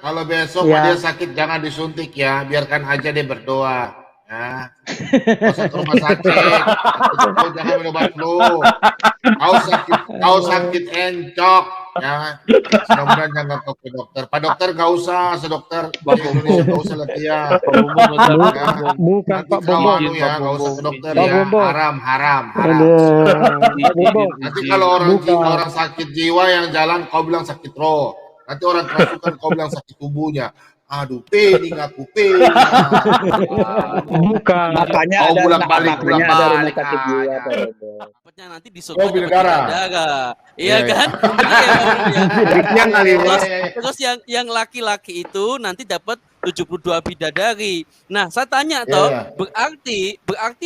Kalau besok dia sakit jangan disuntik ya, biarkan aja dia berdoa. Ya. Kau usah ke rumah sakit, kau jangan minum obat flu. Kau sakit encok, ya. Mudah-mudahan jangan ke dokter. Pak dokter nggak usah, sedokter Indonesia nggak usah latihan. Bukan Pak Bombong ya, nggak usah ke dokter ya. Haram. Nanti kalau orang sakit jiwa yang jalan, kau bilang sakit roh. Nanti orang kerasukan kau bilang sakit tubuhnya. Aduh, pening aku, pening. Bukan. Makanya ada rumah sakit jiwa. Nanti di surga darah. Iya kan? Terus yang laki-laki itu nanti dapat 72 bidadari. Nah, saya tanya toh, berarti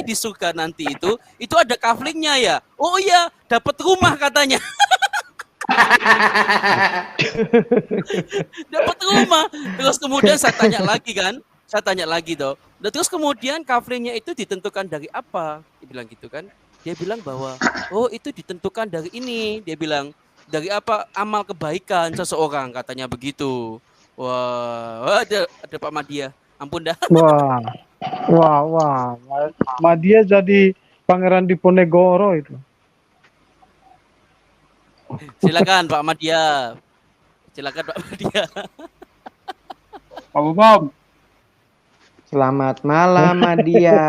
di surga nanti itu ada kaflingnya ya? Oh iya, dapat rumah katanya. Dapat rumah. Terus kemudian saya tanya lagi toh. Terus kemudian kaflingnya itu ditentukan dari apa? Dia bilang gitu kan. Dia bilang bahwa itu ditentukan dari ini. Dia bilang dari apa? Amal kebaikan seseorang, katanya begitu. Wah, ada Pak Madia. Ampun dah. Wah. Madia jadi pangeran Diponegoro itu. Silakan Pak Madia. Pak Bom. Selamat malam Madia.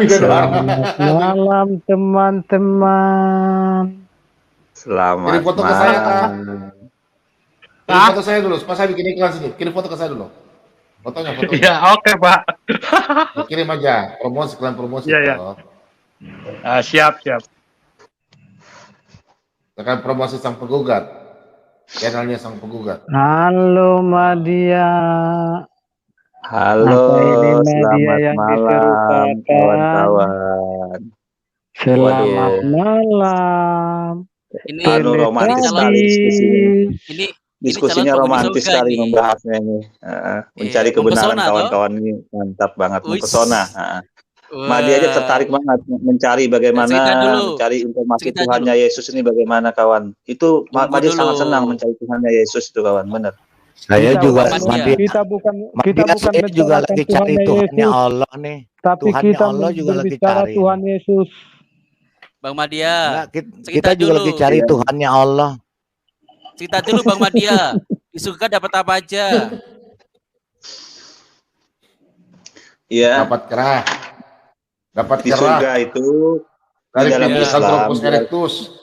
Selamat malam teman-teman. Selamat kirim foto ke saya kan? Kirim foto saya dulu. Pas saya bikin iklan sini. Kirim foto ke saya dulu. Fotonya. Iya, oke Pak. Kirim aja. Promosi. Iya. Siap. Akan promosi sang penggugat, channelnya sang penggugat. Halo Madia. Halo, selamat malam kawan-kawan. Selamat malam. Ini romantis sekali diskusinya romantis sekali membahasnya ini. Mencari kebenaran kawan-kawan ini mantap banget, mempesona. Madia aja tertarik banget mencari bagaimana mencari informasi Tuhannya Yesus ini bagaimana kawan. Itu Madia sangat senang mencari Tuhannya Yesus itu kawan, benar. Saya juga kita bukan juga lagi cari Tuhannya Allah nih. Tapi kita Allah juga lagi cari Tuhan Yesus. Bang Madia. Kita juga lagi cari Tuhannya Allah. Cerita dulu Bang Madia. Di surga dapat apa aja? Iya. Dapat di surga itu dari Pithecanthropus erectus.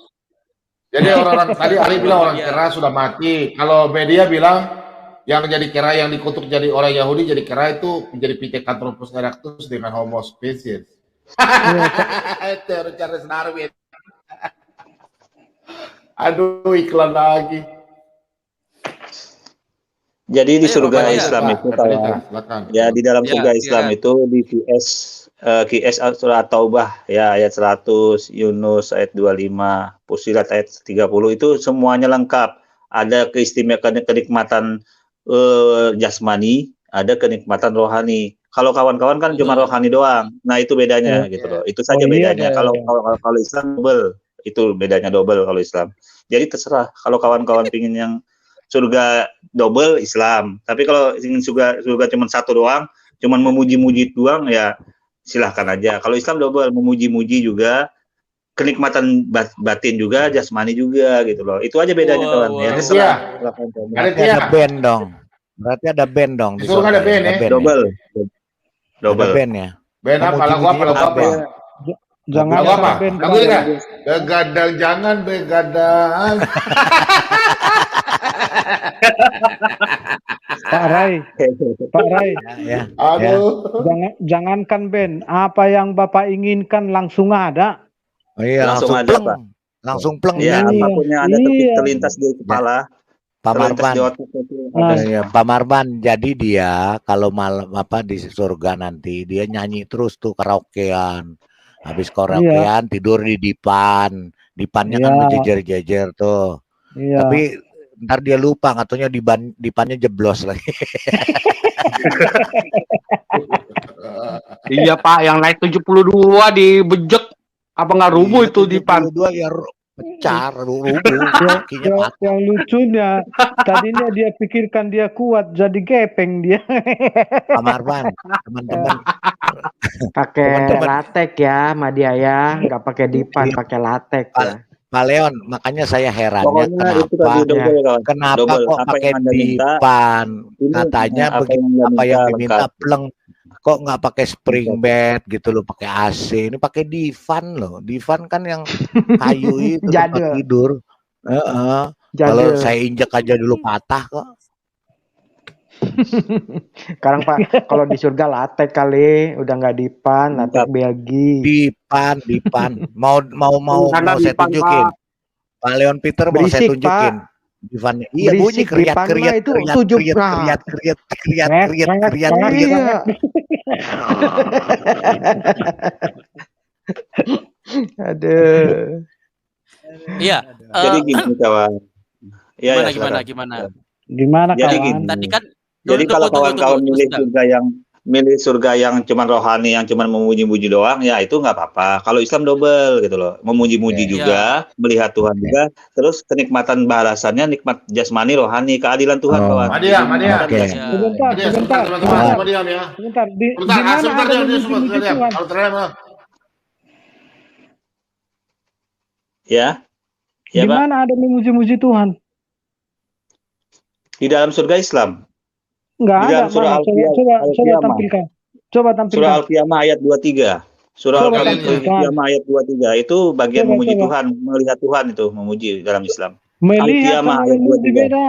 Jadi orang-orang tadi Ali bilang orang kera sudah mati. Kalau media bilang yang jadi kera yang dikutuk jadi orang Yahudi jadi kera itu menjadi Pithecanthropus erectus dengan Homo species. Itu Charles Darwin. Aduh, iklan lagi. Jadi di surga Islam itu ya di dalam surga Islam itu di QS surat Taubah ya ayat 100, Yunus ayat 25, Fusilat ayat 30 itu semuanya lengkap. Ada kenikmatan jasmani, ada kenikmatan rohani. Kalau kawan-kawan kan cuma rohani doang. Nah, itu bedanya gitu loh. Itu saja bedanya. Kalau Islam double, itu bedanya double kalau Islam. Jadi terserah kalau kawan-kawan pingin yang surga double Islam. Tapi kalau ingin surga cuma satu doang, cuma memuji-muji doang ya silahkan aja. Kalau Islam double, memuji-muji juga, kenikmatan batin juga, jasmani juga gitu loh. Itu aja bedanya kawan. Ya terserah. Berarti ada band dong. Ada band ya? Double. Ada band ya. Band apa? Lagu apa? Jangan apa? Lagu enggak? Begadang jangan begadang. Pak Rai, Ya. Aduh. jangankan Ben, apa yang Bapak inginkan langsung ada. Oh iya, Langsung langsung ada, pleng. Pak. Langsung pleng. Ya, Iya, apapun yang ada iya. terlintas di kepala, Pak terlintas Marban. di otak itu Nah. ada. Ya, Pak Marban, jadi dia kalau malam di surga nanti dia nyanyi terus tuh karaokean. Habis karaokean tidur di dipan. Dipannya kan Iya. berjejer-jejer tuh. Iya. Tapi ntar dia lupa katanya dipannya jeblos lagi. Iya Pak, yang naik 72 dibejek apa nggak rubuh Iya, itu dipan? 72 ya pecah, rubuh, kakinya patah. Yang lucunya tadinya dia pikirkan dia kuat, jadi gepeng dia. Pak Marban, teman-teman. Pakai Teman-teman. latek ya, Madia ya, nggak pakai dipan, Iya. pakai latek ya. Pak Leon, makanya saya herannya Pokoknya itu kenapa tadi double ya, kawan. kenapa Double. kok Apa pakai yang Anda minta, dipan? ini Katanya apa begitu yang Anda apa yang minta diminta lengkap. pleng. Kok nggak pakai spring bed gitu loh, pakai AC. Ini pakai divan loh. Divan kan yang kayu itu tempat Jadul. tidur. Kalau Jadul. saya injek aja dulu patah kok. Sekarang Pak, kalau di surga latek kali, udah nggak dipan, latek Mantap. Belgi. Dipan. Mau Karena saya dipan, tunjukin. Pak Leon Peter mau saya Berisik, tunjukin. Divan. Iya bunyi Berisik, dipan mah itu 7 kriat. Iya. Aduh. Iya. Jadi gini kawan. Ya, Gimana, ya, silakan. gimana? Gimana Jadi kawan? gini. Tadi kan Jadi kalau kawan-kawan tunggu. milih surga yang cuman rohani, yang cuman memuji-muji doang, ya itu nggak apa-apa. Kalau Islam double gitu loh, memuji-muji Ya. juga, melihat Tuhan juga, terus kenikmatan balasannya nikmat jasmani, rohani, keadilan Tuhan Oh. kawan. Madiam. Oke. Sebentar. Teman-teman, Madiam ya. Sebentar, di Sebentar, mana sebentar ada dia memuji-muji Madiam. Tuhan? Kalau terang, Ya, ya Di Pak. mana ada memuji-muji Tuhan? Di dalam surga Islam, Enggak Di ada. dalam surah Mana? Coba Al-Qiyamah. tampilkan. Coba surah tampilkan. Al-Qiyamah ayat 23. Surah Coba Al-Qiyamah ayat 23 itu bagian Coba, memuji coba. Tuhan, melihat Tuhan itu memuji dalam Islam. Melihat Al-Qiyamah sama ayat memuji 23. beda.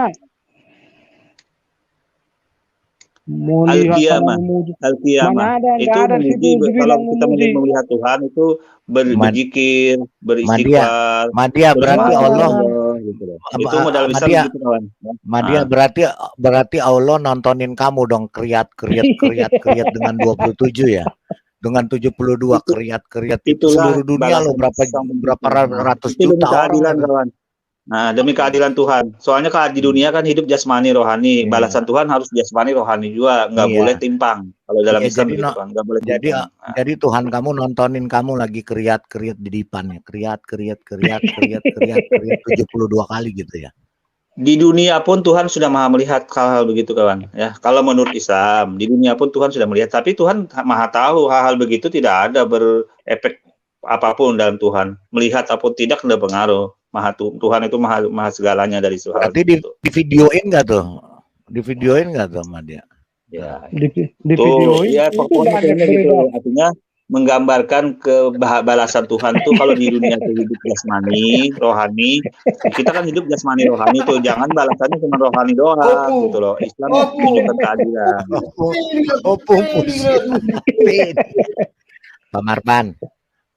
Melihat Al-Qiyamah. sama memuji. Al-Qiyamah Mana ada, itu nggak ada memuji, situ kalau dibilang kita memuji. melihat Tuhan itu berzikir, beristighfar, Madia berarti Mana Allah gitu loh. Itu modal Islam Madia. gitu kawan. Madia berarti Allah nontonin kamu dong kriat dengan 27 ya. Dengan 72 kriat itu Itulah seluruh dunia lo balasan berapa ratus itu demi juta keadilan orang. kawan. Nah, demi keadilan Tuhan. Soalnya di dunia kan hidup jasmani rohani. Iya. Balasan Tuhan harus jasmani rohani juga, nggak Iya. boleh timpang. Kalau dalam Iya, Islam jadi gitu kan, nggak boleh Jadi timpang. Nah, jadi Tuhan kamu nontonin kamu lagi kriat di depannya. Kriat 72 kali gitu ya. di dunia pun Tuhan sudah maha melihat hal-hal begitu kawan. Ya, kalau menurut Islam di dunia pun Tuhan sudah melihat. Tapi Tuhan maha tahu hal-hal begitu tidak ada berefek apapun dalam Tuhan. Melihat ataupun tidak pengaruh. Tuhan itu maha segalanya dari soal Berarti itu. di videoin nggak tuh? Di videoin nggak tuh sama dia? Ya, Di tuh, videoin. ya Itu pokoknya banyak kayaknya gitu. beredar. Artinya menggambarkan balasan Tuhan tuh kalau di dunia itu hidup jasmani, rohani. Kita kan hidup jasmani rohani tuh, jangan balasannya cuma rohani doang gitu loh. Islam menunjukkan keadilan. Opung pusing. Pak Marban,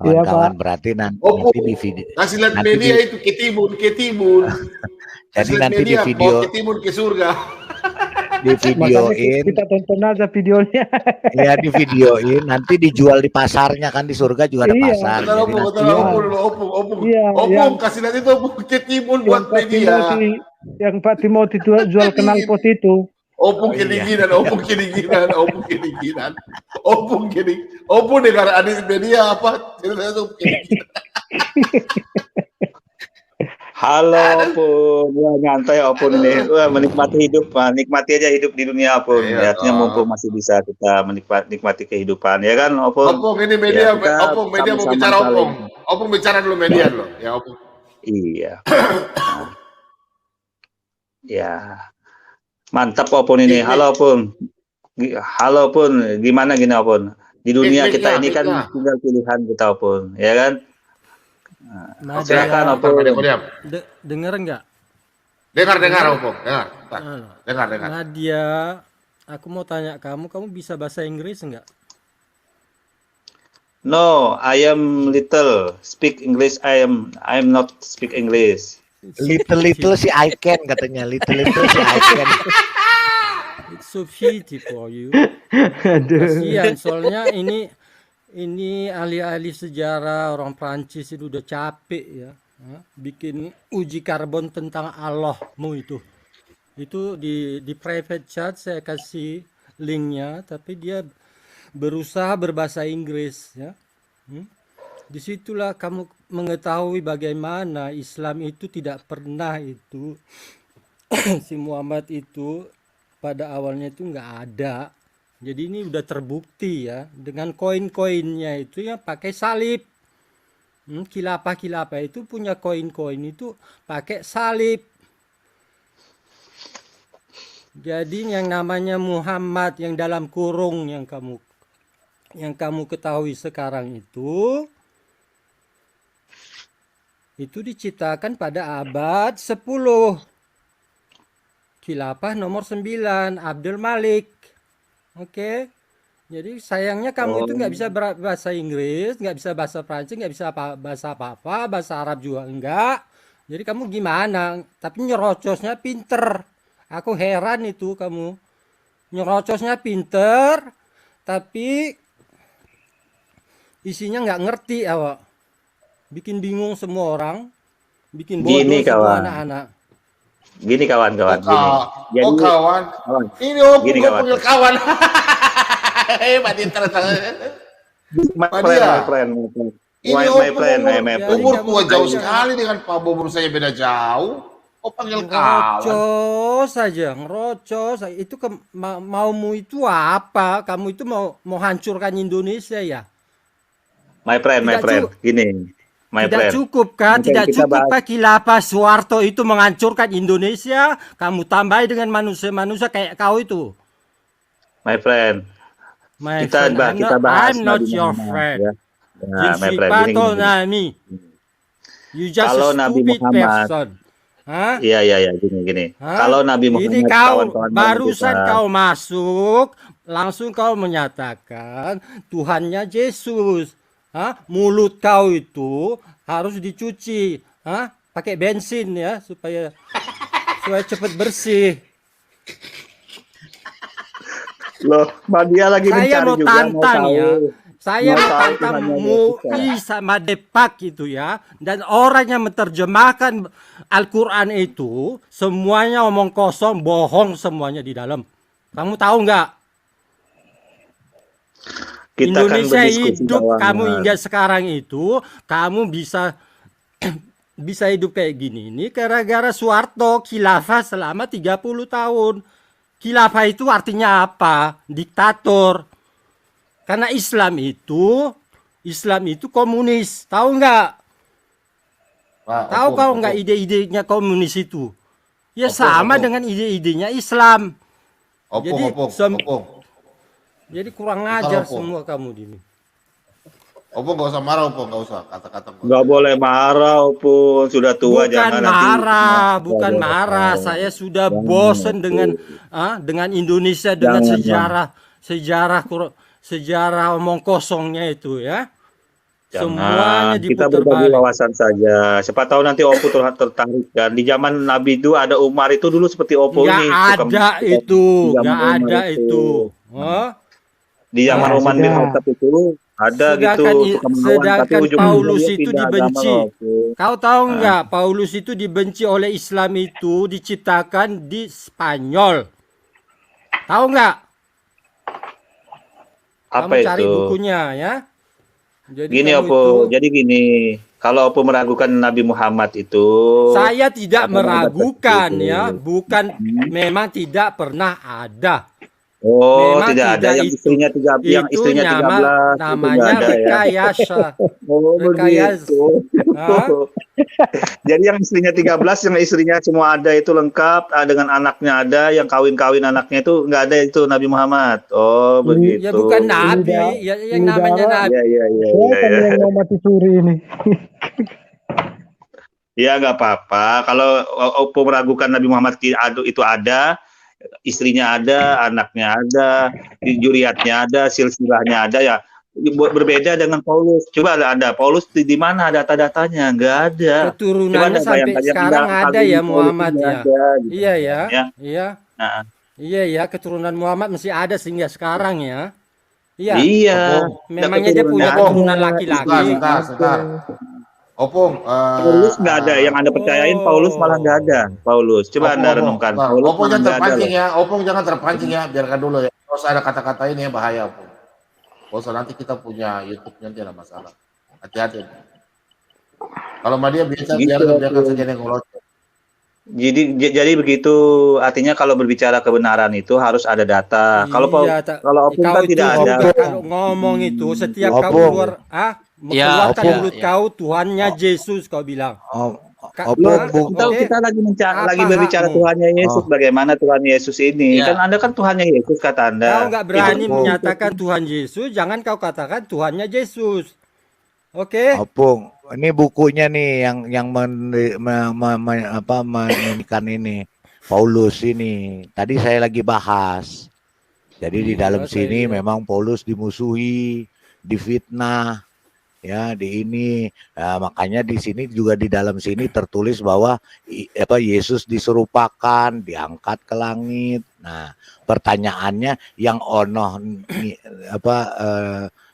Iya, kawan-kawan Pak. berarti nanti di video. kasih lihat Nanti media itu ke timun. Jadi Kasih lihat nanti di media, video bawa ke timun ke surga. di Makanya videoin, kita tonton aja videonya. ya di videoin, nanti dijual di pasarnya kan di surga juga ada Iya. pasar. Betul, Jadi opung, nanti betul, Iya. opung. Iya, Opung, yang- kasih lihat itu opung ke timun buat yang media. Pak Timothy jual knalpot itu. Opung kedinginan. Opung negara adik media apa? Itu kedinginan. Halo Pun, wah nyantai Opun ini, wah menikmati hidup, Pak. Nikmati aja hidup di dunia Opun. Iya, Artinya mumpung masih bisa kita nikmati kehidupan, ya kan Opun? Opung ini media, Ya, kita Opung media mau sama-sama bicara saling- Opung. Opung bicara dulu media loh, ya Opung. Iya. Nah. Ya, mantap Opun ini. Halo Opun, halo Opun, gimana gini Opun? Di dunia kita ini kan tinggal pilihan kita Opun, ya kan? Silakan Opun. Madiam. Denger nggak? Dengar, Opung. Dengar. Anu, Dengar. Nadia, aku mau tanya kamu bisa bahasa Inggris enggak? No, I am little speak English. I am not speak English. Little si I can katanya. Little si I can. It's so pity for you. Aduh. Kasihan, soalnya ini ahli-ahli sejarah orang Prancis itu udah capek ya. Bikin uji karbon tentang Allahmu itu. Itu di private chat saya kasih linknya, tapi dia berusaha berbahasa Inggris ya. Disitulah kamu mengetahui bagaimana Islam itu tidak pernah itu si Muhammad itu pada awalnya itu nggak ada. Jadi ini udah terbukti ya dengan koin-koinnya itu yang pakai salib. Kilapah itu punya koin-koin itu pakai salib. Jadi yang namanya Muhammad yang dalam kurung yang kamu ketahui sekarang itu diciptakan pada abad 10. Khilafah nomor 9 Abdul Malik. Oke. Jadi sayangnya kamu itu nggak bisa bahasa Inggris, nggak bisa bahasa Prancis, nggak bisa bahasa apa-apa, bahasa Arab juga enggak. Jadi kamu gimana? Tapi nyerocosnya pinter. Aku heran itu kamu. Nyerocosnya pinter, tapi isinya nggak ngerti awak. Bikin bingung semua orang, bikin bodoh semua anak-anak. Gini kawan-kawan. Kawan. Ini Opung gue panggil kawan. Hebat internet. My friend. Ini umur tua jauh sekali dengan Pak Bobon saya beda jauh. Panggil kawan. Ngerocos. Itu maumu itu apa? Kamu itu mau hancurkan Indonesia ya? My friend. Gini. Tidak cukup kan? Tidak cukup Pak Khilafah Soeharto itu menghancurkan Indonesia. Kamu tambahi dengan manusia-manusia kayak kau itu. My friend. I'm not your friend. Ya, my friend. Gini. You just a stupid person. Iya, gini. Kalau Nabi Muhammad ini barusan kau masuk, langsung kau menyatakan Tuhannya Yesus. Mulut kau itu harus dicuci, pakai bensin ya supaya cepat bersih. Loh, dia lagi saya mau juga, tantang ya. Saya mau tantang MUI sama Depak itu ya. Dan orang yang menerjemahkan Al-Quran itu semuanya omong kosong, bohong semuanya di dalam. Kamu tahu nggak? Indonesia hidup kamu hingga sekarang itu kamu bisa hidup kayak gini ini gara-gara Soeharto khilafah selama 30 tahun. Khilafah itu artinya apa? Diktator. Karena Islam itu komunis. Tahu nggak? Tahu kau nggak ide-idenya komunis itu? Ya sama dengan ide-idenya Islam. Jadi kurang ajar semua kamu ini. Opung gak usah marah, Opung, gak usah kata-kata. Gak boleh marah, Opung, sudah tua. Bukan marah. Saya sudah bosen dengan Indonesia, dengan sejarah omong kosongnya itu ya. Semuanya kita berbagi wawasan saja. Siapa tahu nanti Opung tertarik kan. Di zaman Nabi itu ada Umar itu dulu seperti Opung ini. Gak ada itu. Di zaman Umar bin Khattab itu ada sedangkan Paulus itu dibenci. Kau tahu nggak? Paulus itu dibenci oleh Islam itu diciptakan di Spanyol. Tahu nggak? Apa kamu cari bukunya ya. Jadi gini, kalau Opung meragukan Nabi Muhammad itu, saya tidak meragukan ya, bukan memang tidak pernah ada. Memang tidak ada yang istrinya 13. Namanya rekayasa. Begitu. Jadi yang istrinya 13, yang istrinya semua ada itu lengkap, dengan anaknya ada, yang kawin-kawin anaknya itu nggak ada itu Nabi Muhammad. Begitu. Ya bukan Nabi, yang namanya Nabi. Iya. Yang mau mati suri ini. Ya nggak apa-apa. Kalau Oppo meragukan Nabi Muhammad itu ada, istrinya ada, anaknya ada, juriatnya ada, silsilahnya ada ya. Berbeda dengan Paulus. Coba ada Paulus di mana data-datanya? Nggak ada. Keturunannya sampai sekarang ada ya Muhammad ya. Ada, gitu. Iya ya. Ya. Iya. Nah, Iya ya, keturunan Muhammad masih ada sehingga sekarang ya. Iya. iya. Memangnya dia punya keturunan laki-laki. Sebentar. Opung, Paulus nggak ada. Yang Anda percayain Paulus malah nggak ada. Paulus, coba Anda renungkan. Paulus Opung malah jangan nggak ada terpancing loh. ya. Opung jangan terpancing ya. Biarkan dulu ya. Kalau usah ada kata-kata ini ya bahaya Opung. Kalau usah nanti kita punya YouTube nanti ada masalah. Hati-hati. Kalau sama dia biasa Gitu, biarkan saja dia ngolot. Jadi begitu, artinya kalau berbicara kebenaran itu harus ada data. Kalau Opung kan tidak ada. Kalau ngomong itu setiap kau keluar keluarkan mulut kau Tuhannya Yesus kau bilang. Kita lagi berbicara Tuhannya Yesus. Bagaimana Tuhan Yesus ini? Kan Anda kan Tuhannya Yesus kata Anda. Kau nggak berani menyatakan Tuhan Yesus, jangan kau katakan Tuhannya Yesus. Oke. Opung, ini bukunya nih yang menyanyikan ini Paulus ini. Tadi saya lagi bahas. Jadi di dalam sini memang Paulus dimusuhi, difitnah, ya di ini. Makanya di sini juga di dalam sini tertulis bahwa Yesus diserupakan, diangkat ke langit. Nah, pertanyaannya yang ono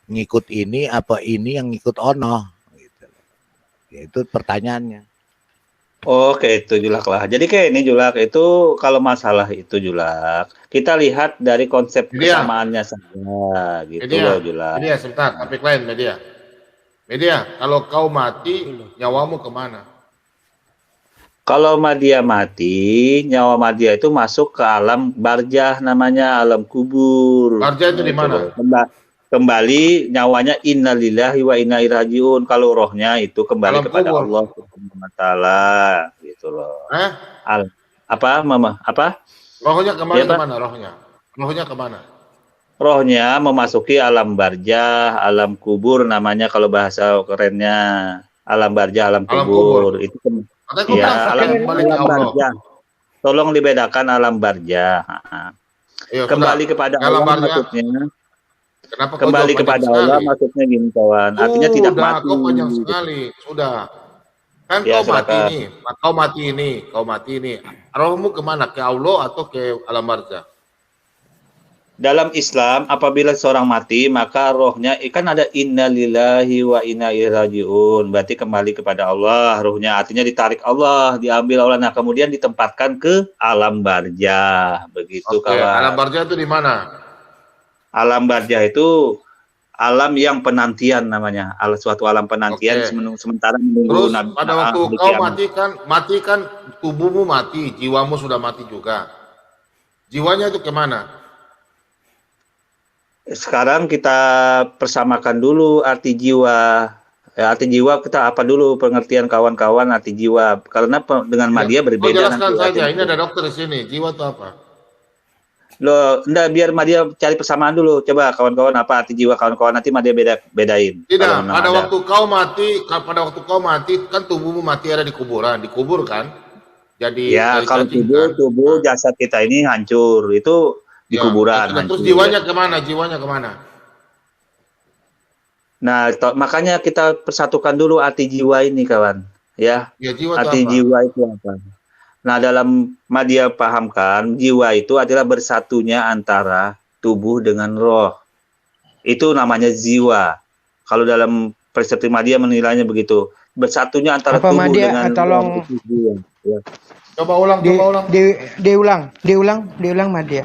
ngikut ini apa ini yang ngikut ono gitu. Ya, itu pertanyaannya. Oke, itu Julak lah. Jadi kayak ini Julak itu kalau masalah itu Julak, kita lihat dari konsep kesamaannya saja gitu loh Julak. Media sebentar, topik lain media. Media, kalau kau mati nyawamu kemana? Kalau Madia mati, nyawa Madia itu masuk ke alam barzah namanya, alam kubur. Barzah itu di mana? Kembali nyawanya innalillahi wa inna ilaihi rajiun. Kalau rohnya itu kembali kepada Allah Subhanahu wa taala gitu loh. Apa Mama? Apa? Rohnya kembali kemana rohnya? Rohnya kemana? Rohnya memasuki alam barzah, alam kubur namanya kalau bahasa kerennya. Alam barzah, alam kubur. Itu ya alam barzah. Tolong dibedakan alam barzah. Kembali kepada Allah maksudnya. Kenapa kembali kepada Allah maksudnya gini kawan, artinya tidak mati. Kau panjang sekali, sudah. Kan ya, kau mati ini. Rohmu kemana? Ke Allah atau ke alam barzah? Dalam Islam, apabila seorang mati, maka rohnya kan ada innalillahi wa inna ilaihi rajiun. Berarti kembali kepada Allah, rohnya artinya ditarik Allah, diambil Allah. Nah, kemudian ditempatkan ke alam barzah. Begitu kawan. Alam barzah itu di mana? Alam barzah itu alam yang penantian namanya, suatu alam penantian sementara menunggu. Terus pada waktu kau mati kan tubuhmu mati, jiwamu sudah mati juga. Jiwanya itu kemana? Sekarang kita persamakan dulu arti jiwa. Arti jiwa kita apa dulu pengertian kawan-kawan arti jiwa? Karena dengan Madia berbeda. Jelaskan saja. Ini ada dokter di sini. Jiwa itu apa? Loh, enggak, biar Madia cari persamaan dulu. Coba kawan-kawan apa arti jiwa kawan-kawan, nanti Madia bedain. Tidak, pada waktu kau mati kan tubuhmu mati ada di kuburan, dikubur kan? Jadi ya kalau tubuh jasad kita ini hancur, itu di kuburan. Terus jiwanya kemana? Jiwanya kemana? Nah, makanya kita persatukan dulu arti jiwa ini kawan, ya. Arti jiwa itu apa? Nah, dalam Madia pahamkan, jiwa itu adalah bersatunya antara tubuh dengan roh. Itu namanya jiwa. Kalau dalam persepsi Madia menilainya begitu. Bersatunya antara tubuh Madia, dengan tolong roh. Jiwa. Ya. Coba ulang. Diulang Madia.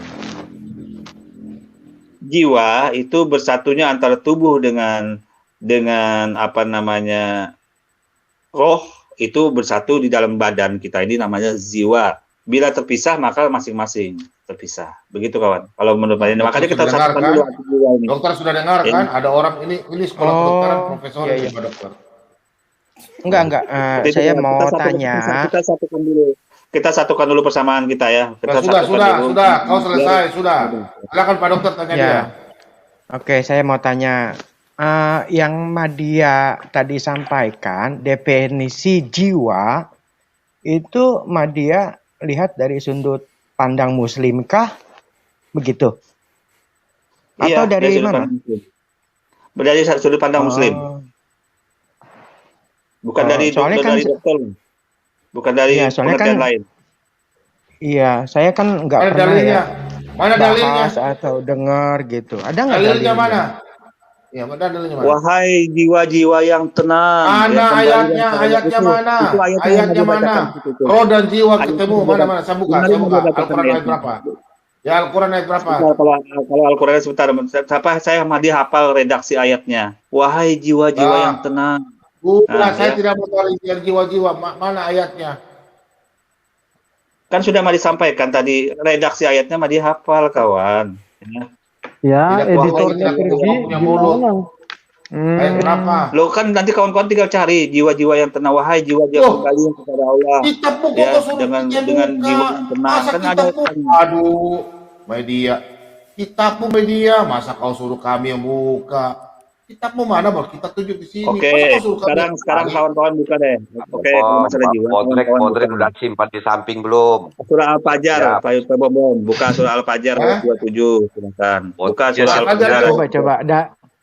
Jiwa itu bersatunya antara tubuh dengan apa namanya roh. Itu bersatu di dalam badan kita, ini namanya jiwa. Bila terpisah maka masing-masing terpisah. Begitu kawan. Kalau menurut Madia, makanya kita satukan dulu arti jiwa ini. Dokter sudah dengar kan? Ada orang ini sekolah kedokteran profesor iya. dokter. Enggak. Saya mau tanya. Kita satukan dulu persamaan kita ya. Sudah. Kau selesai, sudah. Silakan Pak Dokter tanya dia. Oke, saya mau tanya. yang Madia tadi sampaikan, definisi jiwa itu Madia lihat dari sudut pandang Muslimkah? Begitu? Atau Iya, dari sudut mana? pandang Muslim. Dari sudut pandang Muslim. Bukan dari soalnya bukan kan dari dokter. Bukan dari Iya, soalnya pengertian kan lain. iya, saya kan nggak Mana pernah dalilnya? ya Mana dalilnya? bahas atau dengar gitu. Ada nggak Dalilnya dalilnya? mana? Ya, mana dalilnya mana? Wahai jiwa-jiwa yang tenang. Mana yang kembali ayatnya? dan Ayatnya mana? Itu ayatnya yang Ayatnya Nabi mana? bacakan di situ. Roh dan jiwa Ayatnya ketemu. yang Mana Nabi mana? Saya buka, Nabi saya buka. bacakan Al-Quran ayat ayatnya. berapa? Ya Al-Quran ayat berapa? Sebentar, kalau Al-Quran sebentar. Saya Mahdi hafal redaksi ayatnya. Wahai jiwa-jiwa yang tenang. Bukan, saya ya. tidak mau tahu yang jiwa-jiwa. Mana ayatnya? Kan sudah Mahdi sampaikan tadi redaksi ayatnya Mahdi hafal kawan. Ya, Tidak kuat editornya lagi, pergi tidak punya mulut. gimana? Ayat berapa? Lo kan nanti kawan-kawan tinggal cari jiwa-jiwa yang tenang, wahai jiwa-jiwa kembali kepada Allah. Kitab buku Ya, kok suruh dengan kita dengan buka. jiwa yang tenang Masa kan kitab ada buku? Aduh, media. Kitabmu media, masa kau suruh kami yang buka? Kitabmu mana, Bang? Kita tunjuk di sini. Oke, Masa kau suruh kami yang sekarang buka? kawan-kawan buka deh. Oke, kalau masalah jiwa. Podrek udah simpan di samping belum? Surah Al-Fajr, Ya. Pak Bom. Buka surah Al-Fajr ayat 27, silakan. Buka surah Al-Fajr Al-Fajr. Coba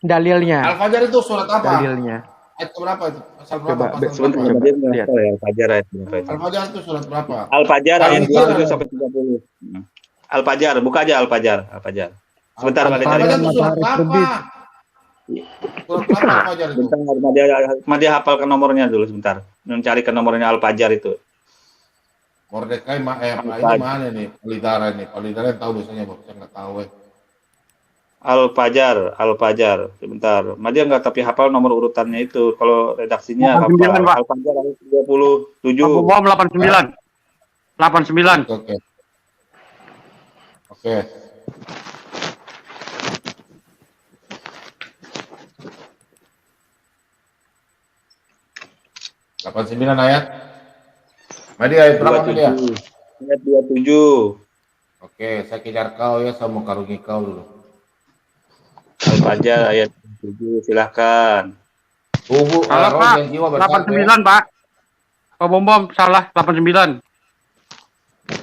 dalilnya. Al-Fajr itu surat apa? Dalilnya. Ayat berapa itu? Pasal berapa? Coba, Pasal Sebentar, berapa? dia nggak tahu ya Al-Fajr ayat berapa itu. Al-Fajr itu surat berapa? Al-Fajr ayat Al-Fajr. 27 sampai 30. Al-Fajr, buka aja Al-Fajr. Al-Fajr. Sebentar, Mahdi Al-Fajr cari. itu surat berapa? Surat berapa Al-Fajr itu? Sebentar, Mahdi hafalkan nomornya dulu sebentar. Mencarikan nomornya Al-Fajr itu. Mordekai ini mana nih? Palidara nih. Palidara yang tahu biasanya, Bang. Saya nggak tahu. Al-Fajr. Sebentar. Mahdi nggak tapi hafal nomor urutannya itu. Kalau redaksinya hafal. 89, Pak. Al-Fajr ayat 27. Pak Bom 89. 89. Oke. Delapan 89 ayat. Madi ayat berapa tadi ya? Ayat 27. Oke, saya kejar kau ya, saya mau karungi kau dulu. Al-Fajr ayat 27, silahkan. Tubuh, Salah, roh Pak. dan jiwa bersatu. 89, Pak. Pak Bom salah 89.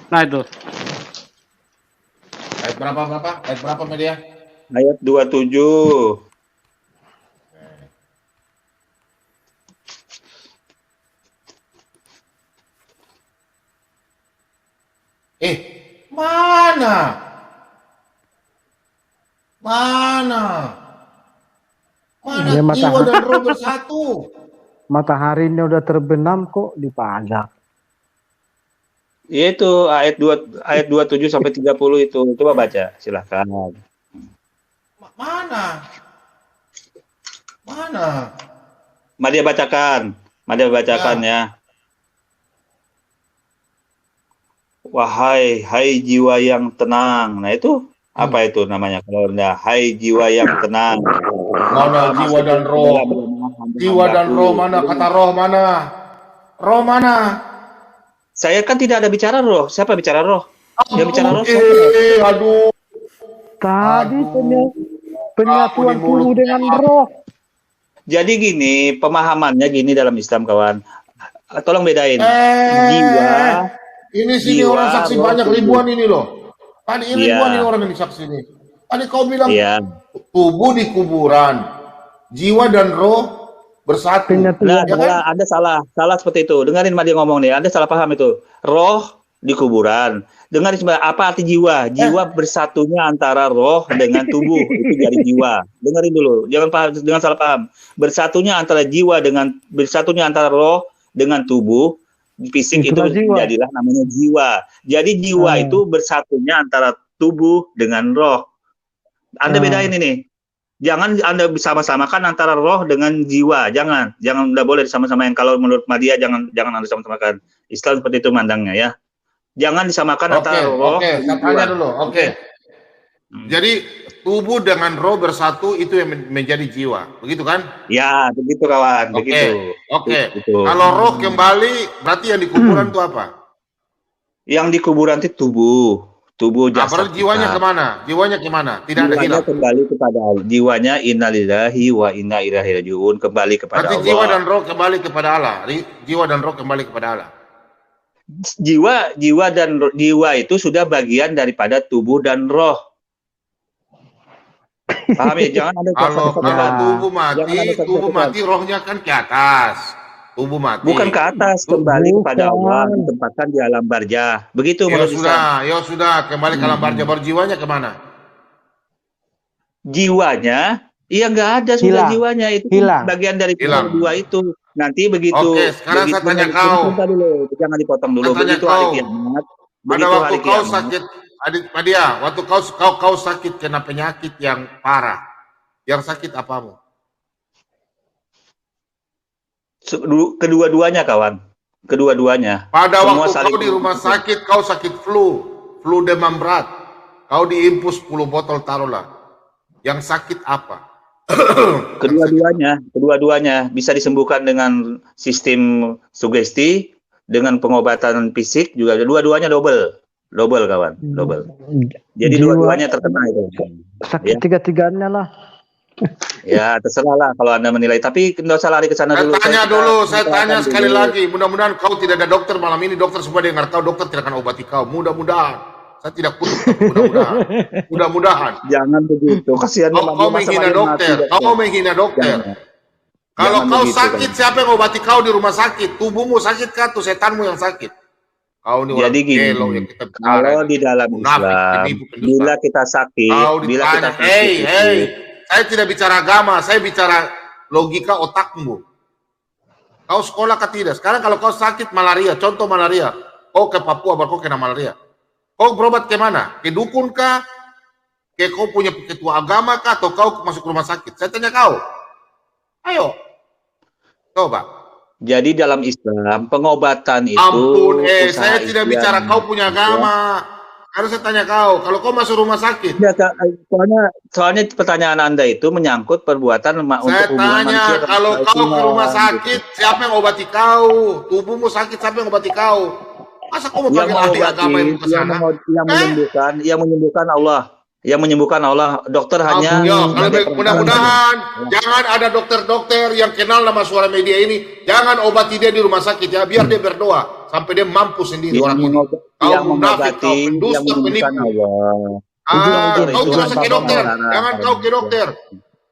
Nah itu. Ayat berapa? Ayat berapa media? Ayat 27. Mana? Mana Ya, jiwa dan roh bersatu? Mataharinya udah terbenam kok dipajak. Itu ayat 27 sampai 30 itu. Coba baca, silahkan. Mana? Madia bacakan ya. Wahai jiwa yang tenang. Nah itu apa itu namanya kalau rendah? Hai jiwa yang tenang. Mana jiwa dan roh? Jiwa dan roh mana? Kata roh mana? Roh mana? Saya kan tidak ada bicara roh. Siapa bicara roh? Yang bicara roh siapa? Aduh. Tadi penyatuan tubuh dengan roh. Jadi gini, pemahamannya gini dalam Islam kawan. Tolong bedain. Jiwa. Ini sini jiwa, orang saksi roh, banyak tubuh. ribuan ini loh. Tadi ini Iya. ribuan ini orang yang saksi ini. Tadi kau bilang Iya. tubuh di kuburan, jiwa dan roh bersatu. Nah, Ya kan? Anda salah seperti itu. Dengarin Madi ngomong nih, Anda salah paham itu. Roh di kuburan. Dengarin sebenarnya, apa arti jiwa? Jiwa bersatunya antara roh dengan tubuh, itu jadi jiwa. Dengarin dulu, jangan salah paham. Bersatunya antara roh dengan tubuh, fisik itu Itulah jiwa. jadilah namanya jiwa. Jadi jiwa itu bersatunya antara tubuh dengan roh. Anda bedain ini. Jangan Anda sama-samakan antara roh dengan jiwa. Jangan enggak boleh disama-samakan. Kalau menurut Madia jangan Anda sama-samakan. Islam seperti itu mandangnya ya. Jangan disamakan antara roh Oke, dengan saya tanya jiwa. dulu. Oke. Jadi tubuh dengan roh bersatu itu yang menjadi jiwa, begitu kan? Ya, begitu kawan, Oke. begitu. Oke. Begitu. Kalau roh kembali, berarti yang di kuburan itu apa? Yang di kuburan itu tubuh. tubuh Nah, jasad berarti jiwanya kita. kemana? Jiwanya kemana? Tidak ada Jiwanya hilang. kembali kepada Allah. Jiwanya innalillahi wa inna ilaihi rajiun, kembali kepada Berarti jiwa dan Allah. roh kembali kepada Allah. Jiwa dan roh kembali kepada Allah. Jiwa itu sudah bagian daripada tubuh dan roh. Paham ya? Jangan ada Kalau tubuh Jangan ada tubuh mati, rohnya kan ke atas. Tubuh mati. Bukan ke atas, kembali kepada Allah, ditempatkan di alam barzah. Begitu menurut Islam. Ya sudah, kembali ke alam barzah. Baru jiwanya kemana? Jiwanya, iya nggak ada sudah Hilang. jiwanya, itu Hilang. bagian dari Hilang. dua itu. Nanti begitu. Oke, sekarang saya tanya kau. Sebentar dulu, jangan dipotong dulu. Saya tanya Begitu kau. hari kiamat. Pada Begitu waktu hari kau kiamat. sakit, Adik Madia, waktu kau sakit kena penyakit yang parah. Yang sakit apamu? Kedua-duanya kawan, kedua-duanya. Pada Semua waktu saling kau di rumah sakit, kau sakit flu demam berat. Kau diimpus 10 botol taruhlah. Yang sakit apa? Kedua-duanya bisa disembuhkan dengan sistem sugesti, dengan pengobatan fisik juga. Dua-duanya double kawan, double. Jadi dua-duanya terkena itu. Sakit tiga-tiganya lah. Ya terserah lah kalau Anda menilai, tapi nggak usah lari ke sana dulu. Saya tanya sekali lagi. Mudah-mudahan kau tidak ada dokter malam ini. Dokter semua dengar tahu, dokter tidak akan obati kau. Mudah-mudahan. Saya tidak kutuk. Mudah-mudahan. Jangan begitu. Kasihan kau menghina dokter. Kau menghina dokter. Kalau kau sakit, siapa yang obati kau di rumah sakit? Tubuhmu sakit kah? Tuh setanmu yang sakit. Kau ini jadi gini, kalau di dalam Islam, bila kita sakit, saya tidak bicara agama, saya bicara logika otakmu. Kau sekolah kah tidak? Sekarang kalau kau sakit malaria, contoh malaria, kau ke Papua baru kau kena malaria. Kau berobat ke mana? Ke dukun kah? Ke kau punya ketua agama kah? Atau kau masuk rumah sakit? Saya tanya kau. Ayo. Coba. Jadi dalam Islam, pengobatan itu... Ampun, saya tidak bicara kau punya agama. Harus saya tanya kau, kalau kau masuk rumah sakit. Ya, soalnya pertanyaan Anda itu menyangkut perbuatan untuk hubungan manusia. Saya tanya, kalau kau ke rumah sakit, siapa yang obati kau? Tubuhmu sakit, siapa yang obati kau? Masa kau mau panggil ahli agama yang ke sana? Yang menyembuhkan Allah. Yang menyembuhkan Allah. Dokter hanya... mudah-mudahan jangan ada dokter-dokter yang kenal nama suara media ini. Jangan obati dia di rumah sakit ya. Biar dia berdoa. Sampai dia mampu sendiri orang ini. Kau munafik, kau pendusta, penipu. Kau tidak usah ke dokter. Jangan kau ke dokter.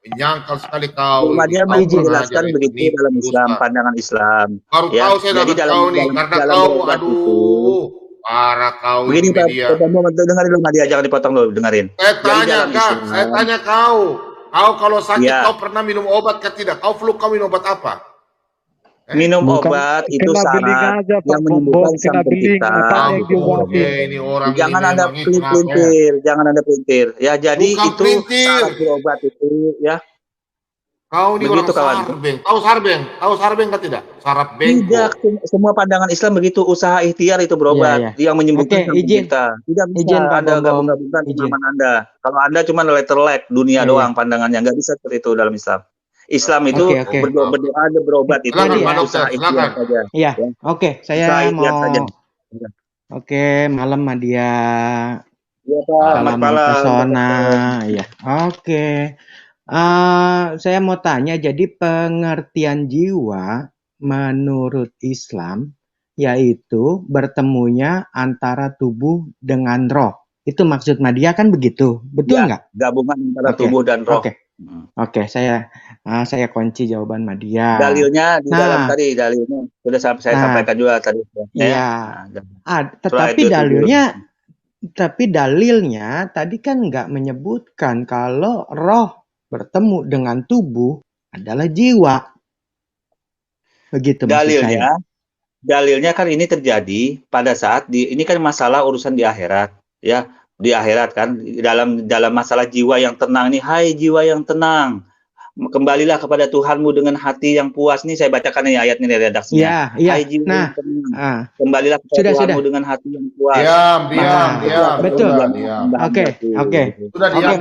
Menyangkal sekali kau. Dia menjelaskan begitu dalam Islam, pandangan Islam. Baru tahu saya dapat kau nih. Karena kau, aduh. Parah kau. Begini Pak, dengerin dulu Nadia, jangan dipotong dulu, dengerin. Saya tanya kau. Kau kalau sakit kau pernah minum obat kah tidak? Kau flu kau minum obat apa? Minum obat itu syarat yang menyembuhkan sang pencipta. Ini orang jangan ada pelintir, jangan ada pelintir. Ya jadi bukan itu syarat berobat itu ya. Kau ini begitu, orang sarbeng. Tahu sarbeng kan tidak? Sarap bengkok. Tidak, semua pandangan Islam begitu, usaha ikhtiar itu berobat yang menyembuhkan kita. Tidak bisa Anda gabung-gabungkan pemahaman Anda. Kalau Anda cuma letter-leg dunia doang pandangannya, nggak bisa seperti itu dalam Islam. Islam itu berdoa dan berobat itu usaha ikhtiar saja. Iya, oke, saya mau. Oke, malam Madia. Iya Pak, salam pesona. Iya, oke. Saya mau tanya, jadi pengertian jiwa menurut Islam yaitu bertemunya antara tubuh dengan roh. Itu maksud Madia kan begitu, betul nggak? Ya, gabungan antara tubuh dan roh. Oke, saya kunci jawaban Madia. Dalilnya di dalam tadi, dalilnya sudah saya sampaikan juga tadi. Iya. Tapi dalilnya tadi kan nggak menyebutkan kalau roh bertemu dengan tubuh adalah jiwa. Begitu dalilnya. Dalilnya kan ini terjadi pada saat ini kan masalah urusan di akhirat, ya. Di akhirat kan dalam masalah jiwa yang tenang nih, hai jiwa yang tenang. Kembalilah kepada Tuhanmu dengan hati yang puas. Nih saya bacakan nih ayat ini dari redaksinya. Hai jiwa yang tenang. Kembalilah kepada Tuhanmu dengan hati yang puas. Diam. Betul. Oke. Sudah diam.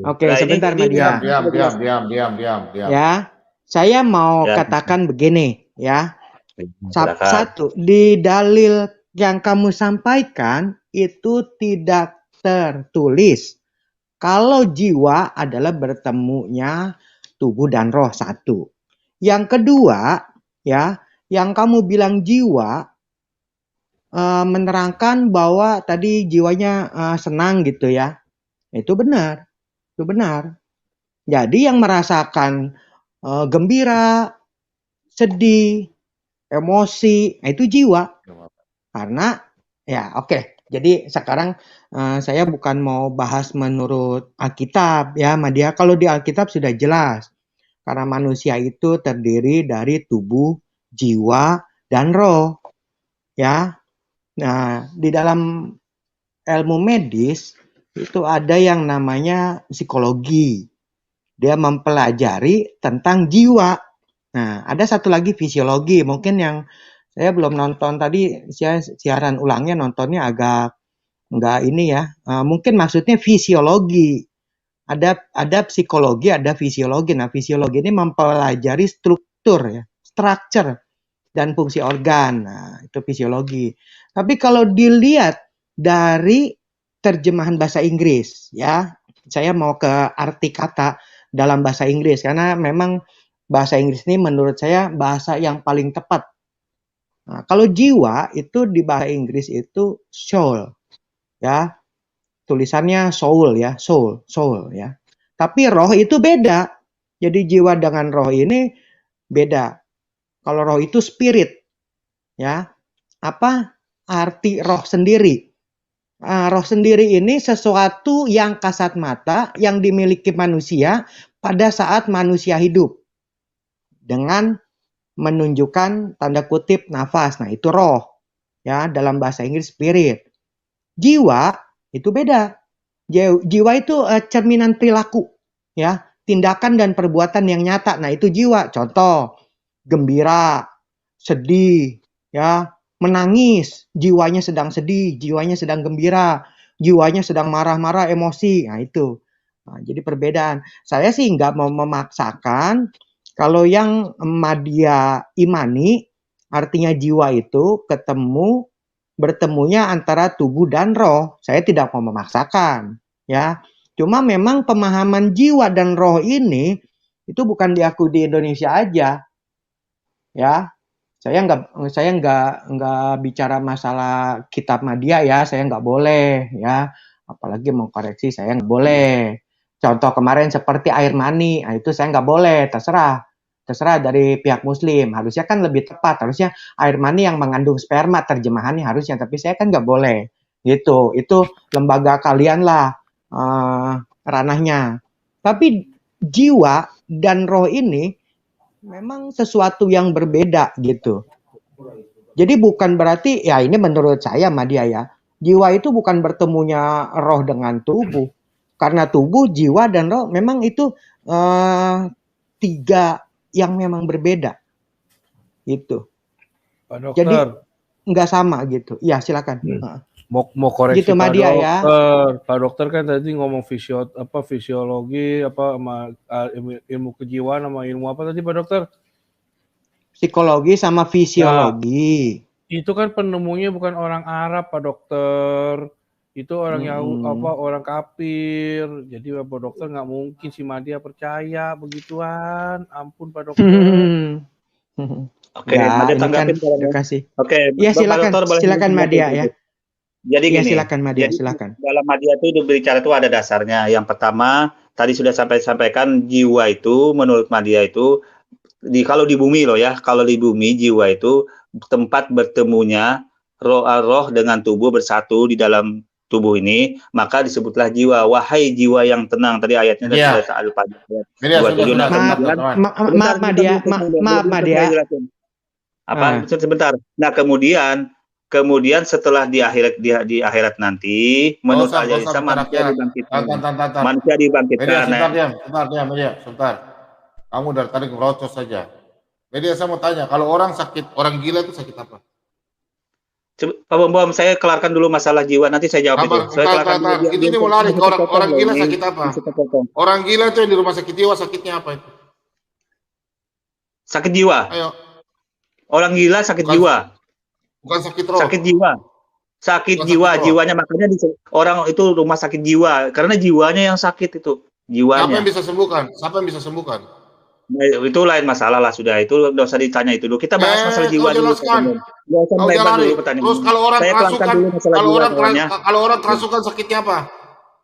Oke, sebentar Madia. Diam. Ya, saya mau katakan begini, ya. Satu, di dalil yang kamu sampaikan itu tidak tertulis. Kalau jiwa adalah bertemunya tubuh dan roh satu. Yang kedua, ya, yang kamu bilang jiwa menerangkan bahwa tadi jiwanya senang gitu ya. Itu benar. Itu benar. Jadi yang merasakan gembira, sedih, emosi, itu jiwa. Karena ya oke. Jadi sekarang saya bukan mau bahas menurut Alkitab ya, Madia. Kalau di Alkitab sudah jelas. Karena manusia itu terdiri dari tubuh, jiwa, dan roh. Ya. Nah, di dalam ilmu medis itu ada yang namanya psikologi. Dia mempelajari tentang jiwa. Nah, ada satu lagi fisiologi. Mungkin yang saya belum nonton tadi, saya siaran ulangnya nontonnya agak enggak ini ya. Mungkin maksudnya fisiologi. Ada psikologi, ada fisiologi. Nah, fisiologi ini mempelajari struktur ya, structure dan fungsi organ. Nah, itu fisiologi. Tapi kalau dilihat dari terjemahan bahasa Inggris ya, saya mau ke arti kata dalam bahasa Inggris karena memang bahasa Inggris ini menurut saya bahasa yang paling tepat. Nah, kalau jiwa itu di bahasa Inggris itu soul, ya, tulisannya soul ya, soul ya. Tapi roh itu beda. Jadi jiwa dengan roh ini beda. Kalau roh itu spirit, ya. Apa arti roh sendiri? Roh sendiri ini sesuatu yang kasat mata yang dimiliki manusia pada saat manusia hidup dengan menunjukkan tanda kutip nafas. Nah, itu roh. Ya, dalam bahasa Inggris spirit. Jiwa itu beda. Jiwa itu cerminan perilaku, ya, tindakan dan perbuatan yang nyata. Nah, itu jiwa. Contoh, gembira, sedih, ya, menangis, jiwanya sedang sedih, jiwanya sedang gembira, jiwanya sedang marah-marah, emosi. Nah, itu. Nah, jadi perbedaan. Saya sih nggak mau memaksakan. Kalau yang Madya imani, artinya jiwa itu bertemunya antara tubuh dan roh. Saya tidak mau memaksakan, ya. Cuma memang pemahaman jiwa dan roh ini itu bukan diakui di Indonesia aja, ya. Saya nggak bicara masalah kitab Madya ya. Saya nggak boleh, ya. Apalagi mau koreksi saya nggak boleh. Contoh kemarin seperti air mani, nah itu saya nggak boleh, terserah dari pihak muslim. Harusnya kan lebih tepat, harusnya air mani yang mengandung sperma terjemahannya harusnya, tapi saya kan nggak boleh. Gitu, itu lembaga kalian lah ranahnya. Tapi jiwa dan roh ini memang sesuatu yang berbeda gitu. Jadi bukan berarti, ya ini menurut saya Madya ya, jiwa itu bukan bertemunya roh dengan tubuh. Karena tubuh, jiwa, dan roh memang itu tiga yang memang berbeda. Gitu. Pak Dokter. Jadi nggak sama gitu. Ya silakan. Mau koreksi gitu, Pak Madya, Dokter. Ya. Pak Dokter kan tadi ngomong fisiologi, ilmu kejiwaan sama ilmu apa tadi Pak Dokter? Psikologi sama fisiologi. Nah, itu kan penemunya bukan orang Arab Pak Dokter. Itu orang Yahudi, orang kafir. Jadi Pak Dokter nggak mungkin si Madya percaya begituan. Ampun Pak Dokter. Oke, Madya tanggapin kan, terima kasih. Oke, ya silakan Madya ya. Jadi ya, gini, silakan Madya, silakan. Dalam Madya itu berbicara itu ada dasarnya. Yang pertama, tadi sudah sampaikan jiwa itu menurut Madya itu kalau di bumi loh ya, kalau di bumi jiwa itu tempat bertemunya roh dengan tubuh bersatu di dalam tubuh ini, maka disebutlah jiwa. Wahai jiwa yang tenang, tadi ayatnya dari Al-Fatihah. Maaf Madya. Apa? Sebentar. Nah, kemudian setelah di akhirat nanti menurut Al-Jazisa manusia dibangkitkan. Sebentar. Kamu dari tadi ngerocos saja. Jadi saya mau tanya, kalau orang gila itu sakit apa? Pak Bom, saya kelarkan dulu masalah jiwa, nanti saya jawab itu. Ini mau lari ke orang gila sakit apa? Orang gila itu di rumah sakit jiwa sakitnya apa itu? Sakit jiwa. Ayo. Orang gila sakit jiwa. Bukan sakit roh. Sakit jiwa. Sakit Bukan jiwa, sakit roh. jiwanya makanya orang itu rumah sakit jiwa karena jiwanya yang sakit itu, Siapa jiwanya. yang bisa sembuhkan? Siapa yang bisa sembuhkan? Nah, itu lain masalah lah sudah. Itu nggak usah ditanya itu dulu. Kita bahas masalah Kau jiwa dulu. jelaskan. Nggak usah Kau melebar jalani. dulu pertanyaan. Terus kalau orang Saya kelarkan kerasukan, dulu masalah jiwa kawannya. kalau orang kerasukan sakitnya apa?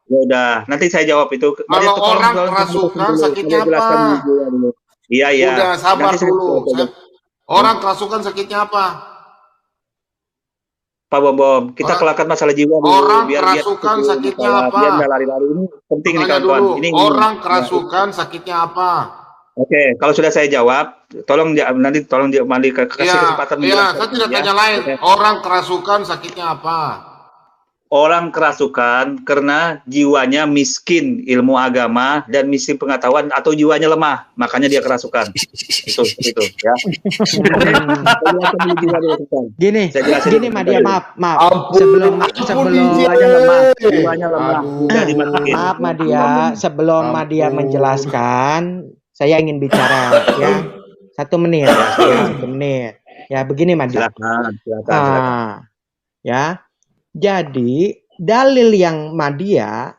Ya udah, nanti saya jawab itu. Kalau orang kerasukan sakitnya apa? Iya, iya. Udah sabar Nanti saya dulu. jawab. Orang kerasukan sakitnya apa? Pak Bom, kita kelarkan masalah jiwa dulu. Orang biar kerasukan sakitnya apa? Biar nggak lari-lari. Ini penting nih Tanya kawan-kawan. dulu. Ini Orang kerasukan sakitnya apa? Oke, kalau sudah saya jawab, tolong nanti tolong mandi kasih kesempatan. Iya, saya tidak tanya lain. Orang kerasukan sakitnya apa? Orang kerasukan karena jiwanya miskin ilmu agama dan miskin pengetahuan atau jiwanya lemah, makanya dia kerasukan. itu ya. Gini Madia, maaf. Sebelum jiwanya lemah, udah dimasukin. Maaf Madia, sebelum Madia menjelaskan, saya ingin bicara ya. 1 menit. Ya, begini Madia. Silakan. Ya. Jadi dalil yang Madia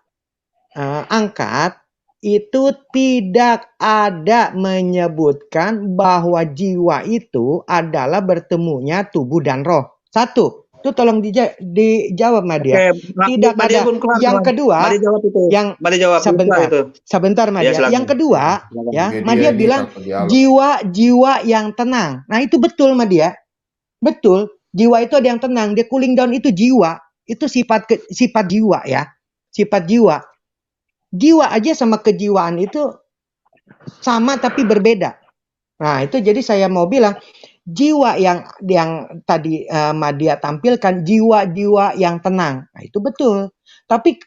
angkat itu tidak ada menyebutkan bahwa jiwa itu adalah bertemunya tubuh dan roh. 1, itu tolong dijawab Madia. Tidak ada. Yang kedua, sebentar Madia. Yang kedua, ya Madia bilang jiwa yang tenang. Nah itu betul Madia, betul. Jiwa itu ada yang tenang, dia cooling down itu jiwa. Itu sifat jiwa ya. Sifat jiwa. Jiwa aja sama kejiwaan itu sama tapi berbeda. Nah, itu jadi saya mau bilang jiwa yang tadi Madia tampilkan jiwa-jiwa yang tenang. Nah, itu betul. Tapi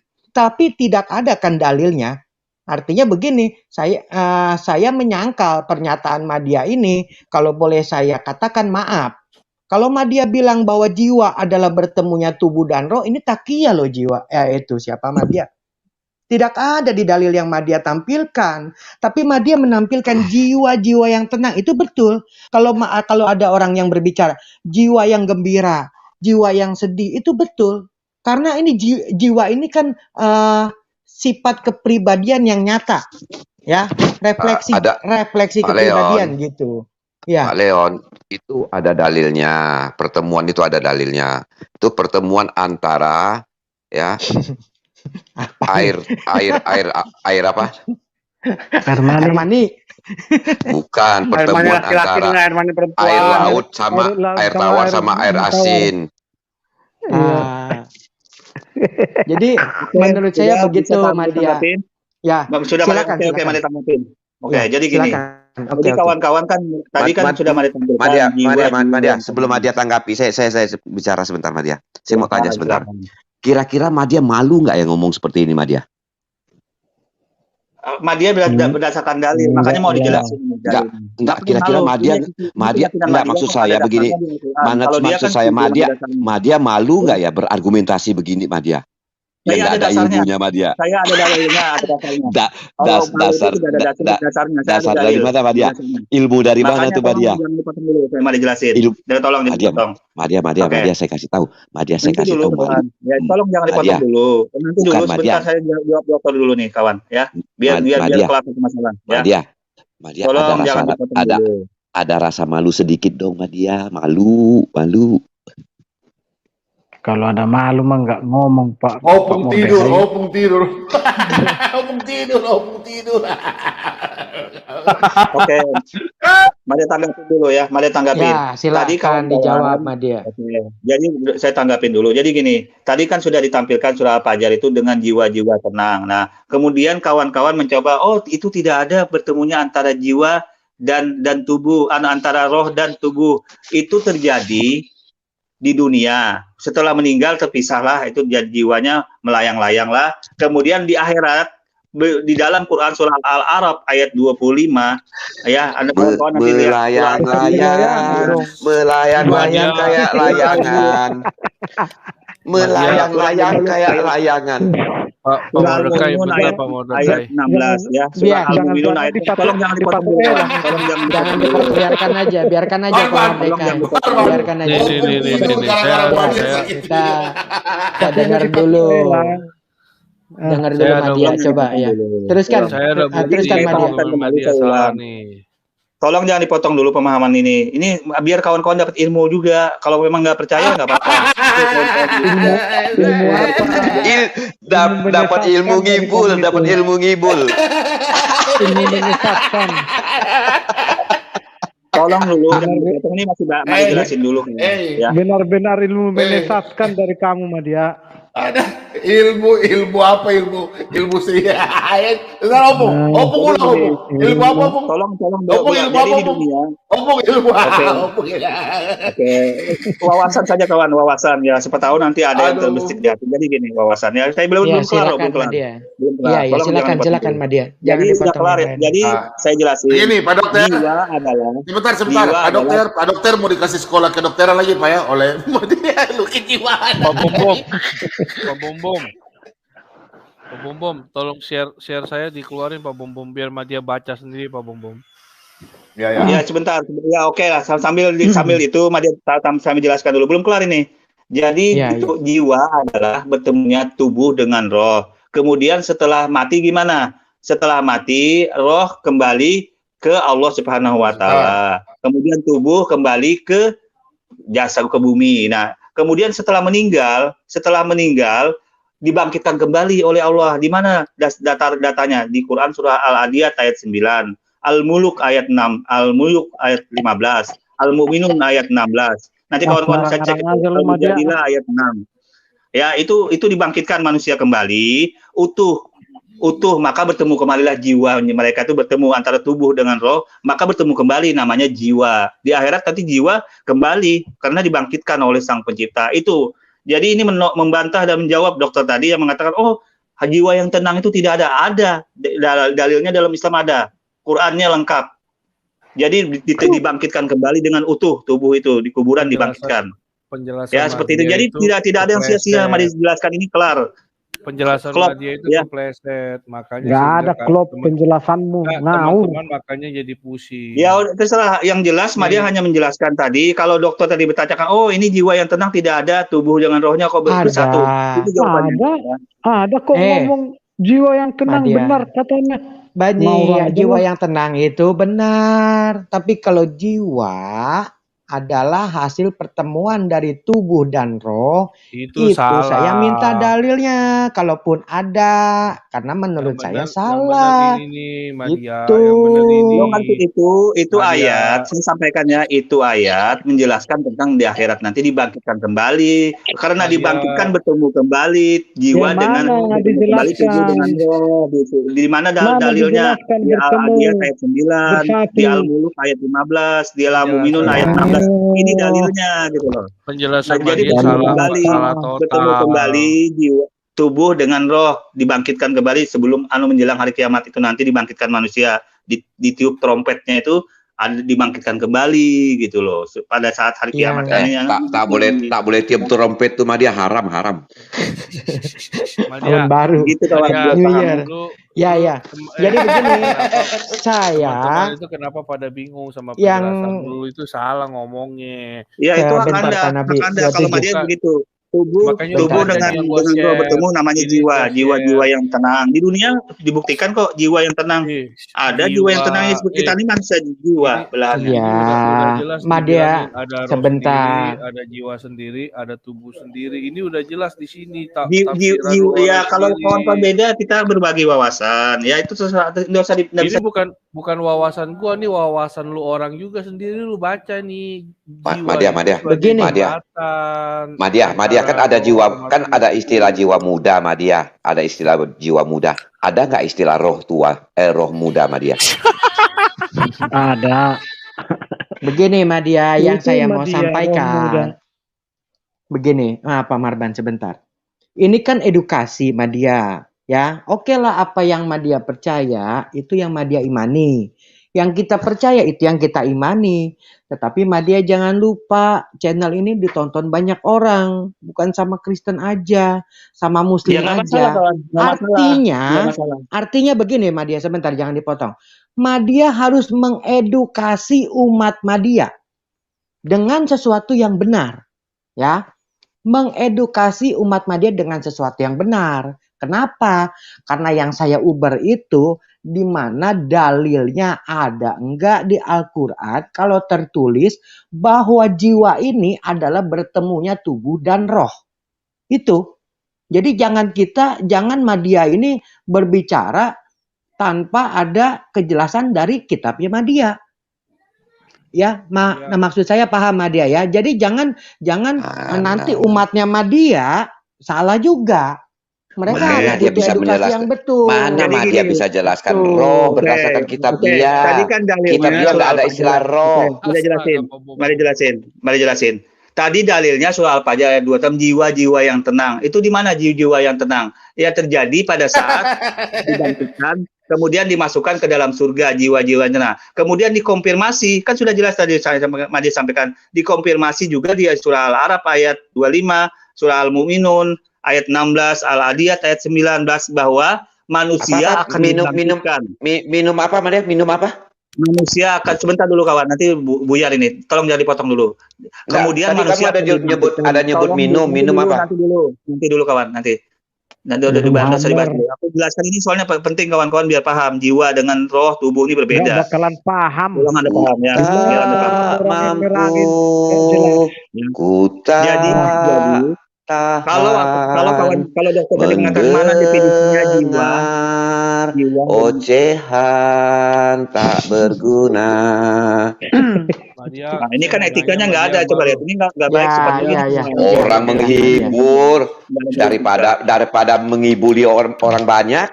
tidak ada kan dalilnya. Artinya begini, saya menyangkal pernyataan Madia ini, kalau boleh saya katakan maaf. Kalau Madia bilang bahwa jiwa adalah bertemunya tubuh dan roh, ini takia loh jiwa. Itu siapa Madia? Tidak ada di dalil yang Madia tampilkan. Tapi Madia menampilkan jiwa-jiwa yang tenang. Itu betul. Kalau ada orang yang berbicara, jiwa yang gembira, jiwa yang sedih, itu betul. Karena ini jiwa ini kan sifat kepribadian yang nyata. Ya, refleksi kepribadian gitu. Ya. Pak Leon, itu ada dalilnya. Pertemuan itu ada dalilnya. Itu pertemuan antara ya air apa? Air mani. Bukan, pertemuan antara air laut sama air tawar sama air asin. Jadi menurut saya begitu Madia. Ya, sudah silakan. Oke, Madia tanggapin. Oke, jadi gini. Jadi kawan-kawan kan tadi kan sudah Madia tampilkan. Madia, sebelum Madia tanggapi, saya bicara sebentar Madia. Saya mau tanya sebentar. Kira-kira Madia malu nggak ya ngomong seperti ini Madia? Madia berdasarkan dalil, makanya mau dijelasin. Enggak, kira-kira Madia enggak, maksud saya begini. Maksud saya Madia malu nggak ya berargumentasi begini Madia? Yang ada ilmunya Madia. Saya ada dalilnya, ada dasarnya. Dasar dari mana Madia? Ilmu dari mana tuh Madia? Saya mau dijelasin. Tolong dipotong. Madia saya kasih tahu. Madia saya kasih tahu. Ya, tolong jangan dipotong dulu. Nanti dulu sebentar saya jawab dulu nih kawan ya. Biar kelar masalah. Madia ada rasa malu sedikit dong Madia. Malu. Kalau ada malu mah nggak ngomong Pak. Opung tidur. Oke. Madia tanggapin dulu ya. Ya, silakan dijawab Madia. Jadi saya tanggapin dulu. Jadi gini, tadi kan sudah ditampilkan surah Al-Fajr itu dengan jiwa-jiwa tenang. Nah, kemudian kawan-kawan mencoba, itu tidak ada bertemunya antara jiwa dan tubuh, antara roh dan tubuh. Itu terjadi di dunia. Setelah meninggal terpisahlah, itu jiwanya melayang-layanglah. Kemudian di akhirat, di dalam Quran surah Al-A'raf ayat 25 ya, Anda kawan-kawan nanti melayang-layang kayak layangan. Melayang-layang kayak layangan. Pak Mordecai, bentar Pak Mordecai. Ayat 16 ya. Surah Al-Mu'minun ayat. Tolong jangan dipotong dulu, kawan. Tolong jangan Jangan dipotong dulu. biarkan aja Pak Mordecai. Biarkan aja. Nih. Kita dengar dulu. Dengar dulu Madia, coba ya. Teruskan. Teruskan Madia. Salah nih. Tolong jangan dipotong dulu pemahaman ini. Ini biar kawan-kawan dapat ilmu juga. Kalau memang nggak percaya nggak apa-apa. Ilmu apa? Dapat ilmu ngibul. Ilmu menyesatkan. Tolong dulu. Ini masih jelasin dulu. Ya. Benar-benar ilmu menyesatkan dari kamu, Madia. Ada ilmu apa ilmu sih? Opung ilmu apa? Tolong Opung ilmu apa? Opung ilmu apa? Oke, wawasan saja kawan, wawasan ya. Siapa tahu nanti ada yang terbesit di hati. Jadi gini wawasannya. Saya belum kelar. Iya, silakan Madia. Jangan dipotong. Jadi saya jelasin. Ini Pak Dokter. Sebentar. Pak Dokter mau dikasih sekolah kedokteran lagi Pak ya oleh Madia lu kejiwaan. Pak Bom, tolong share saya dikeluarin Pak Bom biar Madia baca sendiri Pak Bom. Ya sebentar. Ya oke lah. Sambil itu Madia sambil jelaskan dulu. Belum kelar ini. Jadi itu jiwa adalah bertemunya tubuh dengan roh. Kemudian setelah mati gimana? Setelah mati roh kembali ke Allah Subhanahu wa taala. Kemudian tubuh kembali ke jasa ke bumi. Nah, kemudian setelah meninggal dibangkitkan kembali oleh Allah. Di mana datanya? Di Quran surah Al-Adiyat ayat 9, Al-Muluk ayat 6, Al-Muluk ayat 15, Al-Mu'minun ayat 16. Nanti kawan-kawan bisa cek Al-Mujadilah ayat 6. Ya, itu dibangkitkan manusia kembali utuh, maka bertemu kembalilah jiwa mereka itu bertemu antara tubuh dengan roh, maka bertemu kembali namanya jiwa. Di akhirat nanti jiwa kembali karena dibangkitkan oleh Sang Pencipta. Itu. Jadi ini membantah dan menjawab dokter tadi yang mengatakan, jiwa yang tenang itu tidak ada. Ada. Dalilnya dalam Islam ada. Qurannya lengkap. Jadi dibangkitkan kembali dengan utuh tubuh itu di kuburan dibangkitkan. Penjelasan ya seperti itu. Jadi tidak ada yang sia-sia. Mari dijelaskan ini kelar. Penjelasan Madia itu kepleset, makanya nggak ada klop penjelasanmu. Teman-teman makanya jadi pusing. Ya terserah, yang jelas Madia hanya menjelaskan tadi. Kalau dokter tadi bertanyakan, ini jiwa yang tenang tidak ada, tubuh dengan rohnya kok bersatu. Itu jawabannya. Ada kok ngomong jiwa yang tenang Madia. Benar katanya. Banyak jiwa yang tenang itu benar, tapi kalau jiwa adalah hasil pertemuan dari tubuh dan roh, itu salah. Saya minta dalilnya, kalaupun ada, karena menurut saya salah. Itu ayat, saya sampaikan ya, itu ayat menjelaskan tentang di akhirat nanti dibangkitkan kembali, karena dibangkitkan bertemu kembali jiwa dengan kembali tubuh dengan roh. Di mana dalilnya? Di Al-Adiyat ayat 9, di Al-Muluk ayat 15, di Al-Mu'minun ayat 16. Ini dalilnya gitu loh. Penjelasan jadi salah total. Bertemu kembali jiwa, tubuh dengan roh dibangkitkan kembali sebelum menjelang hari kiamat itu nanti dibangkitkan manusia ditiup trompetnya itu dibangkitkan kembali gitu loh pada saat hari kiamat. Tak boleh tiup trompet tuh Madia haram. Tahun baru gitu kawan. New Year. Ya. Jadi begini, saya itu kenapa pada bingung sama penjelasan dulu itu salah ngomongnya. Ya itu hak Anda. Kalau Madia begitu. Tubuh dengan roh bertemu namanya jiwa yang tenang. Di dunia dibuktikan kok jiwa yang tenang. Ada jiwa yang tenang seperti kita ini manusia jiwa belahannya. Ya, Madia sebentar. Ada jiwa sendiri, ada tubuh sendiri. Ini udah jelas di sini. Ya kalau kawan-kawan beda kita berbagi wawasan. Ya itu sesuatu enggak usah ini bukan wawasan gua nih, wawasan lu orang juga sendiri lu baca nih. Madia. Begini. Madia kan ada jiwa, kan ada istilah jiwa muda Madia, ada istilah jiwa muda. Ada nggak istilah roh tua, roh muda Madia? Ada. Begini Madia, yang saya mau sampaikan. Begini, Pak Marban sebentar. Ini kan edukasi Madia, ya. Oke lah apa yang Madia percaya itu yang Madia imani. Yang kita percaya itu yang kita imani. Tetapi Madia jangan lupa channel ini ditonton banyak orang, bukan sama Kristen aja, sama Muslim aja. Artinya begini Madia, sebentar jangan dipotong. Madia harus mengedukasi umat Madia dengan sesuatu yang benar, ya. Mengedukasi umat Madia dengan sesuatu yang benar. Kenapa? Karena yang saya uber itu di mana dalilnya ada enggak di Al-Quran kalau tertulis bahwa jiwa ini adalah bertemunya tubuh dan roh. Itu. Jadi jangan Madia ini berbicara tanpa ada kejelasan dari kitabnya Madia. Ya, nah, maksud saya paham Madia ya. Jadi jangan nanti umatnya Madia salah juga. Mereka harus dia bisa edukasi menjelaskan yang betul. mana Madia bisa jelaskan roh berdasarkan kitab dia. Tadi kan dalilnya Kitab dia nggak ada istilah roh. Mari jelasin. Tadi dalilnya soal Al-Fajr ayat 26 jiwa-jiwa yang tenang. Itu di mana jiwa yang tenang? Ya terjadi pada saat dibangkitkan, kemudian dimasukkan ke dalam surga jiwa-jiwa yang tenang. Kemudian dikonfirmasi, kan sudah jelas tadi saya sampaikan, dikonfirmasi juga di surah Al-A'raf ayat 25, surah Al-Mu'minun ayat 16, Al-Adiyat ayat 19 bahwa manusia akan minum apa Madia? Minum apa? Manusia akan sebentar dulu kawan, nanti Buyar ini tolong jangan dipotong dulu. Kemudian manusia ada nyebut minum apa? Nanti dulu kawan, nanti udah dibahas dulu. Aku jelaskan ini soalnya penting kawan-kawan biar paham jiwa dengan roh tubuh ini berbeda. Bakalan paham. Tolong Anda paham ya. Jadi kalau dokter tadi mengatakan mana definisinya jiwa ocehan tak berguna. Nah, ini kan etikanya nggak ada, coba lihat ini nggak baik seperti ini. Orang menghibur daripada menghiburi orang banyak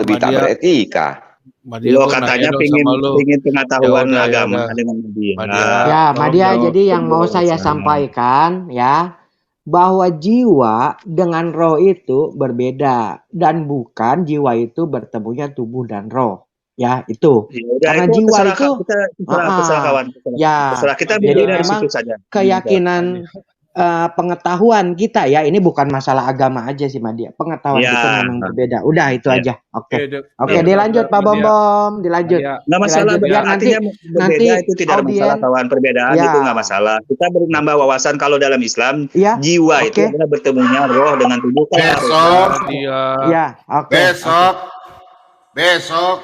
lebih tak beretika. Lo katanya pingin pengetahuan agama dengan Madia. Ya Madia, jadi yang mau saya sampaikan ya, bahwa jiwa dengan roh itu berbeda dan bukan jiwa itu bertemunya tubuh dan roh. Ya, itu. Karena itu jiwa itu terserah kawan. Terserah kita jadi dari memang situ saja. Keyakinan pengetahuan kita ya, ini bukan masalah agama aja sih Madia. Pengetahuan kita memang berbeda. Udah itu aja. Oke, dilanjut Pak Bom, dilanjut. Nggak masalah, biar artinya berbeda itu tidak ada masalah kawan, perbedaan itu nggak masalah. Kita menambah wawasan kalau dalam Islam jiwa itu adalah bertemunya roh dengan tubuh. Besok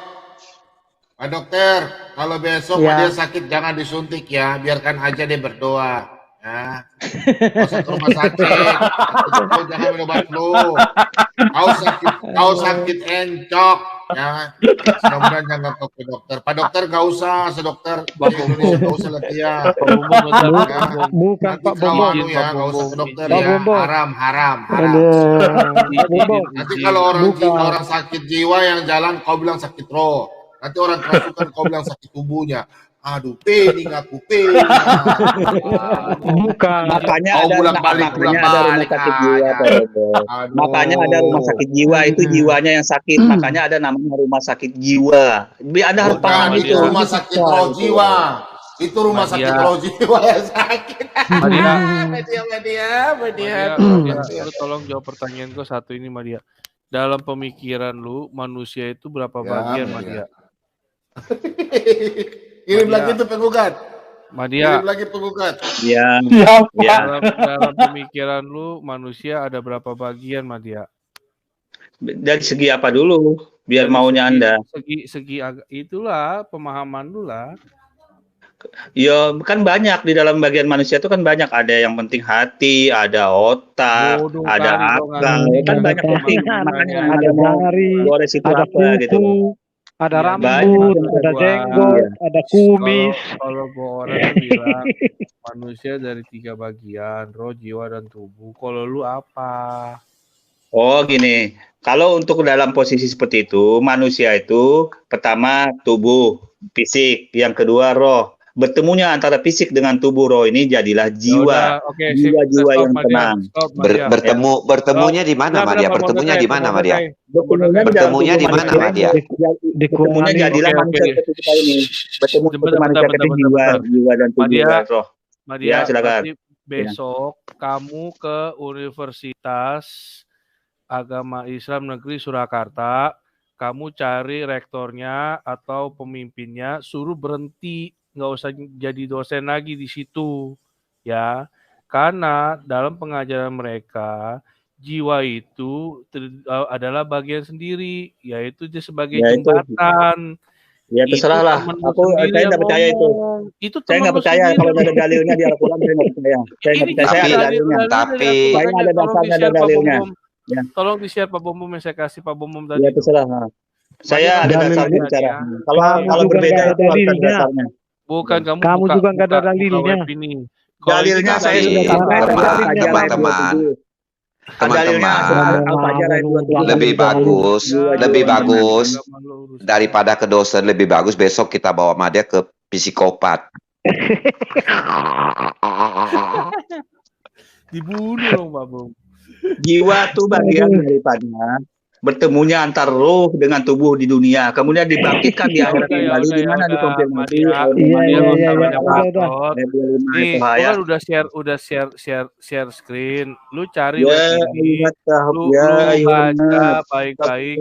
Pak Dokter, kalau besok dia sakit jangan disuntik ya, biarkan aja dia berdoa. Ya, usah ke rumah sakit, jangan minum obat flu. Kau sakit encok, ya. Mudah-mudahan jangan ke dokter. Pak Dokter nggak usah, sedokter Indonesia nggak usah latihan. Bukan Pak Bom ya, nggak usah ke dokter ya. Haram. Nanti kalau orang sakit jiwa yang jalan, kau bilang sakit roh. Nanti orang kerasukan, kau bilang sakit tubuhnya. Aduh, pening aku. Bukan. Makanya ada rumah sakit jiwa. Makanya ada rumah sakit jiwa, itu jiwanya yang sakit. Makanya ada namanya rumah sakit jiwa. Anda harus paham itu. Rumah sakit roh jiwa. Itu rumah sakit roh jiwa yang sakit. Madia. Lu tolong jawab pertanyaan gue satu ini Madia. Dalam pemikiran lu, manusia itu berapa bagian Madia? Kirim lagi itu penggugat. Madia. Kirim lagi penggugat. Ya. Dalam pemikiran lu manusia ada berapa bagian Madia? Dari segi apa dulu? Biar maunya Anda. Segi itulah pemahaman lu lah. Ya kan banyak di dalam bagian manusia itu kan banyak, ada yang penting hati, ada otak, ada akal, kan banyak penting. Makanya ada jari, ada kuku, gitu. Ada rambut, ada jenggot, ada kumis. Kalau orang bilang manusia dari 3 bagian, roh, jiwa, dan tubuh. Kalau lu apa? Oh gini, kalau untuk dalam posisi seperti itu, manusia itu pertama tubuh, fisik, yang kedua roh. Bertemunya antara fisik dengan tubuh roh ini jadilah jiwa, jiwa-jiwa yang tenang. Bertemunya di mana, Madia? Bertemunya di mana, Madia? Bertemunya di mana, Madia? Bertemunya jadilah manusia seperti kita ini. Bertemu seperti manusia seperti jiwa dan tubuh dan roh. Ya, silakan. Besok kamu ke Universitas Agama Islam Negeri Surakarta, kamu cari rektornya atau pemimpinnya, suruh berhenti, nggak usah jadi dosen lagi di situ, ya. Karena dalam pengajaran mereka, jiwa itu adalah bagian sendiri, yaitu dia sebagai jembatan. Ya terserah lah. Saya nggak percaya itu. Saya nggak percaya kalau ada dalilnya di Al-Quran. Saya nggak percaya. Saya nggak percaya. Saya ada dalilnya. Tapi saya ada dasarnya, ada dalilnya. Ya. Tolong di-share Pak Bom yang saya kasih Pak Bom tadi. Ya terserah. Saya ada dasarnya bicara. Kalau berbeda itu harus dasarnya. Bukan kamu juga nggak ada dalilnya. Dalilnya saya sudah sampaikan teman-teman. Lebih bagus daripada ke dosen, lebih bagus besok kita bawa Madia ke psikopat. Dibunuh dong Pak Bom. Jiwa itu bagian daripada bertemunya antar roh dengan tubuh di dunia, kemudian dibangkitkan di akhirat kembali, di mana dikonfirmasi. Nih, kan udah share screen. Lu cari ini, lu baca baik-baik.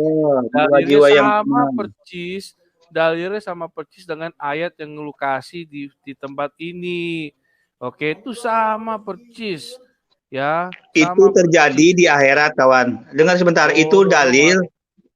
Dalilnya sama percis dengan ayat yang lu kasih di tempat ini. Oke, itu sama percis. Ya, itu terjadi di akhirat, kawan. Dengar sebentar, itu dalil.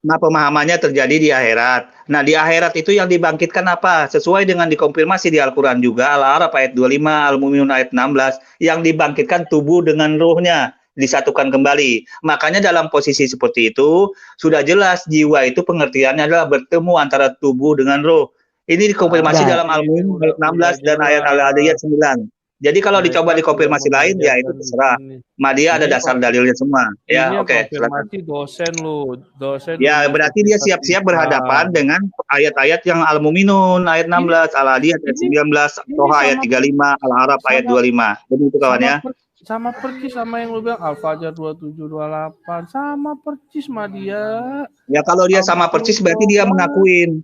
Nah, pemahamannya terjadi di akhirat. Nah, di akhirat itu yang dibangkitkan apa? Sesuai dengan dikonfirmasi di Al-Quran juga, Al-A'raf ayat 25, Al-Mu'minun ayat 16, yang dibangkitkan tubuh dengan rohnya, disatukan kembali. Makanya dalam posisi seperti itu, sudah jelas jiwa itu pengertiannya adalah bertemu antara tubuh dengan roh. Ini dikonfirmasi dalam Al-Mu'minun ayat 16 dan ayat Al-Adiyat 9. Jadi kalau dicoba dikonfirmasi lain, ya itu terserah. Madia ada dasar dalilnya semua. Ya, oke. Konfirmasi dosen lu, dosen. Ya, berarti dia siap-siap berhadapan dengan ayat-ayat yang Al-Mu'minun ayat 16, Al-Adiyat ayat 19, Toha ayat 35, Al-Araf ayat 25. Jadi itu kawan ya. Sama percis sama yang lu bilang Al-Fajr 2728, sama percis Madia. Ya kalau dia sama percis berarti dia mengakuin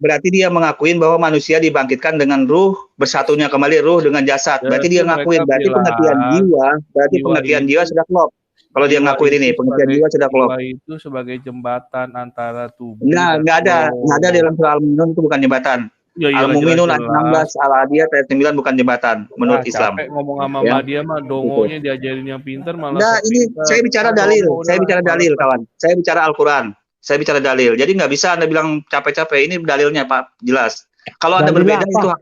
bahwa manusia dibangkitkan dengan ruh, bersatunya kembali ruh dengan jasad. Berarti dia ngakuin, berarti pengertian jiwa sudah klop. Kalau dia ngakuin ini, pengertian jiwa sudah klop. Itu sebagai jembatan antara tubuh. Nah, nggak ada dalam surah Al-Mu'minun itu bukan jembatan. Al-Mu'minun ayat 16, Al-Adiyat ayat 9 bukan jembatan menurut Islam. Capek ngomong sama Madia mah dongonya diajarin yang pintar malah. Nah, ini saya bicara dalil, kawan. Saya bicara Al-Quran. Saya bicara dalil. Jadi nggak bisa Anda bilang capek-capek. Ini dalilnya, Pak. Jelas. Kalau Anda berbeda itu hak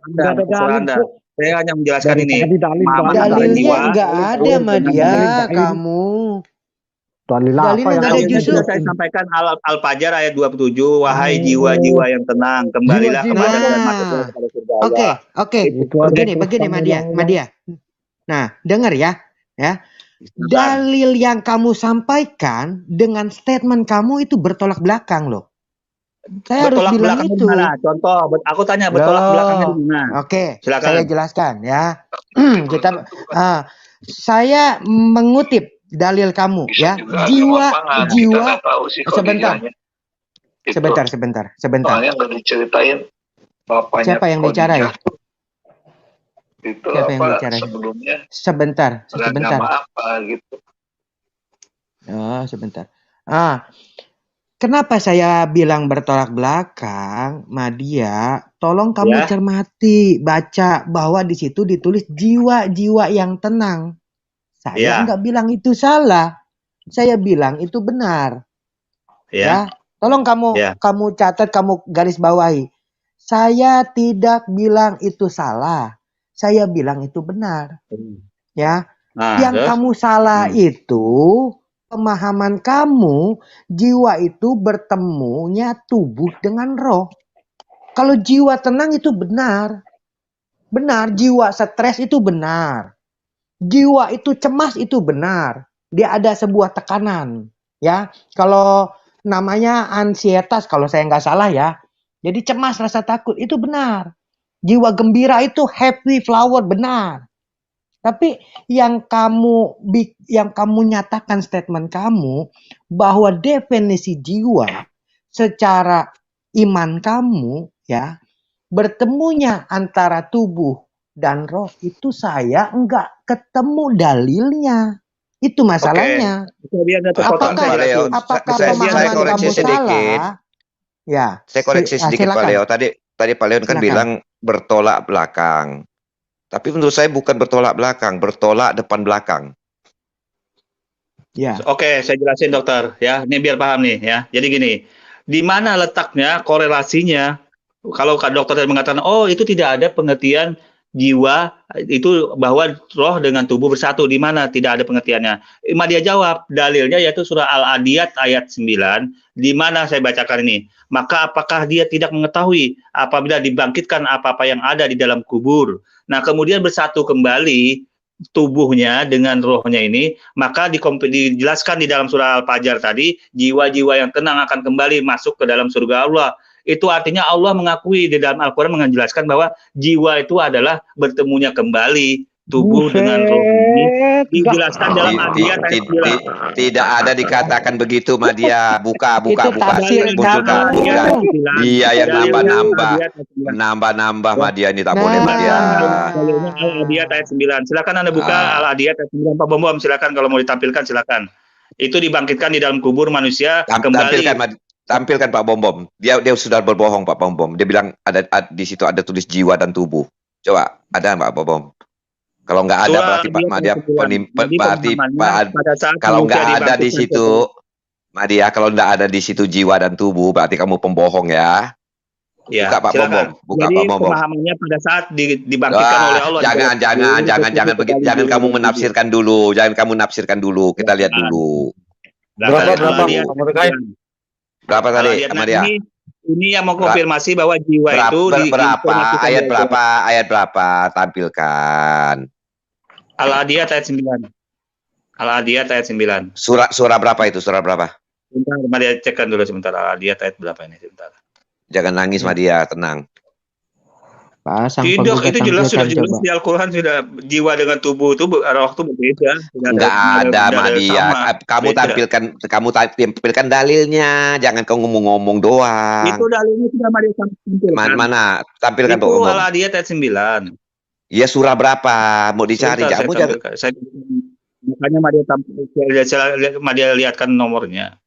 Anda. Saya hanya menjelaskan ini. Dalilnya nggak ada, Madia. Kamu. Dalilnya justru saya sampaikan Al-Fajr ayat 27, wahai jiwa-jiwa yang tenang, kembalilah kepada surga Allah. Oke. Begini Madia. Nah, dengar ya. Dalil yang kamu sampaikan dengan statement kamu itu bertolak belakang loh. Saya harus bilang itu. Contoh, aku tanya bertolak belakangnya di mana? Oke, saya jelaskan ya. Saya mengutip dalil kamu ya, jiwa sebentar. Soalnya nggak diceritain bapaknya. Siapa yang bicara ya? Itu siapa yang bicara sebelumnya? Sebentar. Apa gitu? Oh, sebentar. Kenapa saya bilang bertolak belakang, Madia? Tolong kamu cermati, baca bahwa di situ ditulis jiwa-jiwa yang tenang. Saya nggak bilang itu salah, saya bilang itu benar. Ya, tolong kamu catat, kamu garis bawahi. Saya tidak bilang itu salah, saya bilang itu benar. Ya, yang kamu salah itu pemahaman kamu, jiwa itu bertemunya tubuh dengan roh. Kalau jiwa tenang itu benar, jiwa stres itu benar. Jiwa itu cemas itu benar. Dia ada sebuah tekanan. Ya, kalau namanya ansietas kalau saya nggak salah ya. Jadi cemas, rasa takut itu benar. Jiwa gembira itu happy flower, benar. Tapi yang kamu nyatakan statement kamu bahwa definisi jiwa secara iman kamu ya, bertemunya antara tubuh dan roh itu saya enggak ketemu dalilnya. Itu masalahnya. Apakah pemahaman kamu salah? Ya. Saya koreksi sedikit Pak Leo. Tadi Pak Leo kan bilang bertolak belakang. Tapi menurut saya bukan bertolak belakang, bertolak depan belakang. Ya. Oke, saya jelasin dokter ya. Ini biar paham nih ya. Jadi gini, di mana letaknya korelasinya? Kalau dokter tadi mengatakan, oh itu tidak ada pengertian jiwa itu bahwa roh dengan tubuh bersatu, di mana tidak ada pengertiannya. Dia jawab, dalilnya yaitu surah Al-Adiyat ayat 9, di mana saya bacakan ini. Maka apakah dia tidak mengetahui apabila dibangkitkan apa-apa yang ada di dalam kubur? Nah, kemudian bersatu kembali tubuhnya dengan rohnya ini, maka dijelaskan di dalam surah Al-Fajr tadi, jiwa-jiwa yang tenang akan kembali masuk ke dalam surga Allah. Itu artinya Allah mengakui di dalam Al-Quran menjelaskan bahwa jiwa itu adalah bertemunya kembali tubuh dengan roh ini. Dijelaskan dalam ayat tidak ada dikatakan begitu, Madia. Buka. Dia yang nambah Madia ini tak boleh, Madia. Al-Adiyat ayat 9. Silakan Anda buka Al-Adiyat ayat 9. Pak Bom, silakan kalau mau ditampilkan silakan. Itu dibangkitkan di dalam kubur manusia kembali. Tampilkan Pak Bom. Dia sudah berbohong Pak Bom. Dia bilang ada di situ ada tulis jiwa dan tubuh. Coba ada Pak Bom. Kalau nggak ada berarti Pak Madia kalau nggak ada di situ Madia, kalau nggak ada di situ jiwa dan tubuh berarti kamu pembohong ya. Ya, buka Pak Bom. Jadi pemahamannya pada saat dibangkitkan oleh Allah. Jangan kamu menafsirkan dulu. Kita lihat dulu. Berapa tadi, Madia? Ini yang mau konfirmasi bahwa jiwa itu ayat berapa tampilkan. Al-Adiyat ayat 9. Al-Adiyat ayat 9. Surah berapa itu? Surah berapa? Sebentar, Madia cekkan dulu sebentar. Al-Adiyat ayat berapa ini? Sebentar. Jangan nangis, Madia, tenang. Tidak, itu jelas sudah jelas di Al-Quran sudah jiwa dengan tubuh itu roh itu berbeda. Enggak ada Madia. Kamu tampilkan dalilnya, jangan kau ngomong-ngomong doang. Itu dalilnya sudah Madia tampilkan. Mana? Tampilkan Pak Itu Al-Adiyat ayat 9. Ya surah berapa? Mau dicari kamu jangan. Makanya Madia lihatkan nomornya.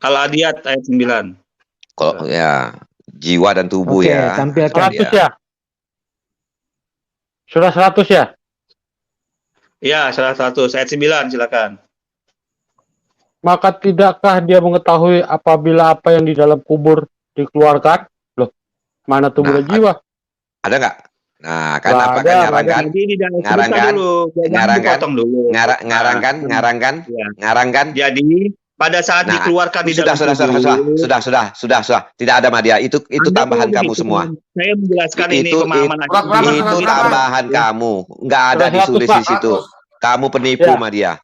Al-Adiyat ayat 9. Kalau ya jiwa dan tubuh ya. Tampilkan 100 ya. Surah 100 ya? Ya, surah 100 ayat 9 silakan. Maka tidakkah dia mengetahui apabila apa yang di dalam kubur dikeluarkan? Loh, mana tubuh dan jiwa? Ada nggak? Nah, kan apa kan ngarangkan. Jadi pada saat dikeluarkan di dalam sudah. Tidak ada Madia. Itu tambahan kamu semua. Saya menjelaskan ini pemahaman itu tambahan kamu. Nggak ada ditulis di situ. Kamu penipu Madia.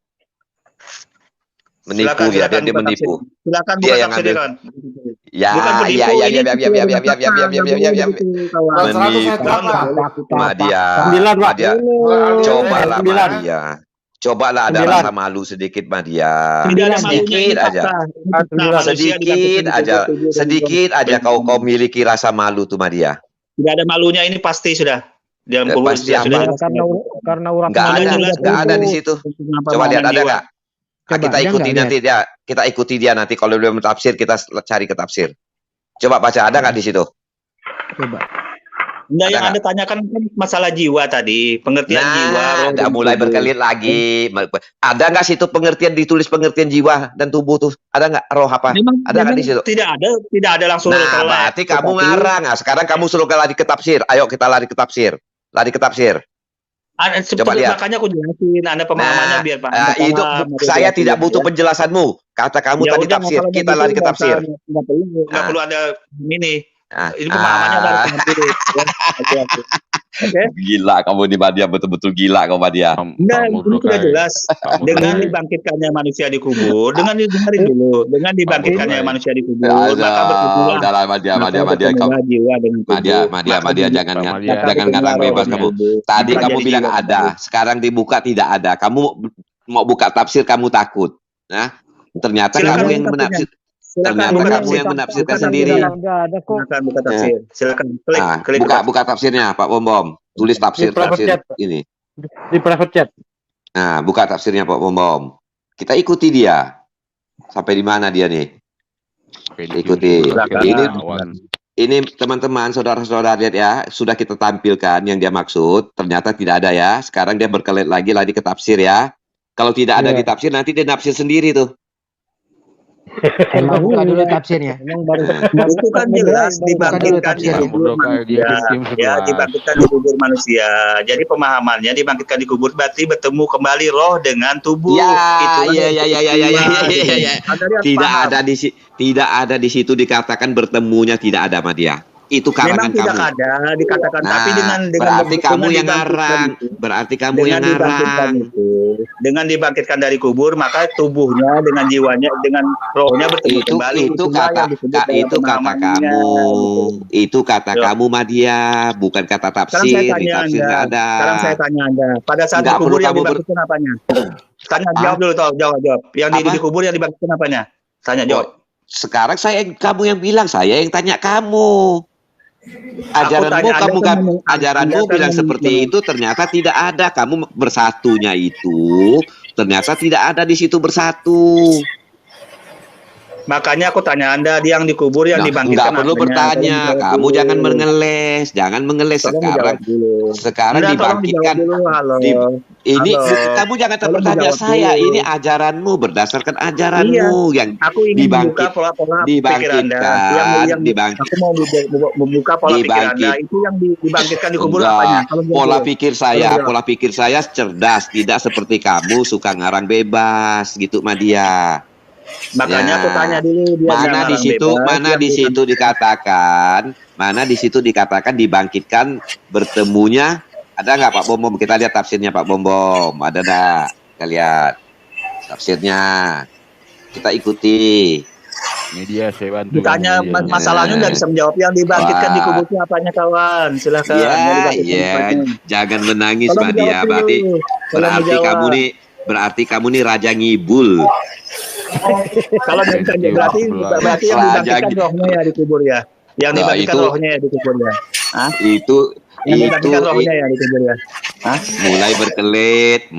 Menipu dia menipu. Silakan dia yang ngambil. Menipu Madia. Cobalah Madia. Cobalah ada rasa malu sedikit Madia. Sedikit aja kau miliki rasa malu tuh Madia. Tidak ada malunya ini pasti sudah dalam kubur sudah. Karena urat nggak ada di situ. Coba lihat ada nggak? Kita ikuti dia nanti kalau dia mentafsir kita cari ke tafsir. Coba baca ada nggak di situ? Coba. Enggak, yang Anda tanyakan kan masalah jiwa tadi, pengertian jiwa. Udah mulai berkelit lagi. Ada nggak situ ditulis pengertian jiwa dan tubuh tuh? Ada nggak roh apa? Ada nggak di situ? Tidak ada langsung. Nah, berarti kamu ngarang. Nah, sekarang kamu suruh lari ke tafsir. Ayo kita lari ke tafsir. Coba lihat. Makanya aku jelasin, Anda pemahamannya biar Pak. Itu saya tidak butuh penjelasanmu. Kata kamu tadi tafsir, kita lari ke tafsir. Nggak perlu ada ini. Ini pemahamannya dari Gila kamu di Madia, betul-betul gila kamu Madia. Nah, ini sudah jelas. Dengan dibangkitkannya manusia di kubur, dengan dibangkitkannya manusia di kubur, maka berkumpullah. Udahlah Madia, jiwa dengan kubur. Madia jangan ngarang bebas kamu. Tadi kamu bilang ada, sekarang dibuka tidak ada. Kamu mau buka tafsir kamu takut. Nah, ternyata kamu yang menafsir. Ternyata kamu yang menafsirkan sendiri. Silakan buka tafsir. Silakan klik. Buka tafsirnya Pak Bom. Tulis tafsir ini. Di private chat. Nah, buka tafsirnya Pak Bom. Kita ikuti dia. Sampai di mana dia nih? Ikuti. Ini teman-teman, saudara-saudara lihat ya, sudah kita tampilkan yang dia maksud. Ternyata tidak ada ya. Sekarang dia berkelit lagi ke tafsir ya. Kalau tidak ada di tafsir, nanti dia nafsir sendiri tuh. Buka dulu tafsirnya. Itu kan jelas dibangkitkan di kubur manusia. Ya, dibangkitkan di kubur manusia. Jadi pemahamannya dibangkitkan di kubur berarti bertemu kembali roh dengan tubuh. Tidak ada di situ dikatakan bertemunya, tidak ada Madia. Itu karangan memang tidak kamu. Ada dikatakan, tapi dengan berarti kamu yang ngarang. Berarti kamu yang ngarang. Dengan dibangkitkan dari kubur, maka tubuhnya dengan jiwanya, dengan rohnya bertemu kembali. Itu kata kamu. Itu kata kamu Madia, bukan kata tafsir. Di tafsir nggak ada. Sekarang saya tanya Anda, pada saat di kubur yang dibangkitkan apanya? Tanya, jawab dulu, jawab. Yang di kubur yang dibangkitkan apanya? Tanya, jawab. Sekarang kamu yang bilang, saya yang tanya kamu. Ajaranmu bilang seperti itu, ternyata tidak ada. Kamu bersatunya itu ternyata tidak ada di situ bersatu. Makanya aku tanya Anda, yang dikubur yang dibangkitkan. Nggak perlu bertanya, kamu jangan mengeles sekarang. Sekarang dibangkitkan. Ini kamu jangan bertanya saya. Ini ajaranmu, berdasarkan ajaranmu yang membuka pola-pola pikiran Anda. Aku mau membuka pola pikiran Anda. Itu yang dibangkitkan di kubur apanya? Pola pikir saya cerdas, tidak seperti kamu suka ngarang bebas gitu Madia. Makanya aku tanya dulu, mana di situ dikatakan dibangkitkan bertemunya. Ada nggak Pak Bom? Kita lihat tafsirnya Pak Bom. Ada nggak? Kita lihat tafsirnya. Kita ikuti. Ini dia, saya bantu. Ditanya masalahnya nggak bisa menjawab. Yang dibangkitkan di kuburnya apanya kawan? Silakan. Jangan menangis Madia. Berarti kamu nih raja ngibul. Kalau berarti yang dibangkitkan rohnya ya di kubur ya. Yang dibangkitkan rohnya ya di kubur ya. Itu rohnya ya di kubur ya. mulai berkelit.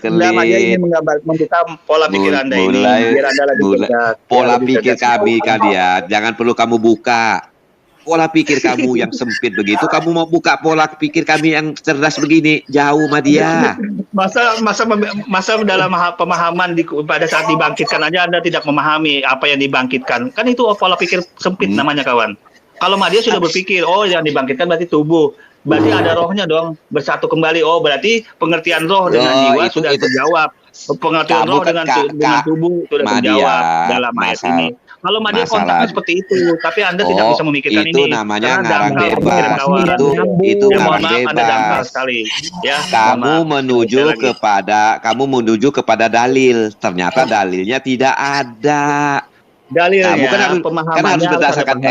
Anda ingin membuka pola pikir Anda ini biar Anda lebih pola pikir kami kalian, jangan perlu kamu buka. Pola pikir kamu yang sempit begitu, kamu mau buka pola pikir kami yang cerdas begini, jauh Madia. Masa dalam pemahaman pada saat dibangkitkan aja Anda tidak memahami apa yang dibangkitkan. Kan itu pola pikir sempit namanya kawan. Kalau Madia sudah berpikir, yang dibangkitkan berarti tubuh. Berarti ada rohnya dong, bersatu kembali. Berarti pengertian roh dengan jiwa sudah terjawab. Pengertian roh dengan tubuh sudah terjawab dalam ayat ini. Kalau Madia kontaknya seperti itu, tapi Anda tidak bisa memikirkan itu ini. Itu namanya ngarang bebas. Itu ngarang bebas. Ya, kamu menuju kepada dalil. Ternyata dalilnya tidak ada. Dalilnya, kan harus berdasarkan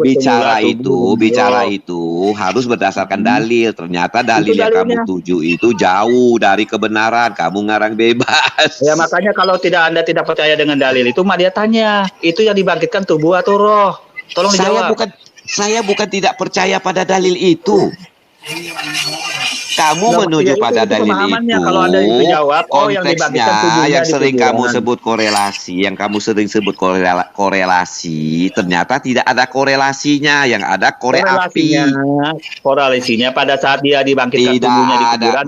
bicara itu harus berdasarkan dalil. Ternyata dalil yang kamu tuju itu jauh dari kebenaran. Kamu ngarang bebas. Ya makanya kalau Anda tidak percaya dengan dalil itu, Madia tanya, itu yang dibangkitkan tubuh atau roh? Tolong dijawab. Saya bukan tidak percaya pada dalil itu. Kamu menuju pada dalil itu. Kalau Anda jawab, konteksnya yang sering kamu sebut korelasi, ternyata tidak ada korelasinya, yang ada korek api. Korelasinya pada saat dia dibangkitkan tubuhnya di kuburan,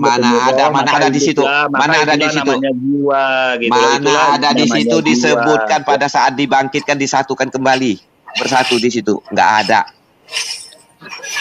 mana ada di situ disebutkan pada saat dibangkitkan disatukan kembali, bersatu di situ, nggak ada.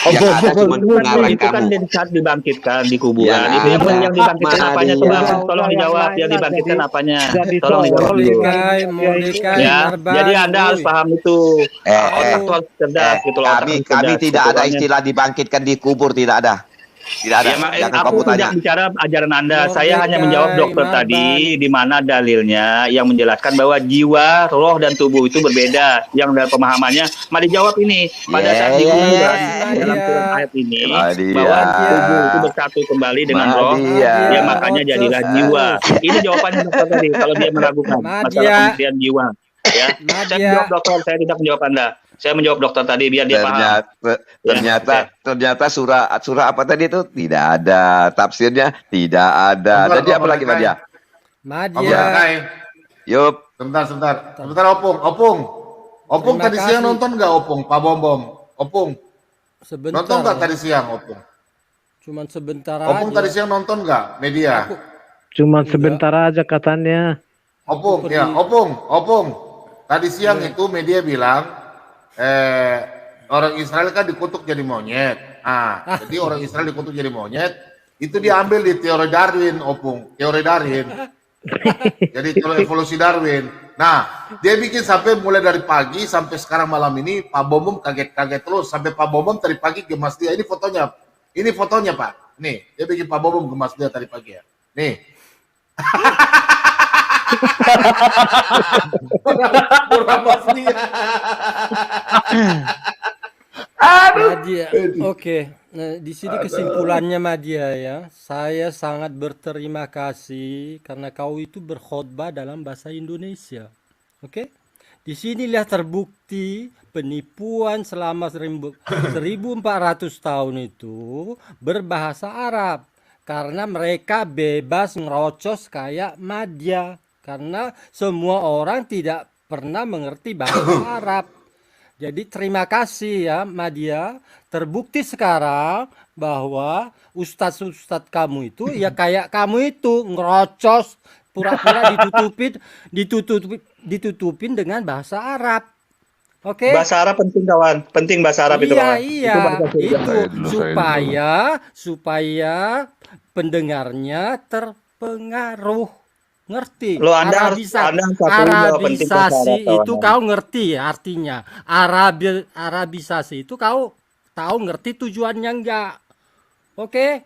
Yang ada cuma pengarang Itu kan kamu. di saat dibangkitkan di kuburan. Yang Itu yang ada dibangkitkan apanya tuh Bang? Madia. Tolong dijawab yang dibangkitkan apanya. Tolong dijawab dulu. Mordecai, Ya, Marban, jadi Anda harus paham itu. Otak tuh harus cerdas gitu loh. Otak harus Kami cerdas. tidak ada Ketuanya. istilah dibangkitkan di kubur, tidak ada. Tidak ada. Ya, Jangan aku kamu tanya. tidak bicara ajaran Anda. Saya hanya menjawab dokter tadi di mana dalilnya yang menjelaskan bahwa jiwa, roh dan tubuh itu berbeda. Yang dalam pemahamannya, mari jawab ini. Pada saat di kuburan dalam Quran ayat ini bahwa tubuh itu bersatu kembali dengan roh, ya makanya jadilah jiwa. Ini jawabannya dokter tadi kalau dia meragukan masalah pemberian jiwa. Ya, saya menjawab dokter, saya tidak menjawab Anda. Saya menjawab dokter tadi biar dia paham. Ternyata surah apa tadi itu tidak ada tafsirnya, tidak ada. Tadi apa lagi Madia? Yup. Sebentar, Opung tadi siang nonton nggak Opung? Pak Bom. Opung. Sebentar. Nonton nggak tadi siang Opung? Cuman sebentar Opung aja. tadi siang nonton nggak media? Cuman sebentar aja katanya. Opung. Tadi siang itu media bilang orang Israel kan dikutuk jadi monyet. Jadi orang Israel dikutuk jadi monyet, itu diambil di teori Darwin, Opung. Teori Darwin. Jadi teori evolusi Darwin. Nah, dia bikin sampai mulai dari pagi sampai sekarang malam ini, Pak Bom kaget-kaget terus. Sampai Pak Bom tadi pagi gemas dia. Ini fotonya Pak. Nih, dia bikin Pak Bom gemas dia tadi pagi ya. Nih. Madia, oke. Nah, di sini kesimpulannya Madia ya. Saya sangat berterima kasih karena kau itu berkhotbah dalam bahasa Indonesia. Oke? Di sinilah terbukti penipuan selama 1400 tahun itu berbahasa Arab. Karena mereka bebas ngerocos kayak Madia. Karena semua orang tidak pernah mengerti bahasa Arab. Jadi terima kasih ya Madia. Terbukti sekarang bahwa ustadz-ustadz kamu itu ya kayak kamu itu ngerocos, pura-pura ditutupin dengan bahasa Arab. Oke. Bahasa Arab penting kawan, penting bahasa Arab itu kawan. Iya, itu supaya pendengarnya terpengaruh. Ngerti? Lo Anda harus Arabisasi itu kau ngerti ya artinya. Arabisasi itu kau tahu ngerti tujuannya enggak? Oke?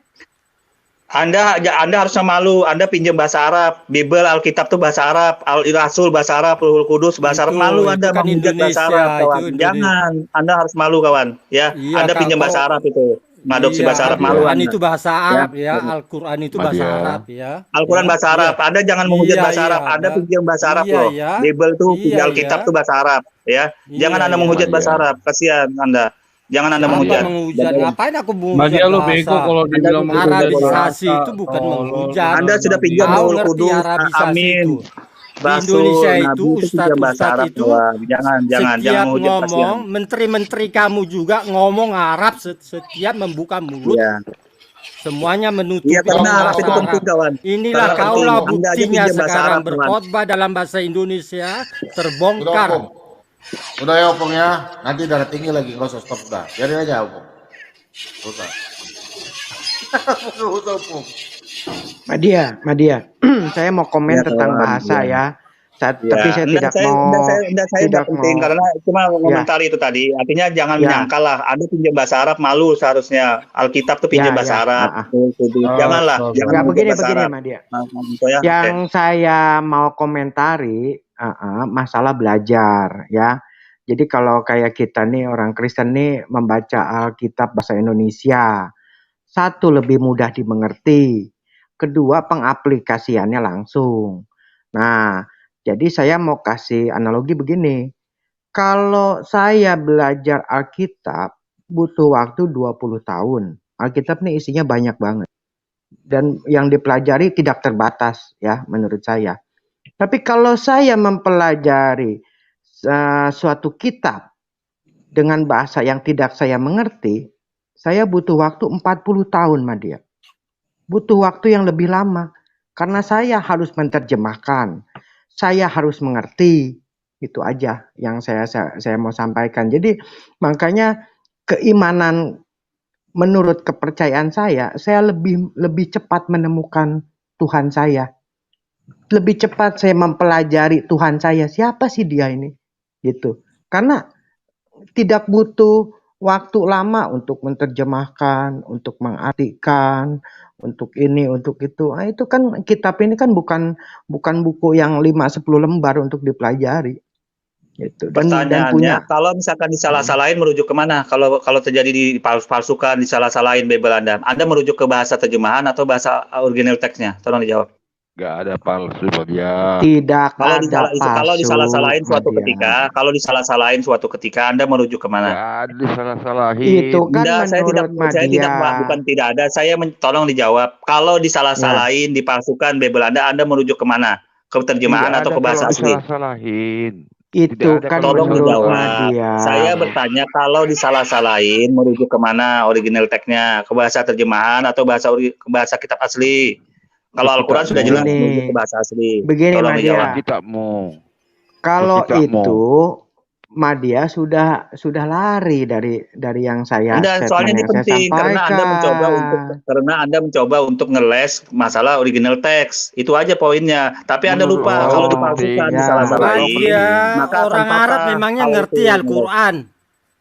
Anda harusnya malu. Anda pinjam bahasa Arab. Bible, Alkitab tuh bahasa Arab. Al-Rasul bahasa Arab. Ruhul Kudus bahasa Arab. Malu Anda kan menghujat bahasa Arab kawan. Jangan. Anda harus malu kawan. Ya, Anda pinjam bahasa Arab itu. Mengadopsi bahasa Arab malu. Al-Quran itu bahasa Arab ya. Al-Quran itu bahasa Arab ya. Al-Quran bahasa Arab. Anda jangan menghujat bahasa Arab. Anda pinjam bahasa Arab loh. Bible tuh, Alkitab tuh bahasa Arab ya. Jangan Anda menghujat bahasa Arab. Kasihan Anda. Jangan Anda menghujat. Ngapain aku menghujat Madia lo bego kalau dibilang Arabisasi itu bukan menghujat. Anda sudah pinjam Ruhul Kudus. Amin. Di Indonesia itu ustadz-ustadz itu jangan ngomong, menteri-menteri kamu juga ngomong Arab setiap membuka mulut. Semuanya menutup. Iya, karena Arab itu penting kawan. Inilah kaulah buktinya sekarang berkhotbah dalam bahasa Indonesia terbongkar. Udah ya Opung ya, nanti darah tinggi lagi, nggak usah stop udah, biarin aja Opung. Usah. Usah Opung. Madia, saya mau komen tentang bahasa ya. Tapi saya tidak penting karena cuma komentari itu tadi. Artinya jangan menyangkal lah. Ada pinjam bahasa Arab malu seharusnya. Alkitab tuh pinjam bahasa Arab. Janganlah. Jangan begini Madia. Yang saya mau komentari masalah belajar ya. Jadi kalau kayak kita nih orang Kristen nih membaca Alkitab bahasa Indonesia, satu lebih mudah dimengerti. Kedua, pengaplikasiannya langsung. Nah, jadi saya mau kasih analogi begini. Kalau saya belajar Alkitab, butuh waktu 20 tahun. Alkitab nih isinya banyak banget. Dan yang dipelajari tidak terbatas ya menurut saya. Tapi kalau saya mempelajari suatu kitab dengan bahasa yang tidak saya mengerti, saya butuh waktu 40 tahun, Madia. Butuh waktu yang lebih lama karena saya harus menerjemahkan, saya harus mengerti. Itu aja yang saya mau sampaikan. Jadi makanya keimanan menurut kepercayaan saya lebih cepat menemukan Tuhan saya. Lebih cepat saya mempelajari Tuhan saya. Siapa sih dia ini? Gitu. Karena tidak butuh waktu lama untuk menerjemahkan, untuk mengartikan, untuk ini, untuk itu. Nah, itu kan kitab ini kan bukan buku yang 5-10 lembar untuk dipelajari. Gitu. Dan Pertanyaannya, punya kalau misalkan disalah-salahin merujuk kemana? Kalau terjadi dipalsukan, disalah-salahin Bible Anda merujuk ke bahasa terjemahan atau bahasa original teksnya? Tolong dijawab. Gak ada palsu Pak dia. Tidak Kalau ada kalau disalah-salahin suatu Nadia. ketika, kalau disalah-salahin suatu ketika, Anda merujuk kemana? Gak ada disalah-salahin. Itu kan saya tidak, bukan tidak ada. Tolong dijawab. Kalau disalah-salahin, dipalsukan Bible Anda merujuk kemana? Ke terjemahan Tidak atau ada ke bahasa kalau asli? disalah-salahin. Itu kan Tolong menurut dijawab. Nadia. Saya bertanya kalau disalah-salahin merujuk kemana original teksnya? Ke bahasa terjemahan atau ke bahasa kitab asli? Kalau Al-Quran sudah jelas merujuk ke bahasa asli. Begini, Tolong Nadia. dijawab. Kitabmu. Kalau Kitabmu. itu Madia sudah lari dari yang saya Soalnya ini statement yang saya penting karena sampaikan. Anda mencoba untuk ngeles masalah original teks. Itu aja poinnya. Tapi Anda lupa kalau dipalsukan, disalah-salahin, maka orang Arab memangnya ngerti Al-Quran.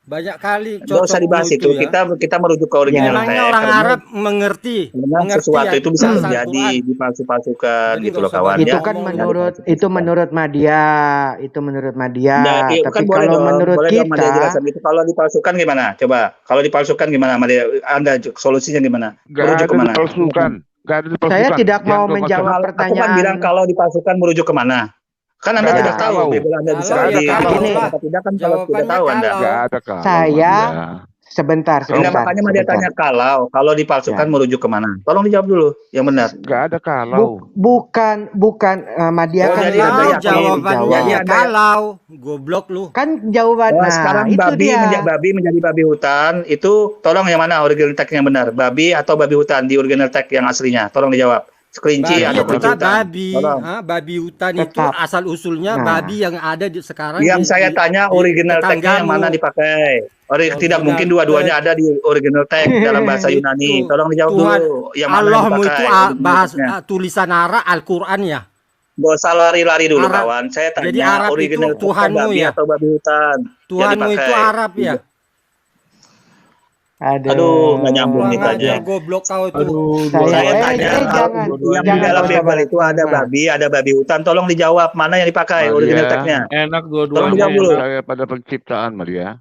Banyak kali nggak usah dibahas itu. Ya. Kita merujuk ke original Memangnya teks. orang Arab mengerti Sesuatu itu bisa terjadi dipalsu-palsukan gitu loh kawan. Itu kan menurut Madia, Nah, tapi kan kalau menurut boleh dong Madia kita jelasin itu. Kalau dipalsukan gimana? Coba. Kalau dipalsukan gimana Madia? Anda solusinya gimana? Gak ada dipalsukan. Saya tidak mau menjawab Aku pertanyaan. kan bilang kalau dipalsukan merujuk kemana? Kan Anda tidak tahu. Bible Anda bisa tidak kan kalau tidak tahu Anda. Saya sebentar. Makanya Madia tanya kalau dipalsukan merujuk kemana? Tolong dijawab dulu yang benar. Gak ada kalau. Bukan Madia kan jawabannya kalau goblok lu. Kan jawabannya. Sekarang itu babi menjadi babi hutan itu tolong yang mana original teks yang benar? Babi atau babi hutan di original teks yang aslinya? Tolong dijawab. Kelinci atau kelinci hutan? Babi hutan itu asal usulnya babi yang ada sekarang. Yang saya tanya original teksnya yang mana dipakai? Tidak mungkin dua-duanya ada di original teks dalam bahasa Yunani. Tolong dijawab dulu. Yang mana Allahmu dipakai? itu bahasa tulisan Arab Al-Quran ya. Gak usah lari-lari dulu kawan. Saya tanya jadi Arab original itu Tuhanmu babi ya? atau babi hutan? Tuhanmu itu Arab ya? Aduh, nggak nyambung nih tanya. Goblok kau itu. Saya tanya, yang di dalam Bible itu ada babi hutan. Tolong dijawab mana yang dipakai original teksnya. Enak Tolong dijawab dulu. Saya pada penciptaan Maria.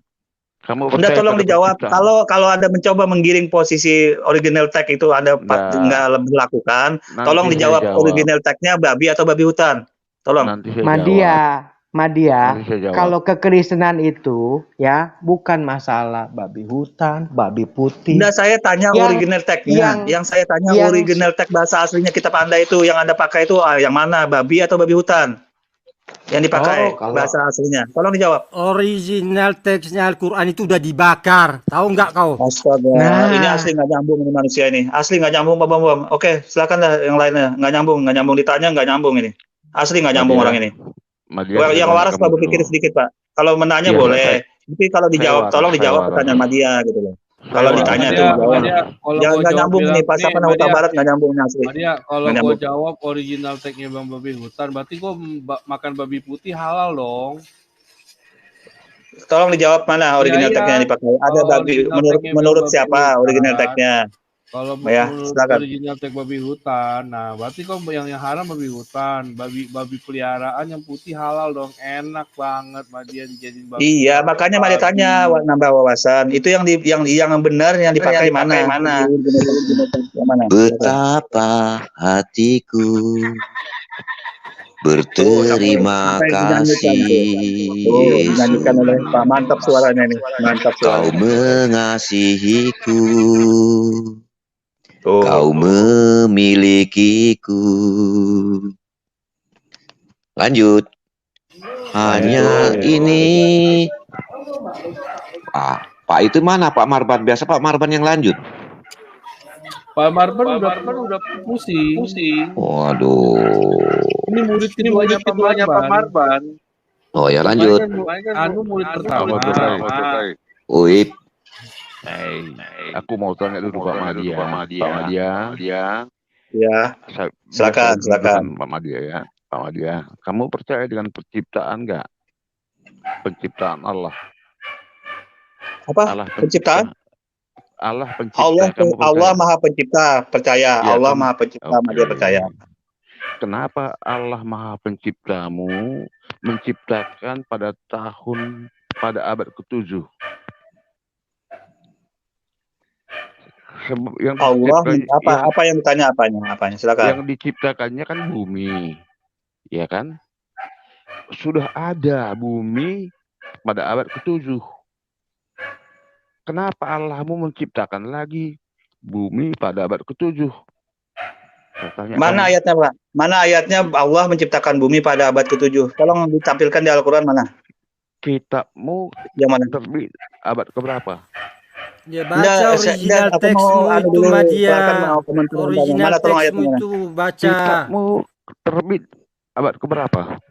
Kamu Udah tolong dijawab. Kalau Anda mencoba menggiring posisi original teks itu Anda nggak melakukan. Tolong dijawab original teksnya babi atau babi hutan. Tolong. Madia, kalau kekristenan itu ya bukan masalah babi hutan, babi putih. Nah, saya tanya original teksnya. Yang saya tanya original teks bahasa aslinya kitab Anda itu yang Anda pakai itu yang mana? Babi atau babi hutan? Yang dipakai bahasa aslinya. Tolong dijawab. Original teksnya Al-Quran itu udah dibakar. Tahu nggak kau? Astaga, ini asli nggak nyambung ini manusia ini. Asli nggak nyambung, Bang. Oke, silakan lah yang lainnya. Nggak nyambung ditanya nggak nyambung ini. Asli nggak nyambung orang ini. Yang waras Pak berpikir sedikit Pak. Kalau menanya boleh, tapi kalau dijawab, tolong dijawab pertanyaan Madia gitu loh. Kalau ditanya tuh, jangan nggak nyambung nih. Pas apa Huta Barat nggak nyambung asli. Madia, kalau gue jawab original tagnya Bang babi hutan, berarti gue makan babi putih halal dong. Tolong dijawab mana original tagnya yang dipakai. Ada babi menurut siapa original tagnya? Kalau original tag babi hutan, nah berarti kok yang haram babi hutan, babi peliharaan yang putih halal dong, enak banget Madia dijadiin babi. Iya, makanya Madia tanya nambah wawasan. Itu yang benar yang dipakai mana? Betapa hatiku berterima kasih. Dinyanyikan oleh Pak, mantap suaranya nih, mantap suaranya. Kau mengasihiku. Kau memilikiku. Lanjut. Hanya ini. Pak itu mana Pak Marban? Biasa Pak Marban yang lanjut. Pak Marban udah pusing. Waduh. Ini murid keduanya Pak Marban. Oh ya lanjut. Murid pertama. Uip. Aku mau tanya dulu Pak Madia. Pak Madia. Ya, silakan. Pak Madia ya. Pak Madia, kamu percaya dengan penciptaan nggak? Penciptaan Allah. Apa? Allah Penciptaan? Allah pencipta. Allah Maha Pencipta, percaya. Ya, Allah Maha Pencipta, Madia percaya. Kenapa Allah Maha Penciptamu menciptakan pada abad ke-7? Yang Allah apa yang ditanya apanya? Silakan. Yang diciptakannya kan bumi. Ya kan? Sudah ada bumi pada abad ke-7. Kenapa Allahmu menciptakan lagi bumi pada abad ke-7? Mana ayatnya, Pak? Mana ayatnya Allah menciptakan bumi pada abad ke-7? Tolong ditampilkan di Al-Quran mana? Kitabmu yang mana? Terbit abad keberapa? Ya baca original teksmu itu Madia. Original teksmu itu baca. Kitabmu terbit abad keberapa?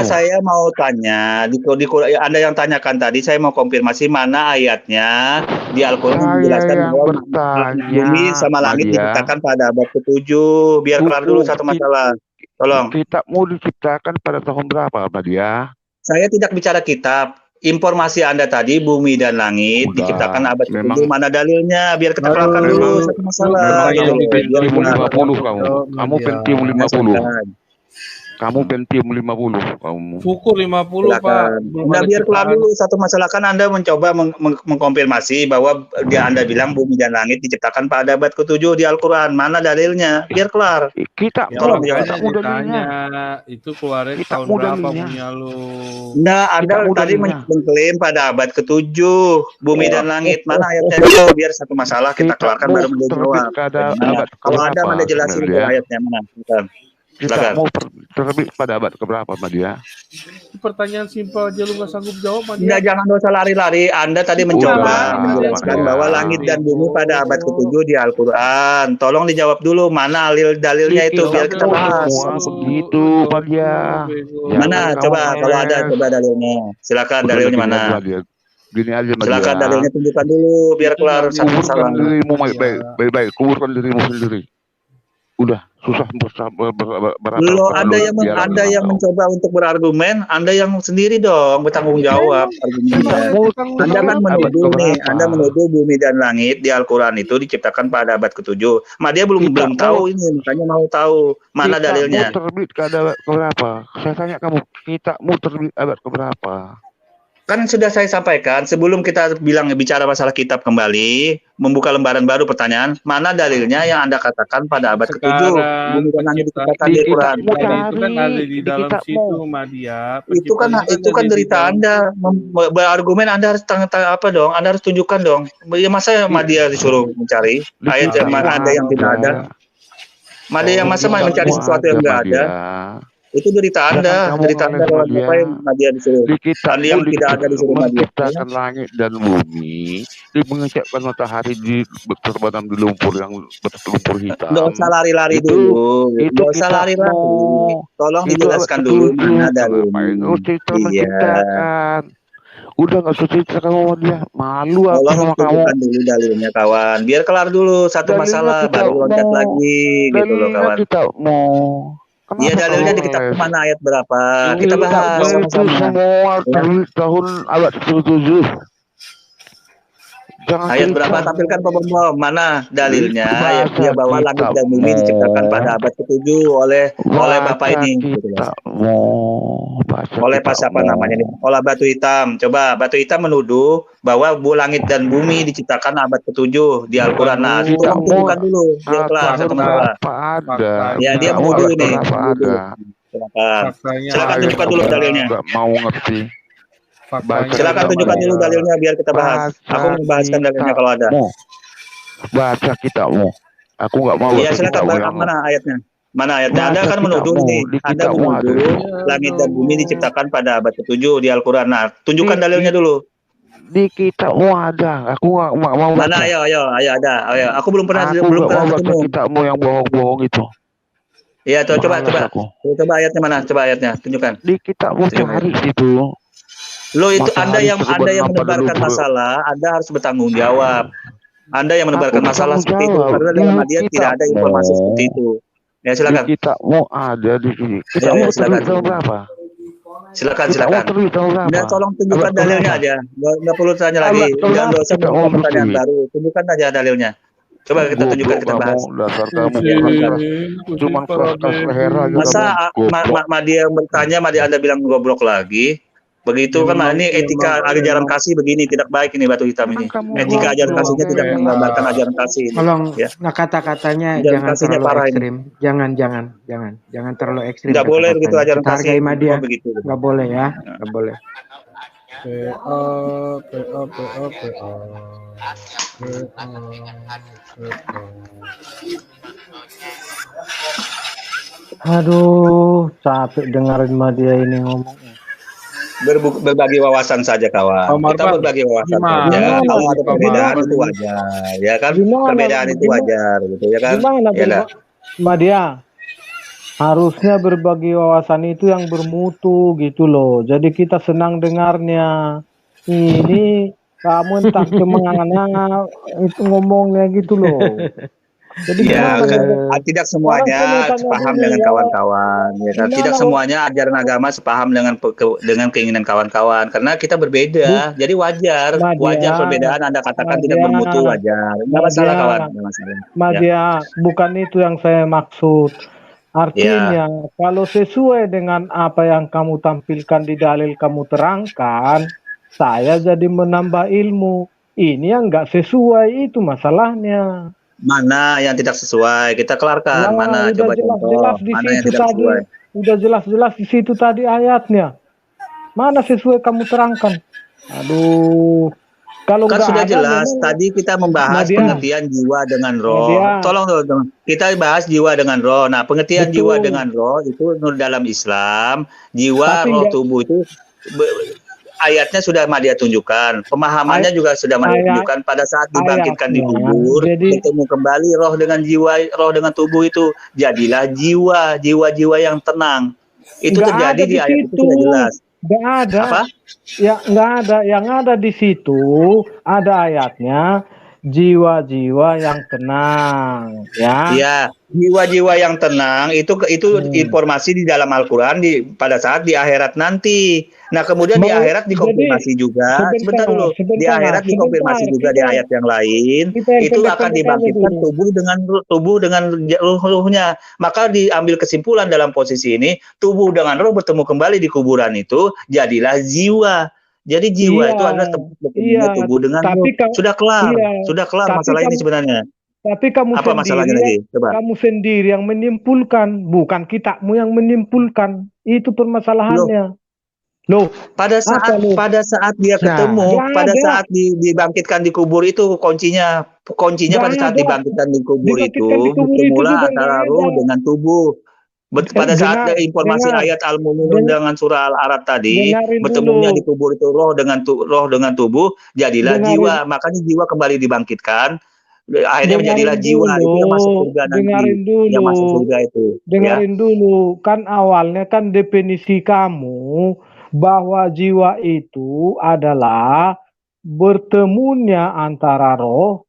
Saya mau tanya di Anda yang tanyakan tadi, saya mau konfirmasi mana ayatnya di Al-Quran menjelaskan bahwa bumi sama langit diciptakan pada abad ke-7. Biar kelar dulu satu masalah. Tolong. Kitabmu diciptakan pada tahun berapa, Madia? Saya tidak bicara kitab. Informasi Anda tadi bumi dan langit diciptakan abad ke-7, mana dalilnya? Biar kita kelarkan dulu satu masalah. Kamu Pentium 50. Kamu Pentium 50 kamu. Syukur 50 Pak. Nah, biar kelar dulu satu masalah, kan Anda mencoba mengkonfirmasi bahwa Anda bilang bumi dan langit diciptakan pada abad ke-7 di Al-Quran. Mana dalilnya? Biar kelar. Kita tolong ditanya itu keluarnya tahun berapa punya lu? Nah, Anda tadi mengklaim pada abad ke-7 bumi dan langit. Mana ayatnya? Biar satu masalah kita kelarkan baru menjawab. Kalau Anda mana jelasin itu ayatnya mana? Kita mau terbit pada abad keberapa, Madia? Pertanyaan simpel aja lu nggak sanggup jawab, Madia. Nggak, jangan dosa lari-lari. Anda tadi mencoba menjelaskan bahwa langit dan bumi pada abad ke-7 di Al-Quran. Tolong dijawab dulu mana dalilnya itu biar kita bahas. Begitu, Madia. Mana? Coba kalau ada coba dalilnya. Silakan dalilnya mana? Gini aja, Madia. Silakan dalilnya tunjukkan dulu biar kelar satu masalah. Dirimu baik-baik, kuburkan dirimu sendiri. Udah susah belum ada yang mencoba untuk berargumen, Anda yang sendiri dong bertanggung jawab argumennya. Anda kan menuduh nih, Anda menuduh bumi dan langit di Al-Quran itu diciptakan pada abad ke-7. Dia belum tahu ini, makanya mau tahu mana dalilnya. Terbit ke abad keberapa? Saya tanya kamu, kita mau terbit abad keberapa? Kan sudah saya sampaikan sebelum kita bicara masalah kitab kembali, membuka lembaran baru pertanyaan, mana dalilnya yang Anda katakan pada abad ke-7 bumi dan langit diciptakan di Quran? Itu kan ada di dalam situ, Madia. Itu kan derita Anda berargumen. Anda harus apa dong? Anda harus tunjukkan dong. Ya masa Madia disuruh mencari ayat yang ada yang tidak ada? Madia yang masa mencari sesuatu yang tidak ada? Itu derita Anda lawan apa yang Madia disuruh. Yang tidak ada disuruh Madia. Menciptakan langit dan bumi, mengucapkan matahari terbenam di lumpur yang berlumpur hitam. Nggak usah lari-lari dulu. Nggak usah lari-lari. Tolong dijelaskan dulu mana dalilnya. Iya. Udah nggak usah cerita kamu dia. Malu aku sama kamu. Tolong dulu dalilnya kawan. Biar kelar dulu satu masalah baru loncat lagi gitu loh kawan. Kita mau. Iya dalilnya di kitab mana ayat berapa? Kita bahas sama-sama. Semua dari tahun abad ke-7. Ayat berapa? Tampilkan Pom. Mana dalilnya? Dia bahwa langit dan bumi diciptakan pada abad ke-7 oleh Bapak ini. Oleh pas apa namanya ini? Oleh Batu Hitam. Coba Batu Hitam menuduh bahwa langit dan bumi diciptakan abad ke-7 di Al-Quran. Nah, itu tunjukkan dulu. Biar kelar satu masalah. Ya, dia menuduh ini. Silakan tunjukkan dulu dalilnya. Nggak mau ngerti. Silakan tunjukkan dulu dalilnya biar kita bahas. Aku membahaskan dalilnya kalau ada. Baca kitabmu. Aku nggak mau. Iya, silakan baca mana ayatnya. Mana ayatnya? Anda kan menuduh nih. Anda menuduh langit dan bumi diciptakan pada abad ke-7 di Al-Quran. Nah, tunjukkan dalilnya dulu. Di kitabmu ada. Aku nggak mau. Mana? Ayo ada. Ayo. Aku belum pernah baca kitabmu yang bohong-bohong itu. Iya, coba ayatnya mana? Coba ayatnya tunjukkan. Di kitabmu cari situ. Lo itu Anda Matahari yang terbenam pada menebarkan lumpur. masalah, Anda harus bertanggung jawab. Anda yang menebarkan Aku masalah bertanggung seperti itu jawab. karena Di dalam hadiah tidak ada informasi kitabmu, seperti itu. Ya di silakan. kitabmu ada di sini. Ya, Kitabmu ya terbit tahun silakan. berapa? Silakan, Kitabmu silakan. terbit tahun berapa? Udah tolong tunjukkan Abad dalilnya berapa? aja. Nggak perlu tanya lagi. Abad Udah berapa nggak usah kitabmu minta pertanyaan terbit? baru. Tunjukkan aja dalilnya. Coba kita tunjukkan, Goblok kita kamu, bahas. dasar kamu Ya, keras-keras. Cuman keras-keras leher aja Masa kamu. Goblok. Madia yang bertanya, Madia Anda bilang goblok lagi? Begitu Ya kan, memang, ini etika memang, ajaran memang. kasih begini, tidak baik ini Batu Hitam ini. Emang kamu Etika ajaran goblok kasihnya tidak kayak menggambarkan ajaran kasih ini. Tolong, Ya, nah kata-katanya ajaran jangan kasihnya terlalu parah ini. ekstrim. Jangan terlalu ekstrim Nggak boleh begitu kata-katanya. ajaran Kita kasih. hargai Madia. Oh begitu. Nggak boleh ya, nggak boleh. PA. Aduh, capek dengerin Madia ini ngomong. Berbagi wawasan saja kawan. Pak Kita Marwan, berbagi wawasan gimana saja. Gimana? Kalau ada Pak perbedaan Marwan itu ini? wajar, ya kan? Gimana? Perbedaan itu wajar, gitu ya kan? Gimana Ya dah. Madia? Harusnya berbagi wawasan itu yang bermutu gitu loh. Jadi kita senang dengarnya. Ini kamu entah kemana itu ngomongnya gitu loh. Jadi Ya, gimana? tidak Sekarang saya mau semuanya tanya sepaham dulu dengan ya. kawan-kawan, ya kan? Gimana Tidak kok? semuanya ajaran agama sepaham dengan keinginan kawan-kawan, karena kita berbeda. Jadi wajar Madia, perbedaan Anda katakan tidak Madia, bermutu, wajar. Nggak masalah kawan, Madia, nggak masalah. Ya, Madia, bukan itu yang saya maksud. ya. Artinya, kalau sesuai dengan apa yang kamu tampilkan di dalil kamu terangkan, saya jadi menambah ilmu. Ini yang nggak sesuai itu masalahnya. Mana yang tidak sesuai? Kita kelarkan. Nah, Mana? udah Coba jelas-jelas contoh. di Mana yang situ tidak tadi. sesuai? Udah jelas-jelas di situ tadi ayatnya. Mana sesuai kamu terangkan? Aduh, kalau Kan nggak sudah ada jelas. memang Tadi kita membahas Madia, pengertian jiwa dengan roh. Madia, Tolong teman. Kita bahas jiwa dengan roh. Nah, pengertian jiwa betul. dengan roh itu menurut dalam Islam, jiwa, Tapi roh, nggak tubuh itu ayatnya sudah Madia tunjukkan. Pemahamannya ay- juga sudah Madia ayat tunjukkan pada saat dibangkitkan di ayatnya. kubur, Jadi bertemu kembali roh dengan jiwa, roh dengan tubuh itu jadilah jiwa, jiwa-jiwa yang tenang. Itu nggak terjadi ada di di ayat itu situ, sudah jelas. nggak ada. Apa? Ya nggak ada. Yang ada di situ ada ayatnya jiwa-jiwa yang tenang, ya. Ya, jiwa-jiwa yang tenang itu informasi di dalam Al-Qur'an pada saat di akhirat nanti. Nah, kemudian di Mau akhirat jadi dikonfirmasi juga. Sebentar dulu. Di akhirat dikonfirmasi juga di ayat yang lain. kita yang Itu akan pendek-pendek aja dibangkitkan dulu. tubuh dengan ruhnya. Maka diambil kesimpulan dalam posisi ini, tubuh dengan roh bertemu kembali di kuburan itu jadilah jiwa. Jadi jiwa Iya, itu adalah tempat bertemunya iya. tubuh dengan roh. Tapi kamu, Sudah iya. kelar Tapi masalah ini sebenarnya. Tapi kamu Apa masalahnya sendiri, lagi? Coba. kamu sendiri yang menyimpulkan, bukan kitabmu yang menyimpulkan. Itu Loh, permasalahannya. Loh, pada apa loh? saat dia Nah, ketemu, Nggak pada ada, saat dibangkitkan di kubur itu kuncinya nggak pada saat ada. dibangkitkan di kubur itu Dibangkitkan di kubur itu bertemulah juga antara nggak ruh ada. dengan tubuh. Pada saat ada informasi Dengar, ayat Al-Mu'minun dengan surah Al-Araf tadi, dengarin bertemunya dulu, di kubur itu roh dengan tubuh, jadilah dengarin, jiwa. Makanya jiwa kembali dibangkitkan, akhirnya menjadilah dengarin jiwa. Itu yang masuk dulu, surga nanti, dengarin yang masuk dulu, surga itu. Ya, dengarin dulu. Kan awalnya kan definisi kamu bahwa jiwa itu adalah bertemunya antara roh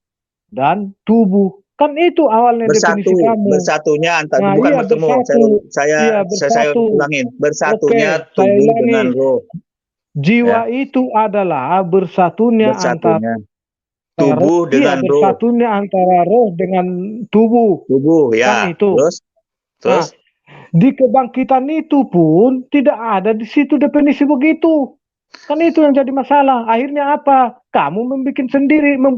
dan tubuh. Kan itu awalnya definisi kamu. bersatunya antara Nah, bukan iya bertemu. bersatu. Iya Saya bersatu. ulangin, Oke, bersatunya saya tubuh ulangi. dengan roh. Jiwa Ya, itu adalah bersatunya antara bersatunya tubuh iya dengan roh. bersatunya antara roh dengan tubuh. Tubuh, Kan ya. itu. Nah, Terus di kebangkitan itu pun tidak ada di situ definisi begitu. Kan itu yang jadi masalah. Akhirnya apa? Kamu membuat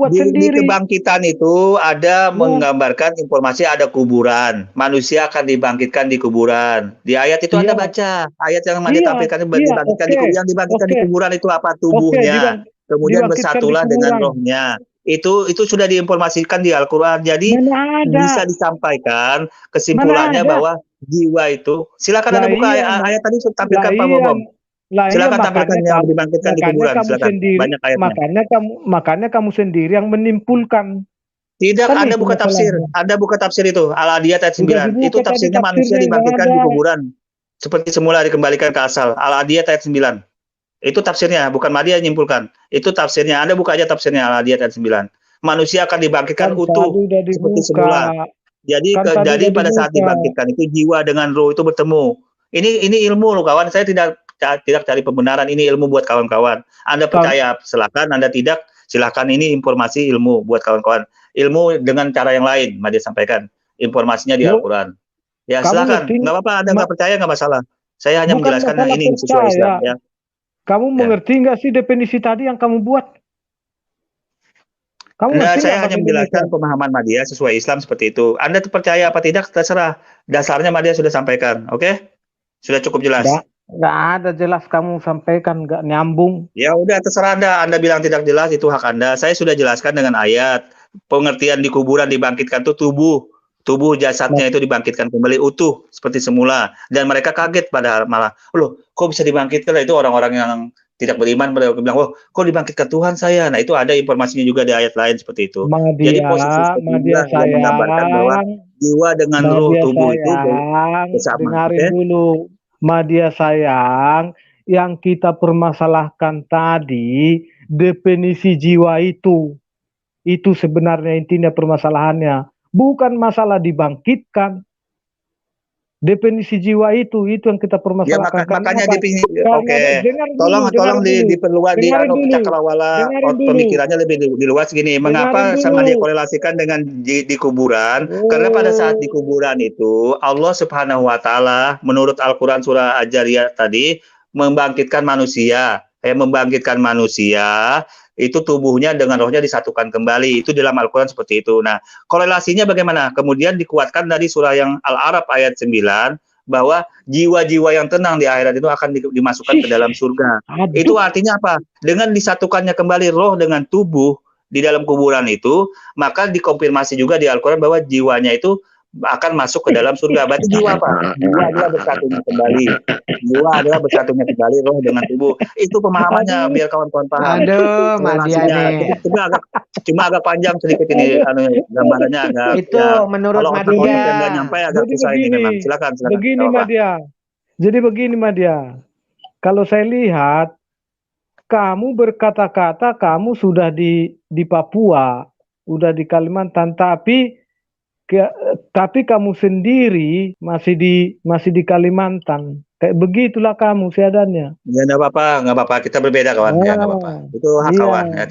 di sendiri. kebangkitan itu ada Ya, menggambarkan informasi ada kuburan. Manusia akan dibangkitkan di kuburan. Di ayat itu Anda iya, baca. Ayat yang Anda iya, tampilkan iya, dibangkitkan di oke, kuburan. Yang dibangkitkan di oke, kuburan itu apa? oke, Tubuhnya. Kemudian dibangkitkan di bersatulah dengan kuburan. rohnya. Itu sudah diinformasikan di Al-Qur'an. Jadi Mana bisa ada? disampaikan Mana kesimpulannya ada? bahwa jiwa itu. Silakan Lah Anda buka iya, ayat tadi lah tampilkan Pak iya, Bobom. lah iya Silakan tampilkan yang dibangkitkan di kuburan. Silakan. sendiri, Banyak ayatnya. makanya kamu sendiri yang menyimpulkan. Tidak, Kan Anda itu buka tafsir. masalahnya. Anda buka tafsir itu. Al-Adiyat ayat Udah 9. Itu dibuka tadi tafsirnya manusia tafsirnya nggak dibangkitkan ada. di kuburan. Seperti semula dikembalikan ke asal. Al-Adiyat ayat 9. Itu tafsirnya, bukan Madya yang nyimpulkan. Itu tafsirnya. Anda buka aja tafsirnya Al-Adiyat ayat 9. Manusia akan dibangkitkan utuh seperti semula. Jadi pada saat dibangkitkan itu jiwa dengan roh itu bertemu. Ini ilmu loh kawan. Saya tidak cari pembenaran. Ini ilmu buat kawan-kawan. Anda percaya silakan, Anda tidak silakan. Ini informasi ilmu buat kawan-kawan. Ilmu dengan cara yang lain, Madya sampaikan. Informasinya di Al-Quran. Ya silakan. Nggak apa-apa. Anda nggak percaya nggak masalah. Saya hanya menjelaskan ini sesuai Islam. Ya. Kamu mengerti nggak sih definisi tadi yang kamu buat? Saya hanya menjelaskan pemahaman Madya sesuai Islam seperti itu. Anda percaya apa tidak terserah. Dasarnya Madya sudah sampaikan, oke? Sudah cukup jelas. Nggak ada jelas kamu sampaikan, nggak nyambung. Ya udah terserah Anda. Anda bilang tidak jelas itu hak Anda. Saya sudah jelaskan dengan ayat. Pengertian di kuburan dibangkitkan itu tubuh jasadnya itu dibangkitkan kembali utuh seperti semula, dan mereka kaget pada malah, loh kok bisa dibangkitkan? Itu orang-orang yang tidak beriman mereka bilang, oh kok dibangkitkan Tuhan saya. Nah itu ada informasinya juga di ayat lain seperti itu. Jadi posisi Madya yang menggambarkan bahwa jiwa dengan roh tubuh itu bersama. Dengarin dulu, Madya sayang, yang kita permasalahkan tadi definisi jiwa itu sebenarnya intinya permasalahannya. Bukan masalah dibangkitkan. Definisi jiwa itu yang kita permasalahkan. Ya, makanya definisi. Oke. Tolong diperluas di cakrawala pemikirannya lebih diluas gini. Mengapa sama dia korelasikan dengan di kuburan? Karena pada saat di kuburan itu Allah Subhanahu wa taala menurut Al-Qur'an surah Al-Jariyah tadi membangkitkan manusia. Itu tubuhnya dengan rohnya disatukan kembali. Itu dalam Al-Quran seperti itu. Nah, korelasinya bagaimana? Kemudian dikuatkan dari surah yang Al-Araf ayat 9, bahwa jiwa-jiwa yang tenang di akhirat itu akan dimasukkan ke dalam surga. Itu artinya apa? Dengan disatukannya kembali roh dengan tubuh di dalam kuburan itu, maka dikonfirmasi juga di Al-Quran bahwa jiwanya itu akan masuk ke dalam surga. Berarti jiwa apa? Jiwa adalah bersatunya kembali. Jiwa adalah bersatunya kembali roh dengan tubuh. Itu pemahamannya biar kawan-kawan paham. Aduh, Madya nih. Cuma agak panjang sedikit ini gambarannya agak. Itu ya, menurut Madya. Nggak nyampe agak susah ini memang. Silakan. Begini Madya. Jadi begini Madya. Kalau saya lihat kamu berkata-kata kamu sudah di Papua, udah di Kalimantan, tapi kamu sendiri masih di Kalimantan. Kayak begitulah kamu seadanya. Ya nggak apa-apa. Kita berbeda kawan. Ya nggak apa-apa. Itu hak kawan. Ya,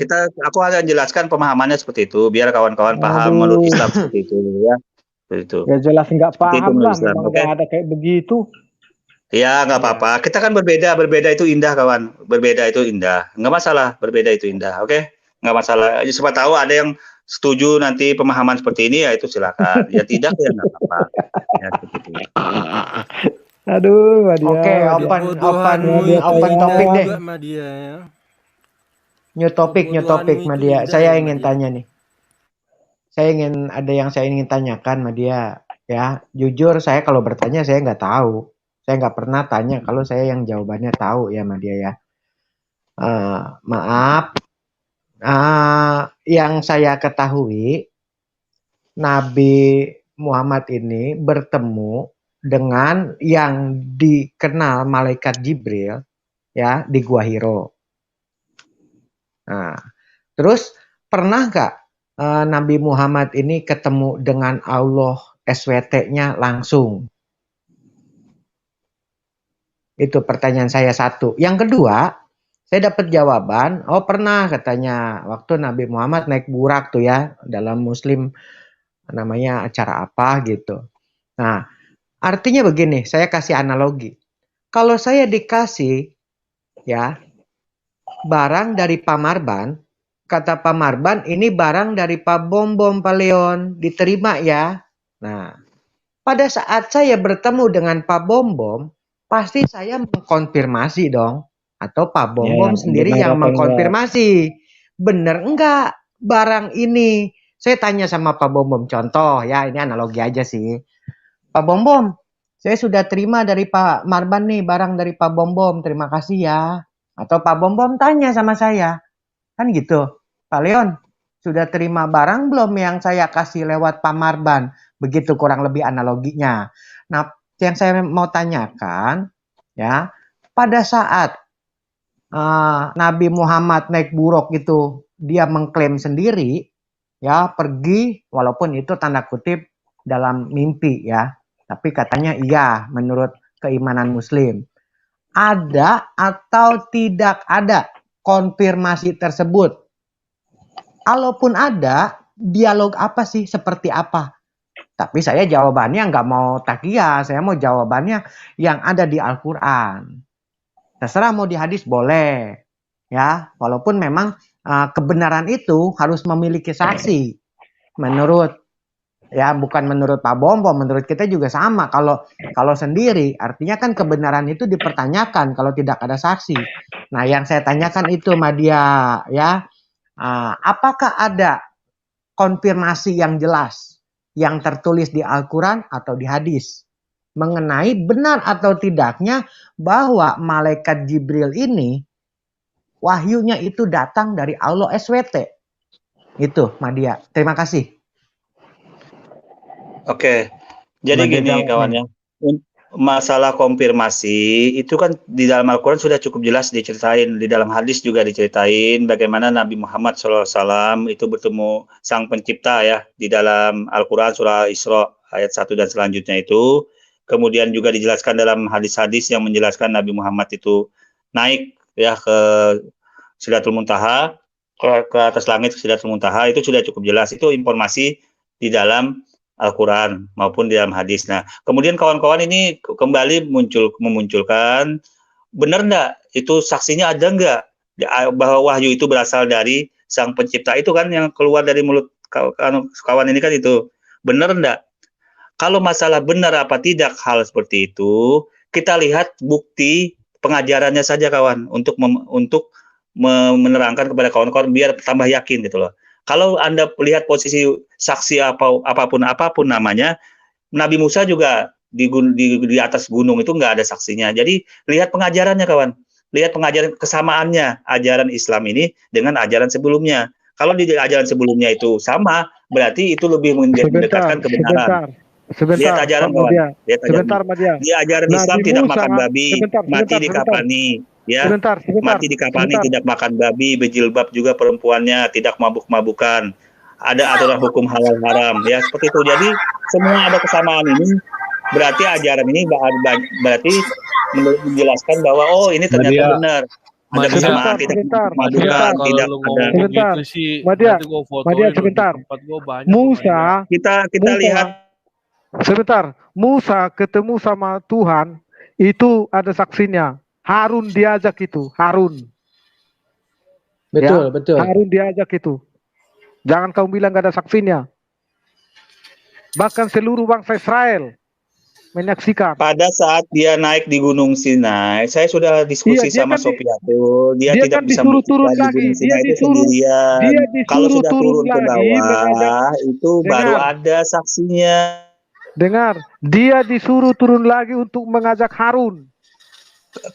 aku akan jelaskan pemahamannya seperti itu, biar kawan-kawan paham menurut Islam seperti itu. Ya, seperti itu. Ya jelas nggak paham lah. Memang nggak ada kayak begitu. Ya nggak apa-apa. Kita kan berbeda itu indah kawan. Berbeda itu indah. Nggak masalah. Berbeda itu indah. Oke? Nggak masalah. Siapa tahu ada yang setuju nanti pemahaman seperti ini, ya itu silakan. Ya tidak ya nggak apa-apa. Ya begitu. Aduh, Madya. Oke, open topik deh. New topik Madya. Saya ingin tanya nih. Ada yang saya ingin tanyakan Madya. Ya, jujur saya kalau bertanya saya nggak tahu. Saya nggak pernah tanya kalau saya yang jawabannya tahu ya Madya ya. Maaf. Yang saya ketahui Nabi Muhammad ini bertemu dengan yang dikenal malaikat Jibril ya di Gua Hiro. Nah, terus pernah nggak Nabi Muhammad ini ketemu dengan Allah SWT-nya langsung? Itu pertanyaan saya satu. Yang kedua, saya dapat jawaban, pernah katanya waktu Nabi Muhammad naik burak tuh ya, dalam Muslim namanya acara apa gitu. Nah, artinya begini, saya kasih analogi. Kalau saya dikasih ya barang dari Pak Marban, kata Pak Marban ini barang dari Pak Bom Pak Leon, diterima ya. Nah, pada saat saya bertemu dengan Pak Bom, pasti saya mengkonfirmasi dong. Atau Pak Bom sendiri yang mengkonfirmasi. Bener enggak barang ini? Saya tanya sama Pak Bom, contoh ya, ini analogi aja sih. Pak Bom, saya sudah terima dari Pak Marban nih barang dari Pak Bom, terima kasih ya. Atau Pak Bom tanya sama saya, kan gitu. Pak Leon, sudah terima barang belum yang saya kasih lewat Pak Marban? Begitu kurang lebih analoginya. Nah, yang saya mau tanyakan, ya, pada saat Nabi Muhammad naik buruk itu dia mengklaim sendiri, ya pergi walaupun itu tanda kutip dalam mimpi ya, tapi katanya iya menurut keimanan Muslim. Ada atau tidak ada konfirmasi tersebut? Kalaupun ada, dialog apa sih, seperti apa? Tapi saya jawabannya nggak mau takia, saya mau jawabannya yang ada di Al-Quran. Terserah mau di hadis boleh, ya. Walaupun memang kebenaran itu harus memiliki saksi. Menurut, ya bukan menurut Pak Bombo, menurut kita juga sama. Kalau sendiri, artinya kan kebenaran itu dipertanyakan kalau tidak ada saksi. Nah, yang saya tanyakan itu, Madia, ya, apakah ada konfirmasi yang jelas yang tertulis di Al-Quran atau di hadis mengenai benar atau tidaknya bahwa malaikat Jibril ini wahyunya itu datang dari Allah SWT. Itu, Madia. Terima kasih. Oke, jadi gini kawannya, masalah konfirmasi itu kan di dalam Al-Quran sudah cukup jelas diceritain, di dalam hadis juga diceritain bagaimana Nabi Muhammad SAW itu bertemu Sang Pencipta ya, di dalam Al-Quran surah Isra ayat 1 dan selanjutnya itu. Kemudian juga dijelaskan dalam hadis-hadis yang menjelaskan Nabi Muhammad itu naik ya ke Sidratul Muntaha, ke atas langit Sidratul Muntaha, itu sudah cukup jelas, itu informasi di dalam Al-Quran maupun di dalam hadis. Nah, kemudian kawan-kawan ini kembali memunculkan, benar enggak itu saksinya ada enggak bahwa wahyu itu berasal dari Sang Pencipta itu kan yang keluar dari mulut kawan ini kan itu. Benar enggak? Kalau masalah benar apa tidak hal seperti itu, kita lihat bukti pengajarannya saja kawan untuk menerangkan kepada kawan-kawan biar tambah yakin gitu loh. Kalau Anda lihat posisi saksi apapun namanya, Nabi Musa juga di atas gunung itu nggak ada saksinya. Jadi lihat pengajarannya kawan, lihat pengajaran kesamaannya ajaran Islam ini dengan ajaran sebelumnya. Kalau di ajaran sebelumnya itu sama, berarti itu lebih mendekatkan kebenaran. Sebentar, lihat ajaran kawan, lihat ajaran. Di ajaran Islam tidak makan babi, mati dikafani. Ya, sebentar. Mati dikafani, tidak makan babi, berjilbab juga perempuannya, tidak mabuk-mabukan. Ada aturan hukum halal haram, ya seperti itu. Jadi semua ada kesamaan ini. Berarti ajaran ini berarti menjelaskan bahwa oh ini ternyata benar. Ada kesamaan, tidak mabuk-mabukan, tidak ada. Madia, sebentar. Musa, kita lihat. Sebentar, Musa ketemu sama Tuhan itu ada saksinya. Harun diajak itu, Harun. Betul, betul. Harun diajak itu. Jangan kamu bilang gak ada saksinya. Bahkan seluruh bangsa Israel menyaksikan. Pada saat dia naik di Gunung Sinai, saya sudah diskusi sama Sofiatul. Dia tidak bisa turun lagi. Dia disuruh kalau sudah turun ke bawah, itu baru ada saksinya. Dengar, dia disuruh turun lagi untuk mengajak Harun.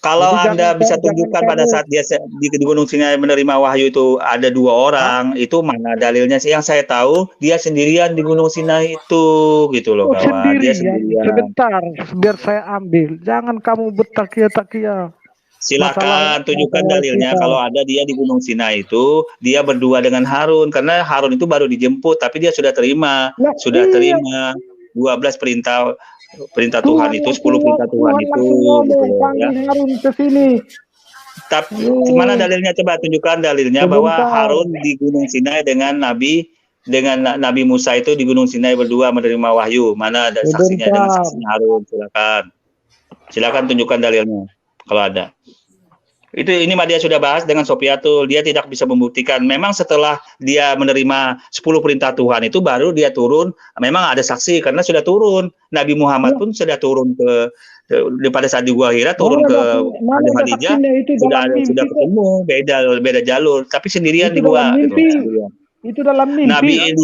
Kalau Anda bisa tunjukkan pada saat dia di Gunung Sinai menerima wahyu itu ada 2 orang, itu mana dalilnya sih? Yang saya tahu dia sendirian di Gunung Sinai itu, gitu loh kawan. Dia sendirian. Sebentar, biar saya ambil. Jangan kamu bertakia-takia. Silakan tunjukkan dalilnya kalau ada dia di Gunung Sinai itu, dia berdua dengan Harun, karena Harun itu baru dijemput, tapi dia sudah terima, terima 12 perintah Tuhan itu, 10 perintah Tuhan itu, gitu ya. Harun ke sini. Tapi mana dalilnya, coba tunjukkan dalilnya bahwa Harun di Gunung Sinai dengan Nabi Musa itu di Gunung Sinai berdua menerima wahyu. Mana ada saksinya dengan saksinya Harun? Silakan tunjukkan dalilnya kalau ada. Ini dia sudah bahas dengan Sofiatul, dia tidak bisa membuktikan. Memang setelah dia menerima 10 perintah Tuhan itu baru dia turun, memang ada saksi karena sudah turun. Nabi Muhammad pun sudah turun pada saat di Gua Hira, turun ke Khadijah, sudah ketemu, beda jalur, tapi sendirian di gua. Itu dalam mimpi.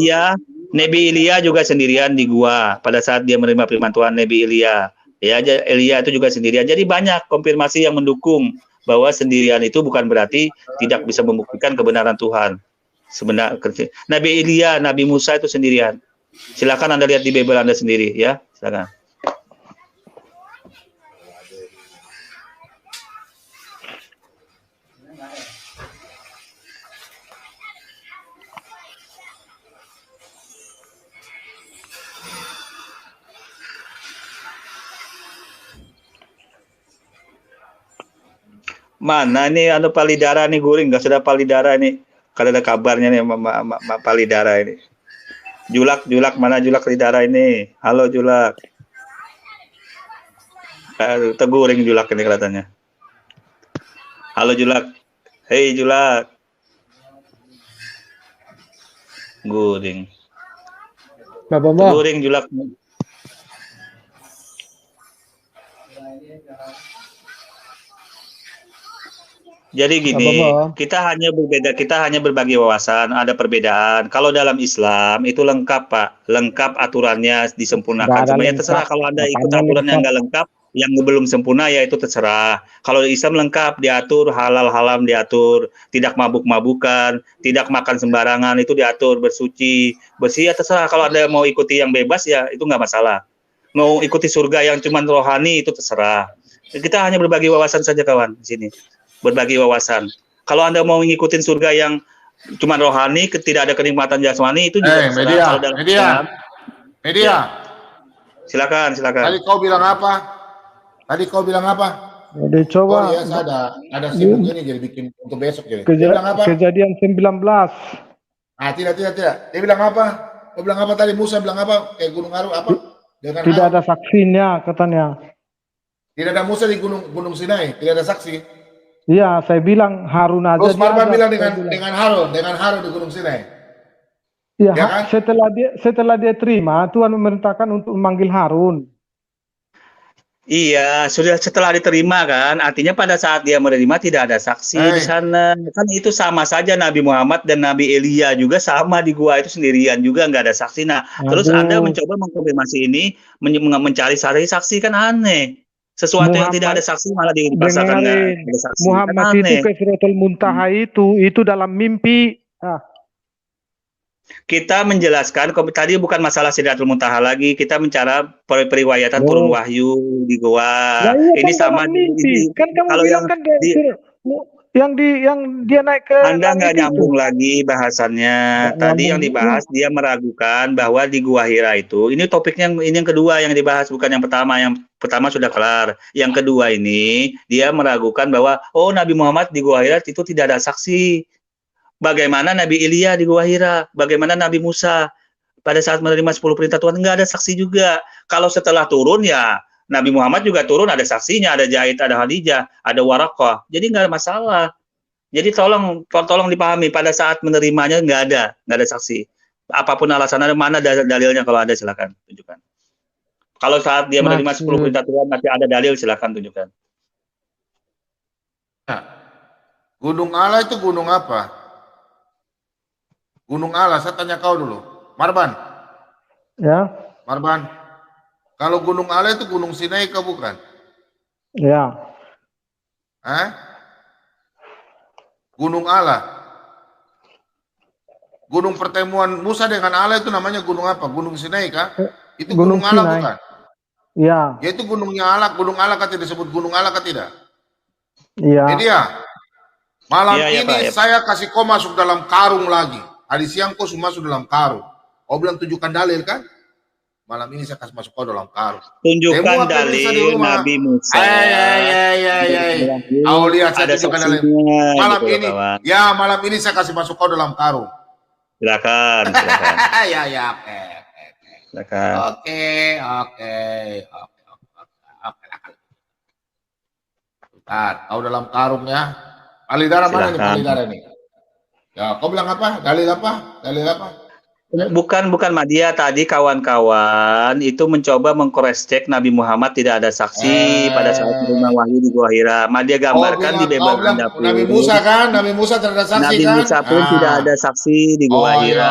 Nabi Ilya juga sendirian di gua pada saat dia menerima firman Tuhan. Nabi Ilya, ya Ilya itu juga sendirian. Jadi banyak konfirmasi yang mendukung bahwa sendirian itu bukan berarti tidak bisa membuktikan kebenaran Tuhan. Sebenarnya Nabi Ilya, Nabi Musa itu sendirian. Silakan Anda lihat di Bible Anda sendiri ya, silakan. Mana ini anu Palidara nih guring, nggak sudah Palidara ini. Kalau ada kabarnya nih Palidara ini. Julak mana Julak Lidara ini? Halo Julak. Teguring Julak ini kelihatannya. Halo Julak. Hei Julak. Guring. Teguring Julak. Jadi gini, kita hanya berbagi wawasan, ada perbedaan. Kalau dalam Islam itu lengkap, Pak. Lengkap aturannya disempurnakan. Sebenarnya terserah kalau Anda ikut aturan yang nggak lengkap, yang belum sempurna ya itu terserah. Kalau Islam lengkap, diatur, halal haram diatur, tidak mabuk-mabukan, tidak makan sembarangan itu diatur, bersuci, bersih ya terserah. Kalau Anda mau ikuti yang bebas ya itu nggak masalah. Mau ikuti surga yang cuma rohani itu terserah. Kita hanya berbagi wawasan saja kawan di sini. Berbagi wawasan. Kalau Anda mau ngikutin surga yang cuma rohani, tidak ada kenikmatan jasmani itu juga media. Silakan. Tadi kau bilang apa? Udah coba. Oh iya, ada sibuk ini jadi bikin untuk besok jadi. Kejadian 19. Tidak. Dia bilang apa? Kau bilang apa tadi? Musa bilang apa? Gunung Aru apa? Tidak ada saksinya katanya. Tidak ada Musa di Gunung Sinai, tidak ada saksi. Iya, saya bilang Harun aja. Terus Marban bilang dengan Harun di Gunung Sinai. Iya, ya kan? setelah dia terima, Tuhan memerintahkan untuk memanggil Harun. Iya, sudah setelah diterima kan, artinya pada saat dia menerima tidak ada saksi di sana. Kan itu sama saja Nabi Muhammad dan Nabi Elia juga sama di gua itu sendirian juga nggak ada saksi. Nah, terus Anda mencoba mengkonfirmasi ini, mencari saksi kan aneh. Sesuatu yang tidak ada saksi malah dipaksakan ada saksi. Muhammad kan itu ke Siratul Muntaha itu dalam mimpi. Kita menjelaskan tadi bukan masalah Sidratul Muntaha lagi, kita bicara periwayatan turun wahyu di goa. Ini kan sama mimpi. Kan kamu kalau bilang kan yang dia naik ke Anda nggak nyambung lagi bahasannya. Tadi yang dibahas dia meragukan bahwa di Gua Hira itu, ini topiknya ini yang kedua yang dibahas bukan yang pertama. Yang pertama sudah kelar. Yang kedua ini dia meragukan bahwa Nabi Muhammad di Gua Hira itu tidak ada saksi. Bagaimana Nabi Ilya di Gua Hira, bagaimana Nabi Musa pada saat menerima 10 perintah Tuhan nggak ada saksi juga. Kalau setelah turun ya Nabi Muhammad juga turun, ada saksinya, ada Zaid, ada Khadijah, ada Waraqah. Jadi nggak ada masalah. Jadi tolong dipahami pada saat menerimanya nggak ada saksi. Apapun alasannya, mana dalilnya kalau ada silakan tunjukkan. Kalau saat dia menerima 10 perintah Tuhan masih ada dalil silakan tunjukkan. Nah, Gunung Allah itu gunung apa? Gunung Allah, saya tanya kau dulu, Marban. Ya. Marban. Kalau Gunung Allah itu Gunung Sinai kah bukan? Ya. Gunung Allah. Gunung pertemuan Musa dengan Allah itu namanya gunung apa? Gunung Sinai kah? Itu Gunung Allah Sinai. Bukan? Ya. Yaitu gunungnya Allah. Gunung Allah kah tidak disebut gunung Allah kah tidak? Iya. Media. Malam ini saya kasih kau masuk dalam karung lagi. Hari siang kau masuk dalam karung. Kau bilang tunjukkan dalil kan? Malam ini saya kasih masuk kau dalam karung. Tunjukkan dalil Nabi Musa. Kau lihat saya tunjukkan dalil. Malam ini, malam ini saya kasih masuk kau dalam karung. Silakan. Silakan. Oke. Kau dalam karung ya. Palidara mana nih Palidara ini? Ya, kau bilang apa? Dalil apa? Bukan Madia tadi kawan-kawan itu mencoba mengcross-check Nabi Muhammad tidak ada saksi pada saat menerima wahyu di Gua Hira. Madia gambarkan di beberapa dapur. Nabi Musa kan? Nabi Musa tidak ada saksi Nabi kan? Nabi Musa pun tidak ada saksi di Gua Hira.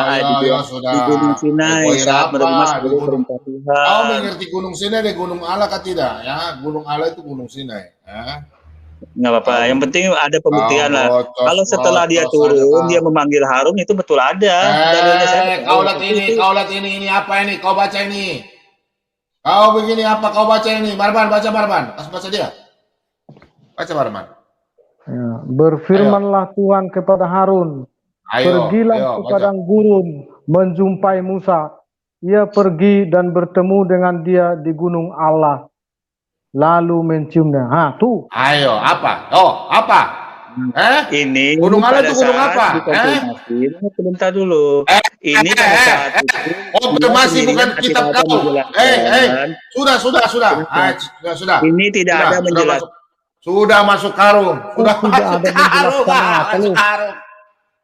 Di Gunung Sinai saat menerima 10 perintah Tuhan. Kau mengerti Gunung Sinai dan Gunung Allah kan tidak? Ya, Gunung Allah itu Gunung Sinai. Ya. Nggak apa-apa, yang penting ada pembuktian lah. Kalau setelah dia turun, dia memanggil Harun itu betul ada. Kau lihat ini apa ini? Kau baca ini. Kau begini apa? Kau baca ini. Marban, baca Marban. Baca dia. Baca Marban. Ya, berfirmanlah Tuhan kepada Harun, pergilah ke padang gurun menjumpai Musa. Ia pergi dan bertemu dengan dia di gunung Allah. lalu menciumnya. Tuh. Ayo, apa? Oh, apa? Ini Gunung Allah pada itu gunung saat apa? dikonfirmasi, sebentar dulu. Ini pada saat itu Konfirmasi bukan kitab kau. Sudah. Sudah. Ini tidak ada menjelaskan. Sudah masuk karung. Sudah masuk karung.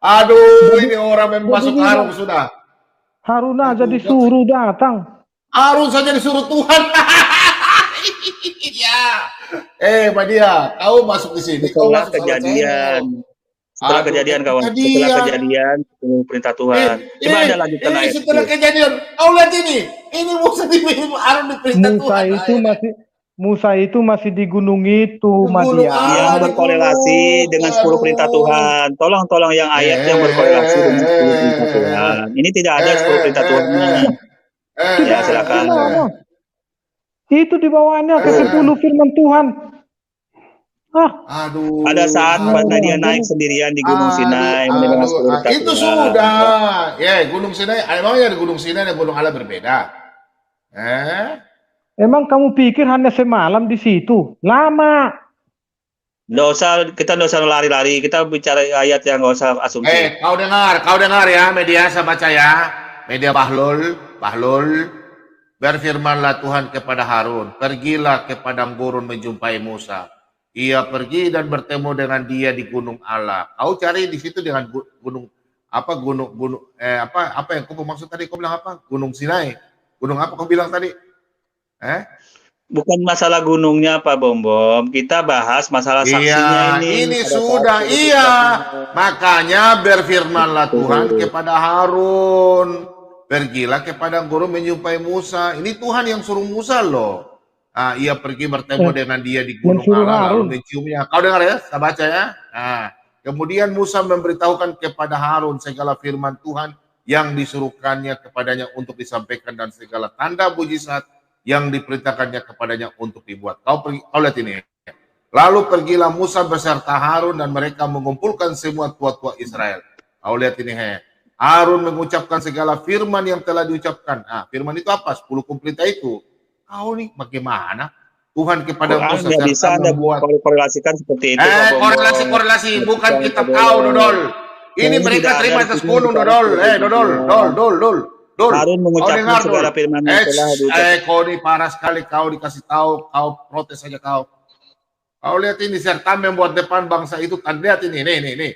Aduh, ini orang memang masuk karung sudah. Harun aja disuruh datang. Harun saja disuruh Tuhan. Ya. Madia, kau masuk di sini. Setelah kejadian. Setelah kejadian kawan. Setelah kejadian perintah Tuhan. Coba Anda lanjutkan ayat. Setelah kejadian. Kau lihat ini. Ini Musa Harun diperintah Tuhan. Musa itu masih di gunung itu, Madia. Yang berkorelasi dengan 10 perintah Tuhan. Tolong yang ayat yang berkorelasi dengan 10 perintah Tuhan. Ini tidak ada 10 perintah Tuhan. Ya, silakan. Itu di bawahnya ke 10 firman Tuhan. Aduh. Pada saat dia naik sendirian di Gunung Sinai mendengar 10 perintah itu Tuhan. Sudah. Ya, Gunung Sinai. Emangnya di Gunung Sinai dan Gunung Allah berbeda? Emang kamu pikir hanya semalam di situ? Lama. Kita nggak usah lari-lari. Kita bicara ayat yang nggak usah asumsi. Kau dengar ya, media saya baca ya. Media Bahlul. Berfirmanlah Tuhan kepada Harun, pergilah ke padang gurun menjumpai Musa. Ia pergi dan bertemu dengan dia di gunung Allah. Kau cari di situ dengan gunung apa yang kau maksud tadi? Kau bilang apa? Gunung Sinai. Gunung apa kau bilang tadi? Bukan masalah gunungnya Pak Bom. Kita bahas masalah saksinya ini. Ini sudah Makanya berfirmanlah Tuhan kepada Harun. Pergilah ke padang gurun menjumpai Musa. Ini Tuhan yang suruh Musa loh. Ia pergi bertemu dengan dia di gunung Allah lalu menciumnya. Kau dengar ya? Saya baca ya. Kemudian Musa memberitahukan kepada Harun segala firman Tuhan yang disuruhkannya kepadanya untuk disampaikan dan segala tanda mujizat yang diperintahkannya kepadanya untuk dibuat. Kau lihat ini. Lalu pergilah Musa beserta Harun dan mereka mengumpulkan semua tua-tua Israel. Kau lihat ini. Harun mengucapkan segala firman yang telah diucapkan. Firman itu apa? 10 perintah itu. Kau nih bagaimana? Tuhan kepada Musa nggak bisa Anda korelasikan seperti itu. Korelasi bukan kitab kau, Dodol. Ini mereka terima atas gunung, Dodol. Dol. Harun mengucapkan segala firman yang telah diucapkan. Kau ini parah sekali. Kau dikasih tahu, kau protes saja kau. Kau lihat ini serta membuat depan bangsa itu. Lihat ini, nih.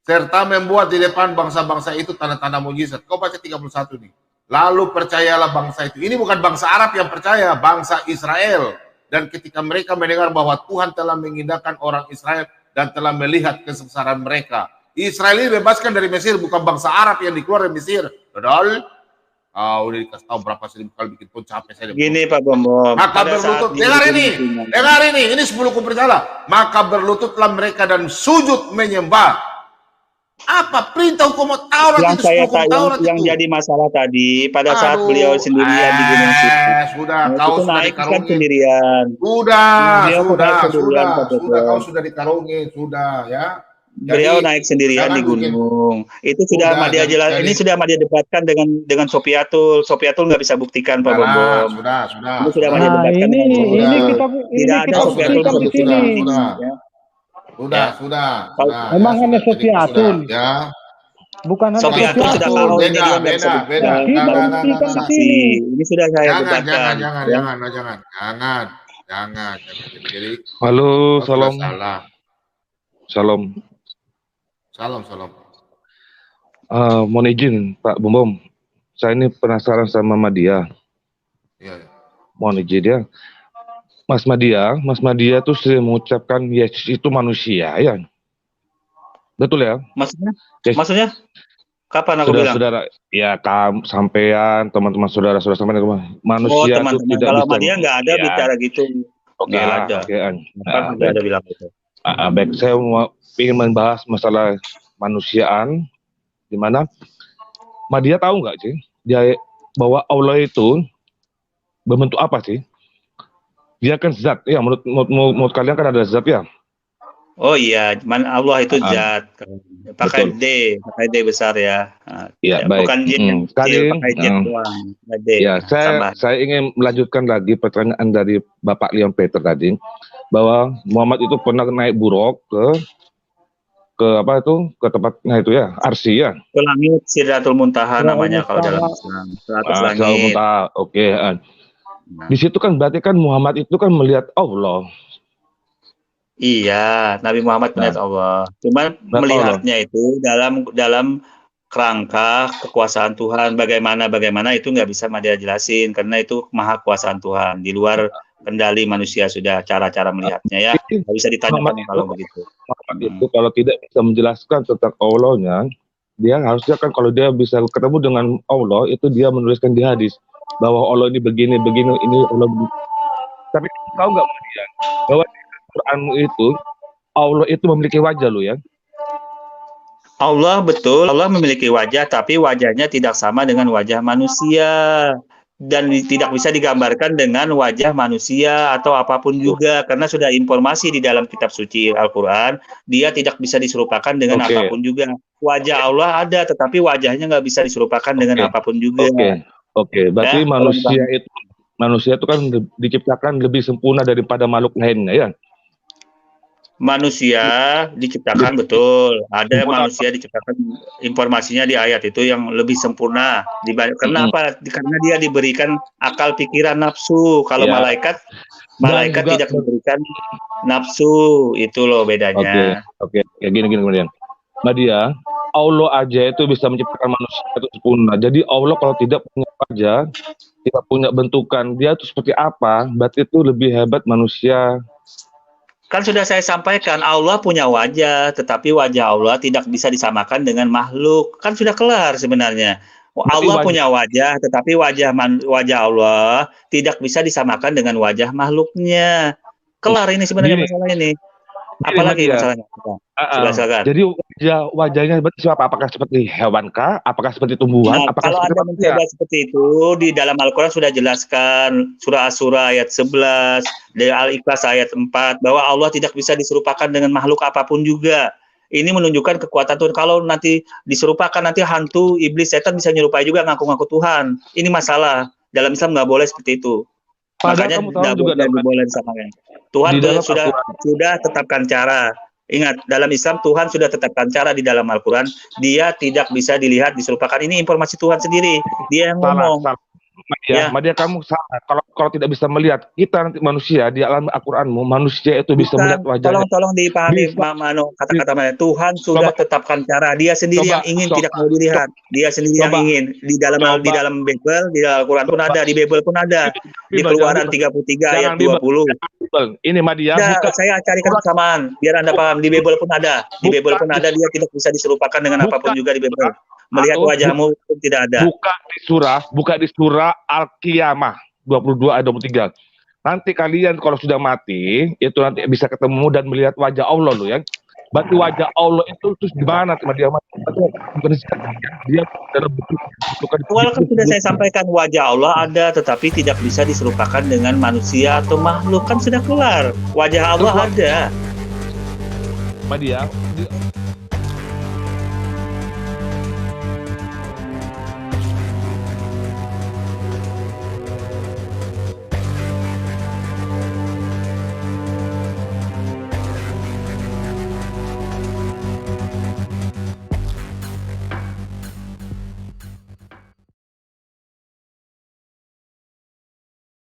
Serta membuat di depan bangsa-bangsa itu tanda-tanda mujizat. Kau baca 31 nih. Lalu percayalah bangsa itu. Ini bukan bangsa Arab yang percaya, bangsa Israel. Dan ketika mereka mendengar bahwa Tuhan telah mengindahkan orang Israel dan telah melihat kesengsaraan mereka. Israel ini bebaskan dari Mesir, bukan bangsa Arab yang dikeluarkan dari Mesir. Betul? Udah dikasih tahu berapa seribu kali bikin pun capek saya. Gini Pak Bom. Maka berlutut. Dengar ini. Ini 10 perintah. Maka berlututlah mereka dan sujud menyembah. Apa perintah hukum Taurat yang itu? Yang jadi masalah tadi pada saat beliau sendirian di Gunung Sinai. Sudah, kau sudah naik kan sendirian. Sudah, kau sudah dikarungi, sudah ya. Beliau naik sendirian di gunung. Itu sudah Madia jelas. Ini sudah Madia debatkan dengan Sopiatul. Sopiatul nggak bisa buktikan Pak Bom. Sudah. Ini sudah Madia debatkan. Ini kita tidak ada Sopiatul di sini. Sudah. Emang hanya Sopiatul. Ya. Bukan hanya Sopiatul sudah tahu ini dia nggak bisa buktikan. Ini sudah saya debatkan. Jangan. Jadi, halo, salam. Salam. Mohon izin Pak Bom. Saya ini penasaran sama Madia. Iya. Mohon izin ya. Mas Madia tuh sering mengucapkan Yesus itu manusia ya. Betul ya? Maksudnya? Kapan aku bilang? Saudara, ya sampean, teman-teman saudara-saudara sampean manusia itu tidak kalau bisa. Madia nggak ada bicara gitu. Oke, ada. Nggak ada bilang gitu. Baik, saya ingin membahas masalah manusiaan, di mana Madia tahu nggak sih, bahwa Allah itu berbentuk apa sih? Dia kan zat, ya menurut kalian kan ada zat ya. Oh iya, Allah itu zat. Pakai betul. pakai D besar ya. Ya, baik. Bukan J, Sekali, pakai J doang. Pakai D. ya, saya ingin melanjutkan lagi pertanyaan dari Bapak Leon Peter tadi, bahwa Muhammad itu pernah naik buruk ke apa itu, ke tempatnya itu ya, Arsy ya. Ke langit, Sidratul Muntaha namanya kalau dalam Islam. Sidratul Muntaha, oke. Di situ kan berarti kan Muhammad itu kan melihat Allah. Iya, Nabi Muhammad melihat Allah. Cuman melihatnya itu dalam kerangka kekuasaan Tuhan. Bagaimana itu nggak bisa Madya jelasin karena itu maha kuasaan Tuhan di luar kendali manusia sudah cara-cara melihatnya ya. Nggak bisa ditanyakan kalau begitu. Muhammad itu kalau tidak bisa menjelaskan tentang Allahnya, dia harusnya kan kalau dia bisa ketemu dengan Allah itu dia menuliskan di hadis bahwa Allah ini begini ini Allah begini. Tapi tahu nggak dia bahwa Quranmu itu Allah itu memiliki wajah lo ya. Allah betul, Allah memiliki wajah, tapi wajahnya tidak sama dengan wajah manusia dan tidak bisa digambarkan dengan wajah manusia atau apapun juga karena sudah informasi di dalam kitab suci Al-Quran, dia tidak bisa diserupakan dengan apapun juga. Wajah Allah ada, tetapi wajahnya nggak bisa diserupakan dengan apapun juga. Oke. Berarti ya, manusia itu kan diciptakan lebih sempurna daripada makhluk lainnya ya. Manusia diciptakan betul, ada manusia diciptakan informasinya di ayat itu yang lebih sempurna. Kenapa? Karena dia diberikan akal, pikiran, nafsu. Kalau malaikat tidak diberikan nafsu, itu loh bedanya. Oke. Gini kemudian. Nadia, Allah aja itu bisa menciptakan manusia itu sempurna. Jadi Allah kalau tidak punya wajah, tidak punya bentukan, dia itu seperti apa? Berarti itu lebih hebat manusia. Kan sudah saya sampaikan, Allah punya wajah, tetapi wajah Allah tidak bisa disamakan dengan makhluk. Kan sudah kelar sebenarnya. Allah punya wajah, tetapi wajah Allah tidak bisa disamakan dengan wajah makhluknya. Kelar ini sebenarnya masalah ini. Apalagi masalahnya? Jadi wajahnya siapa? Apakah seperti hewan kah? Apakah seperti tumbuhan? Apakah kalau Anda mencoba seperti itu, di dalam Al-Quran sudah jelaskan surah Asy-Syura ayat 11, dari Al-Ikhlas ayat 4 bahwa Allah tidak bisa diserupakan dengan makhluk apapun juga. Ini menunjukkan kekuatan Tuhan. Kalau nanti diserupakan, nanti hantu, iblis, setan bisa nyerupai juga ngaku-ngaku Tuhan. Ini masalah. Dalam Islam nggak boleh seperti itu. Makanya tidak boleh disamakan. Tuhan sudah tetapkan cara. Ingat, dalam Islam Tuhan sudah tetapkan cara di dalam Al-Quran. Dia tidak bisa dilihat, diserupakan. Ini informasi Tuhan sendiri. Dia yang ngomong. Madia, kamu salah. Kalau tidak bisa melihat, kita nanti manusia di alam Al-Quranmu, manusia itu bisa melihat wajahnya. Tolong dipahami, kata-kata Tuhan sudah tetapkan cara. Dia sendiri yang ingin tidak mau dilihat. Dia sendiri yang ingin. Di dalam Bible, di dalam Al-Quran pun ada, di Bible pun ada. Di Keluaran 33 ayat 20. Ini Madia. Saya carikan kesamaan, biar Anda paham. Di Bible pun ada. Di Bible pun ada, dia tidak bisa diserupakan dengan apapun juga di Bible. Melihat wajahmu pun tidak ada. Buka di surah Al-Qiyamah 22 ayat 23. Nanti kalian kalau sudah mati, itu nanti bisa ketemu dan melihat wajah Allah loh ya. Berarti wajah Allah itu terus di mana sama dia mati? Dia dalam bentuk. Walaupun sudah saya sampaikan wajah Allah ada, tetapi tidak bisa diserupakan dengan manusia atau makhluk, kan sudah kelar. Wajah Allah ada. Madia,